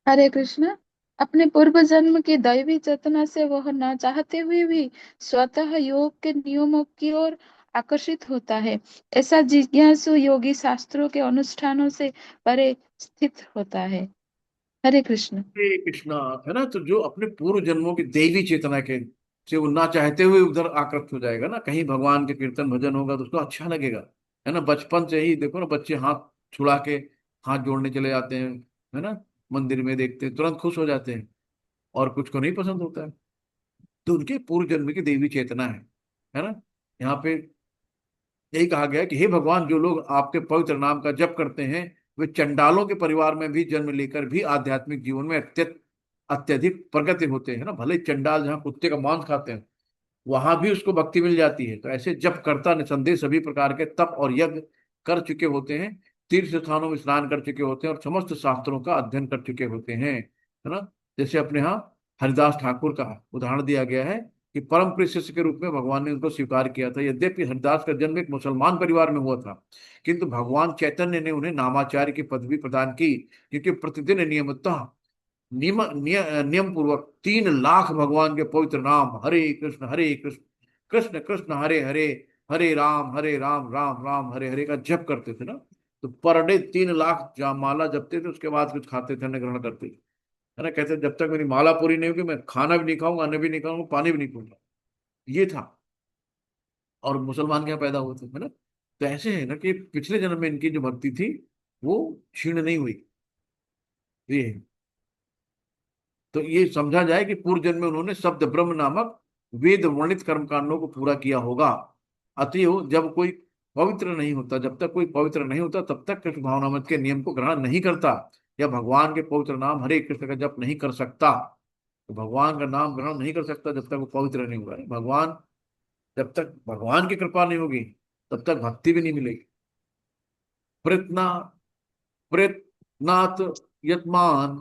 हरे कृष्ण। अपने पूर्व जन्म की दैवी चेतना से वह न चाहते हुए भी स्वतः योग के नियमों की ओर आकर्षित होता है। ऐसा जिज्ञासु योगी शास्त्रों के अनुष्ठानों से परे स्थित होता है। हरे कृष्ण। हरे कृष्णा। है ना, तो जो अपने पूर्व जन्मों की दैवी चेतना के से वो ना चाहते हुए उधर आकृष्ट हो जाएगा ना, कहीं भगवान के कीर्तन भजन होगा तो उसको अच्छा लगेगा, है ना। बचपन से ही देखो ना, बच्चे हाथ छुड़ा के हाथ जोड़ने चले जाते हैं, है ना, मंदिर में देखते हैं तुरंत खुश हो जाते हैं। और कुछ को नहीं पसंद होता है। तो उनके पूर्व जन्म की देवी चेतना है ना। यहाँ पे यही कहा गया है कि हे भगवान, जो लोग आपके पवित्र नाम का जप करते हैं, वे चंडालों के परिवार में भी जन्म लेकर भी आध्यात्मिक जीवन में अत्यधिक प्रगति होते हैं ना। भले ही चंडाल जहाँ कुत्ते का मांस खाते हैं, वहां भी उसको भक्ति मिल जाती है। तो ऐसे जप करता निसंदेह सभी प्रकार के तप और यज्ञ कर चुके होते हैं, तीर्थ स्थानों में स्नान कर चुके होते हैं, और समस्त शास्त्रों का अध्ययन कर चुके होते हैं, है ना। जैसे अपने यहाँ हरिदास ठाकुर का उदाहरण दिया गया है कि परम प्रिय शिष्य के रूप में भगवान ने उनको स्वीकार किया था। यद्यपि हरिदास का जन्म एक मुसलमान परिवार में हुआ था, किंतु भगवान चैतन्य ने उन्हें नामाचार्य की पदवी प्रदान की, क्योंकि प्रतिदिन नियमितः नियम पूर्वक 3 लाख भगवान के पवित्र नाम हरे कृष्ण कृष्ण कृष्ण हरे हरे, हरे राम राम राम हरे हरे का जप करते थे ना। तो पर डे 3 लाख माला जपते थे, उसके बाद कुछ खाते थे, अन्न ग्रहण करते थे, है ना। कहते जब तक मेरी माला पूरी नहीं होगी मैं खाना भी नहीं खाऊंगा, अन्न भी नहीं खाऊंगा, पानी भी नहीं पीऊंगा। ये था। और मुसलमान के यहाँ पैदा हुए थे, है ना। तो ऐसे है ना कि पिछले जन्म में इनकी जो भक्ति थी वो क्षीण नहीं हुई। ये है। तो ये समझा जाए कि पूर्व जन्म में उन्होंने शब्द ब्रह्म नामक वेद वर्णित कर्म कांडों को पूरा किया होगा। अतएव जब कोई पवित्र नहीं होता। जब तक कोई पवित्र नहीं होता तब तक कृष्ण भावनामृत के नियम को ग्रहण नहीं करता, या भगवान के पवित्र नाम हरे कृष्ण का जप नहीं कर सकता। तो भगवान का नाम ग्रहण नहीं कर सकता जब तक वो पवित्र नहीं हुआ है। भगवान, जब तक भगवान की कृपा नहीं होगी तब तक भक्ति भी नहीं मिलेगी। प्रयत्ना प्रयत्नात् यत्मान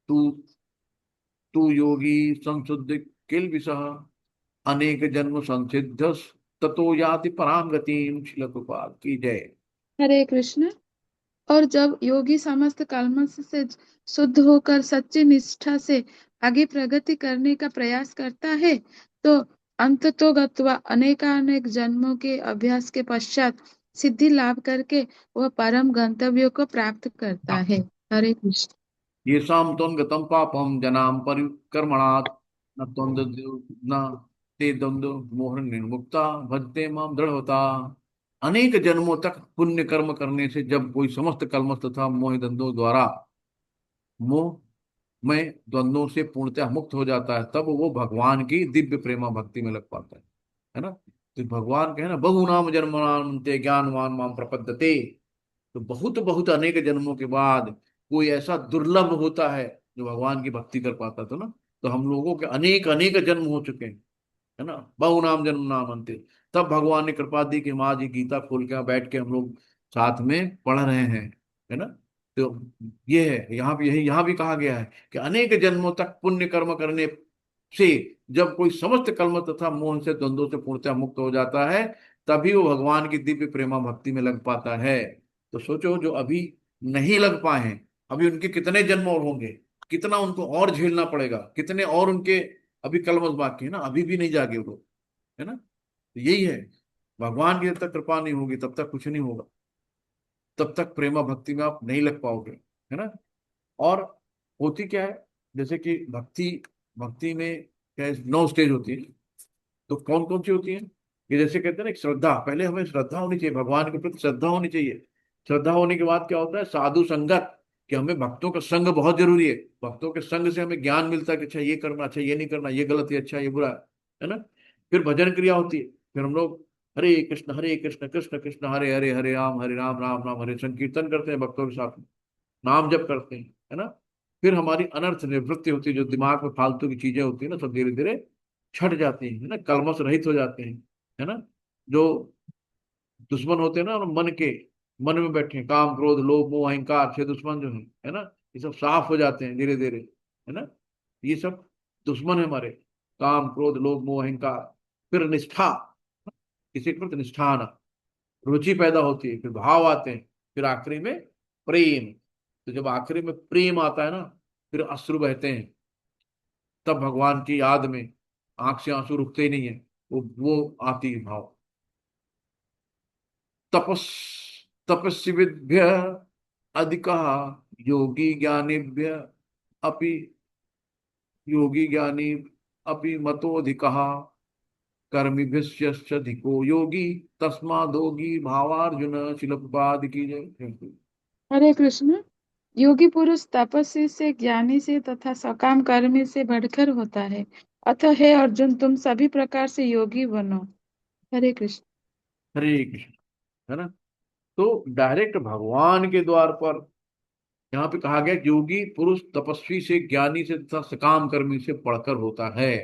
तू तू योगी संशुद्ध किल विषः अनेक जन्म संसिद्ध ततो याति पराम गतिम। श्रील प्रभुपाद की जय। हरे कृष्ण। और जब योगी समस्त कल्मश से शुद्ध होकर सच्ची निष्ठा से आगे प्रगति करने का प्रयास करता है तो अंततोगत्वा अनेकानेक जन्मों के अभ्यास के पश्चात सिद्धि लाभ करके वह परम गंतव्य को प्राप्त करता है। हरे कृष्ण। ये शाम गतम पापम जनाम परिकर्मणात् न न ते द्वंद्व मोह निर्मुक्ता भजते माम दृढ़ता। अनेक जन्मों तक पुण्य कर्म करने से जब कोई समस्त कल्मश तथा मोह द्वंद्वों द्वारा मोह में द्वंद्वों से पूर्णतः मुक्त हो जाता है, तब वो भगवान की दिव्य प्रेमा भक्ति में लग पाता है ना। तो भगवान कहे ना, बहुनाम जन्मनाम ते ज्ञानवान माम प्रपद्यते। तो बहुत बहुत अनेक जन्मों के बाद कोई ऐसा दुर्लभ होता है जो भगवान की भक्ति कर पाता। तो ना, तो हम लोगों के अनेक अनेक जन्म हो चुके हैं, है ना। बहुनाम जन्म नाम अंते। तब भगवान ने कृपा दी कि माँ जी गीता खोल के बैठ के हम लोग साथ में पढ़ रहे हैं, है ना। तो ये है, यहाँ भी यही यहाँ भी कहा गया है कि अनेक जन्मों तक पुण्य कर्म करने से जब कोई समस्त कल्म तथा मोह से द्वंद्वों से पूर्णतः मुक्त हो जाता है, तभी वो भगवान की दिव्य प्रेमा भक्ति में लग पाता है। तो सोचो, जो अभी नहीं लग पाए हैं, अभी उनके कितने जन्म और होंगे, कितना उनको और झेलना पड़ेगा, कितने और उनके अभी कलमश बाकी है ना, अभी भी नहीं जागे वो लोग, है ना। तो यही है, भगवान की जब तक कृपा नहीं होगी तब तक कुछ नहीं होगा, तब तक प्रेमा भक्ति में आप नहीं लग पाओगे, है ना। और होती क्या है, जैसे कि भक्ति भक्ति में क्या है, 9 स्टेज होती है। तो कौन कौन सी होती है? ये जैसे कहते हैं ना, एक श्रद्धा, पहले हमें श्रद्धा होनी चाहिए, भगवान के प्रति श्रद्धा होनी चाहिए। श्रद्धा होने के बाद क्या होता है? साधु संगत, कि हमें भक्तों का संग बहुत जरूरी है। भक्तों के संग से हमें ज्ञान मिलता है कि अच्छा ये करना, अच्छा ये नहीं करना, ये गलत है, अच्छा ये बुरा है ना। फिर भजन क्रिया होती है, फिर हम लोग हरे कृष्ण कृष्ण कृष्ण हरे हरे, हरे राम राम राम हरे, संकीर्तन करते हैं भक्तों के साथ में, नाम जप करते हैं, है ना। फिर हमारी अनर्थ निवृत्ति होती है, जो दिमाग में फालतू की चीजें होती है ना, सब धीरे धीरे छट जाती हैं, है ना, कलमश रहित हो जाते हैं, है ना। जो दुश्मन होते हैं ना मन के, मन में बैठे हैं, काम क्रोध लोभ मोह अहंकार, 6 दुश्मन जो है ना, ये सब साफ हो जाते हैं धीरे धीरे, है ना। ये सब दुश्मन है हमारे, काम क्रोध लोभ मोह अहंकार। फिर निष्ठा, किसी के प्रति निष्ठा आना, रुचि पैदा होती है, फिर भाव आते हैं, फिर आखिरी में प्रेम। तो जब आखिरी में प्रेम आता है ना, फिर अश्रु बहते हैं, तब भगवान की याद में आंख से आंसू रुकते ही नहीं है, वो आती है भाव। तपस तपस्विभ्य अधिक योगी ज्ञानीभ्य अपि योगी ज्ञानी अपि मतोधिक कर्मिभ्यश्चाधिको योगी तस्मादोगी भावार्जुन। शिल प्रभुपाद की जय। हरे कृष्ण। योगी पुरुष तपस्वी से, ज्ञानी से तथा सकाम कर्मी से बढ़कर होता है। अतः हे अर्जुन, तुम सभी प्रकार से योगी बनो। हरे कृष्ण। हरे कृष्ण, है ना। तो डायरेक्ट भगवान के द्वार पर यहाँ पे कहा गया कि योगी पुरुष तपस्वी से, ज्ञानी से तथा सकाम कर्मी से पढ़कर होता है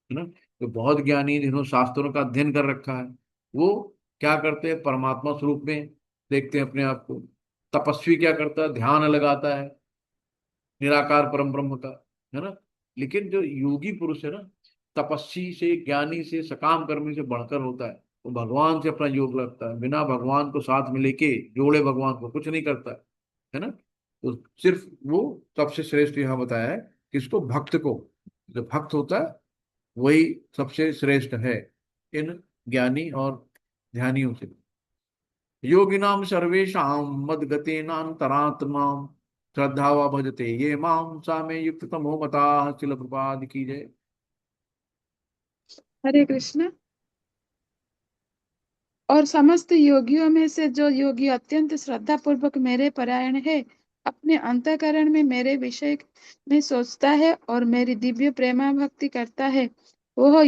ना। तो बहुत ज्ञानी जिन्होंने शास्त्रों का अध्ययन कर रखा है, वो क्या करते हैं? परमात्मा स्वरूप में देखते हैं अपने आप को। तपस्वी क्या करता है? ध्यान लगाता है निराकार परम ब्रह्म का, है ना। लेकिन जो योगी पुरुष है ना, तपस्वी से, ज्ञानी से, सकाम कर्मी से बढ़कर होता है। वो भगवान से अपना योग लगता है, बिना भगवान को साथ में लेके जोड़े भगवान को कुछ नहीं करता है ना। तो सिर्फ वो सबसे श्रेष्ठ यहाँ बताया है, किसको? भक्त को। जो भक्त होता है वही सबसे श्रेष्ठ है इन ज्ञानी और ध्यानियों से। योगिनाम सर्वेषां मद्गतेनान्तरात्मा श्रद्धा वा भजते ये माम सा में युक्त तमो मता। शिल प्रपाद की जय। हरे कृष्ण। और समस्त योगियों में से जो योगी अत्यंत श्रद्धा पूर्वक मेरे परायण है, अपने अंतःकरण में मेरे विषय में सोचता है और मेरी दिव्य प्रेमा भक्ति करता है, वह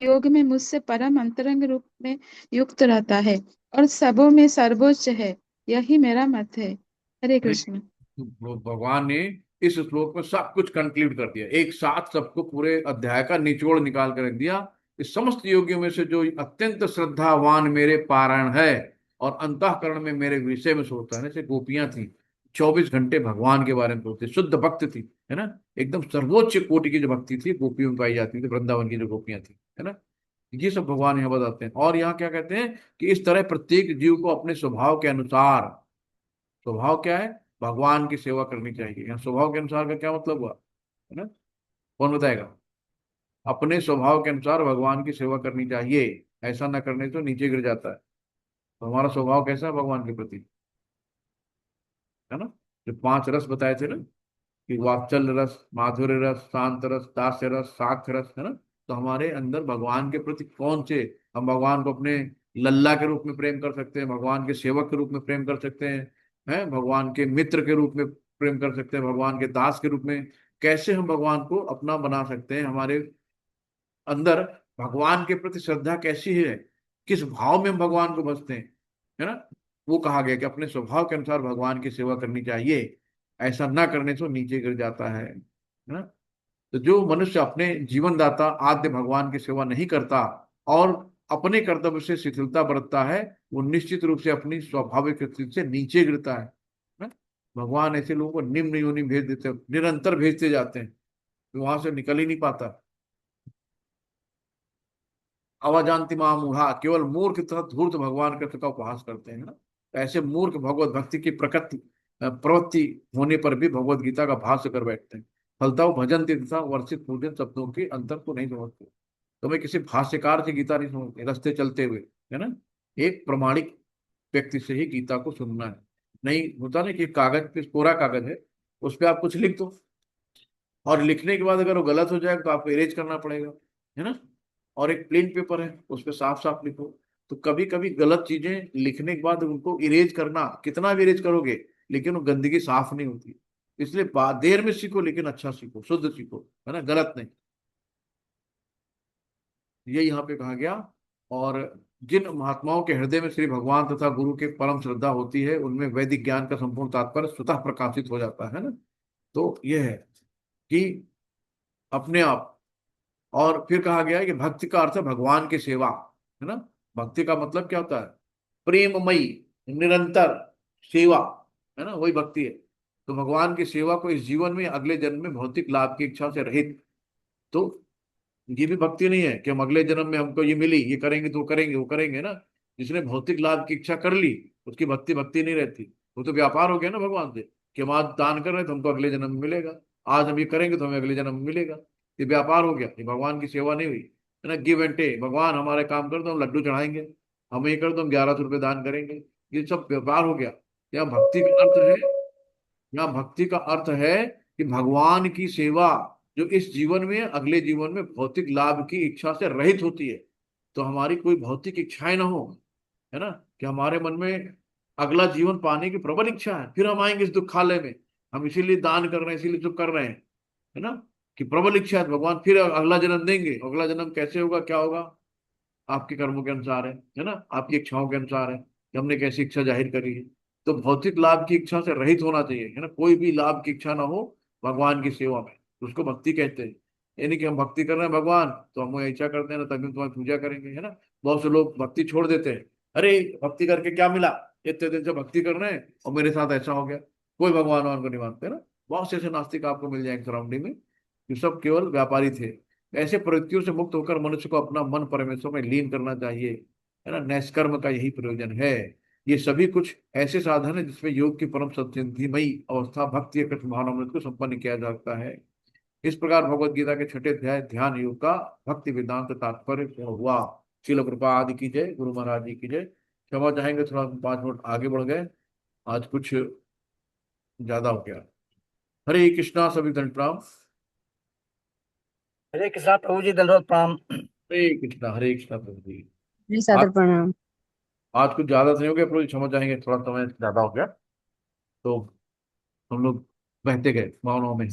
योग में मुझसे परम अंतरंग रूप में युक्त रहता है। और सबों में सर्वोच्च है, यही मेरा मत है। हरे अरे कृष्ण। वो भगवान ने इस श्लोक में सब कुछ कंक्लूड कर दिया, एक साथ सबको पूरे अध्याय का निचोड़ निकाल कर रख दिया। इस समस्त योगियों में से जो अत्यंत श्रद्धावान मेरे पारायण है और अंतःकरण में मेरे विषय में सोचता है, जैसे गोपियां थी 24 घंटे भगवान के बारे में सोचती, शुद्ध भक्त थी, है ना। एकदम सर्वोच्च कोटि की जो भक्ति थी गोपियों में पाई जाती थी, वृंदावन की जो गोपियां थी, है ना। ये सब भगवान यहाँ बताते हैं। और यहाँ क्या कहते हैं कि इस तरह प्रत्येक जीव को अपने स्वभाव के अनुसार, स्वभाव क्या है, भगवान की सेवा करनी चाहिए। यहाँ स्वभाव के अनुसार का क्या मतलब हुआ, है ना, कौन बताएगा। अपने स्वभाव के अनुसार भगवान की सेवा करनी चाहिए, ऐसा ना करने तो नीचे गिर जाता है। तो हमारा स्वभाव कैसा है भगवान के प्रति, है ना। जो 5 रस बताए थे ना, कि वात्सल्य रस, माधुर्य रस, शांत रस, दास्य रस, साक्ष्य रस, है ना। तो हमारे अंदर भगवान के प्रति कौन से, हम भगवान को अपने लल्ला के रूप में प्रेम कर सकते हैं, भगवान के सेवक के रूप में प्रेम कर सकते हैं भगवान के मित्र के रूप में प्रेम कर सकते हैं, भगवान के दास के रूप में। कैसे हम भगवान को अपना बना सकते हैं, हमारे अंदर भगवान के प्रति श्रद्धा कैसी है, किस भाव में हम भगवान को बसते हैं, है ना। वो कहा गया कि अपने स्वभाव के अनुसार भगवान की सेवा करनी चाहिए, ऐसा ना करने से वो नीचे गिर जाता है ना। तो जो मनुष्य अपने जीवन दाता आद्य भगवान की सेवा नहीं करता और अपने कर्तव्य से शिथिलता बरतता है, वो निश्चित रूप से अपनी स्वाभाविक स्थिति से नीचे गिरता है ना? भगवान ऐसे लोगों को निम्न योनि भेज देते हैं, निरंतर भेजते जाते हैं, वहां से निकल ही नहीं पाता। अवाजांति मूढ़ा, केवल मूर्ख तथा धूर्त भगवान कृष्ण का उपहास करते हैं ना। तो ऐसे मूर्ख भगवत भक्ति की प्रवृत्ति होने पर भी भगवत गीता का भाष्य कर बैठते हैं। फलता भजन तथा वर्षित पूजन शब्दों के अंतर को नहीं समझते। तो मैं किसी भाष्यकार से गीता नहीं समझते रास्ते चलते हुए, है ना। एक प्रमाणिक व्यक्ति से ही गीता को सुनना है। नहीं होता ना कि कागज पे, कोरा कागज है, उस पर आप कुछ लिख दो और लिखने के बाद अगर वो गलत हो जाए तो आपको इरेज करना पड़ेगा, है ना। और एक प्लेन पेपर है, उस पर साफ साफ लिखो। तो कभी कभी गलत चीजें लिखने के बाद उनको इरेज करना, कितना भी इरेज करोगे लेकिन वो गंदगी साफ नहीं होती। इसलिए देर में सीखो लेकिन अच्छा सीखो, शुद्ध सीखो, है ना, गलत नहीं। ये यहाँ पे कहा गया। और जिन महात्माओं के हृदय में श्री भगवान तथा गुरु के परम श्रद्धा होती है, उनमें वैदिक ज्ञान का संपूर्ण तात्पर्य स्वतः प्रकाशित हो जाता है ना। तो ये है कि अपने आप। और फिर कहा गया है कि भक्ति का अर्थ है भगवान की सेवा, है ना। भक्ति का मतलब क्या होता है, प्रेममयी निरंतर सेवा, है ना, वही भक्ति है। तो भगवान की सेवा को इस जीवन में, अगले जन्म में भौतिक लाभ की इच्छा से रहित, तो ये भी भक्ति नहीं है कि हम अगले जन्म में हमको ये मिली, ये करेंगे तो वो करेंगे, वो करेंगे ना। जिसने भौतिक लाभ की इच्छा कर ली, उसकी भक्ति भक्ति नहीं रहती, वो तो व्यापार हो गया ना भगवान से, कि हम आज दान कर रहे हैं तो हमको अगले जन्म में मिलेगा, आज हम ये करेंगे तो हमें अगले जन्म में मिलेगा। ये व्यापार हो गया, ये भगवान की सेवा नहीं हुई, है ना। गिव एंड टेक, भगवान हमारे काम कर दो हम लड्डू चढ़ाएंगे, हम ये कर दो हम 1100 रुपये दान करेंगे, ये सब व्यापार हो गया। यहाँ भक्ति का अर्थ है, यहाँ भक्ति का अर्थ है कि भगवान की सेवा जो इस जीवन में, अगले जीवन में भौतिक लाभ की इच्छा से रहित होती है। तो हमारी कोई भौतिक इच्छाएं ना हो, है ना, कि हमारे मन में अगला जीवन पाने की प्रबल इच्छा है, फिर हम आएंगे इस दुखालय में, हम इसीलिए दान कर रहे हैं, इसीलिए सब कर रहे हैं, है ना, कि प्रबल इच्छा है, भगवान फिर अगला जन्म देंगे। अगला जन्म कैसे होगा, क्या होगा, आपके कर्मों के अनुसार है ना, आपकी इच्छाओं के अनुसार है कि हमने कैसी इच्छा जाहिर करी है। तो भौतिक लाभ की इच्छा से रहित होना चाहिए, है ना, कोई भी लाभ की इच्छा ना हो भगवान की सेवा में, तो उसको भक्ति कहते हैं। यानी कि हम भक्ति कर रहे हैं भगवान, तो हम वो इच्छा करते हैं ना तभी हम तुम्हारी पूजा करेंगे, है ना। बहुत से लोग भक्ति छोड़ देते हैं, अरे भक्ति करके क्या मिला, इतने दिन से भक्ति कर रहे हैं और मेरे साथ ऐसा हो गया, कोई भगवान वान को नहीं मानते ना। बहुत से ऐसे नास्तिक आपको मिल जाएंगे सराउंडिंग में, जो सब केवल व्यापारी थे। ऐसे प्रवृत्तियों से मुक्त होकर मनुष्य को अपना मन परमेश्वर में लीन करना चाहिए, है ना। नैष्कर्म का यही प्रयोजन है। ये सभी कुछ ऐसे साधन है जिसमें योग की परम सत्यमयी अवस्था भक्ति कृष्ण भावनामृत को संपन्न किया जा सकता है। इस प्रकार भगवत गीता के छठे अध्याय ध्यान योग का भक्ति वेदांत तात्पर्य पूर्ण हुआ। शिल कृपा आदि की जय, गुरु महाराज जी की जय। क्षमा चाहेंगे, थोड़ा 5 मिनट आगे बढ़ गए, आज कुछ ज्यादा हो गया। हरे कृष्णा, सभी दंड प्रणाम। हरे कृष्णा प्रभु जी, दंडवत प्रणाम। हरे कृष्णा प्रभु जी। जी आज सादर प्रणाम। आज कुछ ज्यादा नहीं हो गया प्रभु जी, क्षमा चाहेंगे, थोड़ा समय ज्यादा हो गया, तो हम लोग बहते गए भावनाओं में।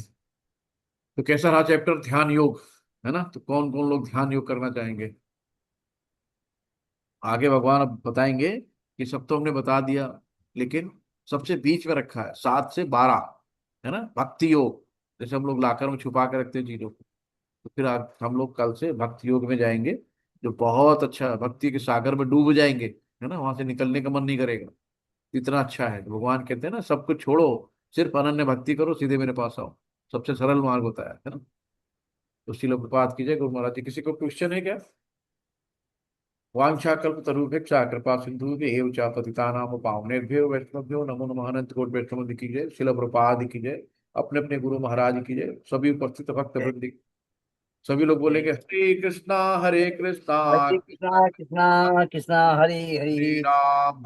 तो कैसा रहा चैप्टर ध्यान योग, है ना। तो कौन कौन लोग ध्यान योग करना चाहेंगे, आगे भगवान अब बताएंगे कि सब तो हमने बता दिया, लेकिन सबसे बीच में रखा है 7 से 12, है ना, भक्ति योग। जैसे हम लोग लाकर में छुपा के रखते हैं चीजों को, तो फिर आज हम लोग कल से भक्ति योग में जाएंगे, जो बहुत अच्छा, भक्ति के सागर में डूब जाएंगे, है ना, वहां से निकलने का मन नहीं करेगा, इतना अच्छा है। भगवान कहते हैं ना, सब कुछ छोड़ो, सिर्फ अनन्य भक्ति करो, सीधे मेरे पास आओ। सबसे सरल मार्ग होता है ना। तो श्रील प्रभुपाद की जय। गुरु महाराज जी, किसी को क्वेश्चन है क्या? वाञ्छाकल्पतरुभ्यश्च कृपा सिन्धुभ्यः च पतितानां पावनेभ्यो वैष्णवेभ्यो नमो नमः। अनंत कोटि वैष्णव की जय। श्रील प्रभुपाद की जय। अपने अपने गुरु महाराज की जय। सभी उपस्थित भक्त वृंद की, सभी लोग बोलेंगे हरे कृष्णा हरे कृष्णा हरे कृष्णा कृष्णा कृष्णा हरे हरे हरे,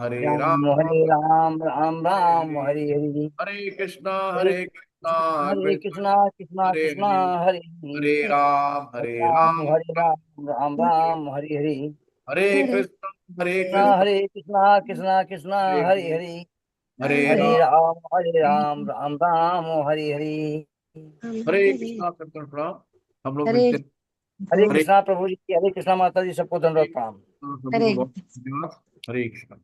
हरे राम राम हरे राम राम राम हरे हरे हरे, हरे कृष्णा हरे हरे कृष्णा कृष्णा कृष्णा हरे कृष्णा हरे हरे हरे हरे, राम हरे राम राम राम हरे हरे, हरे हरे कृष्णा हरे कृष्णा कृष्णा कृष्णा हरे हरे हरे, हरे हरे राम राम राम राम हरे हरे। हरे कृष्णा। कृष्ण प्रणाम। हम लोग हरे मिलते हैं। हरे हरे कृष्णा प्रभु जी, हरे कृष्णा माता जी, सबको धन्यवाद हरे प्रणाम। कृष्णा, सभी हरे को बहुत धन्यवाद। हरे कृष्णा।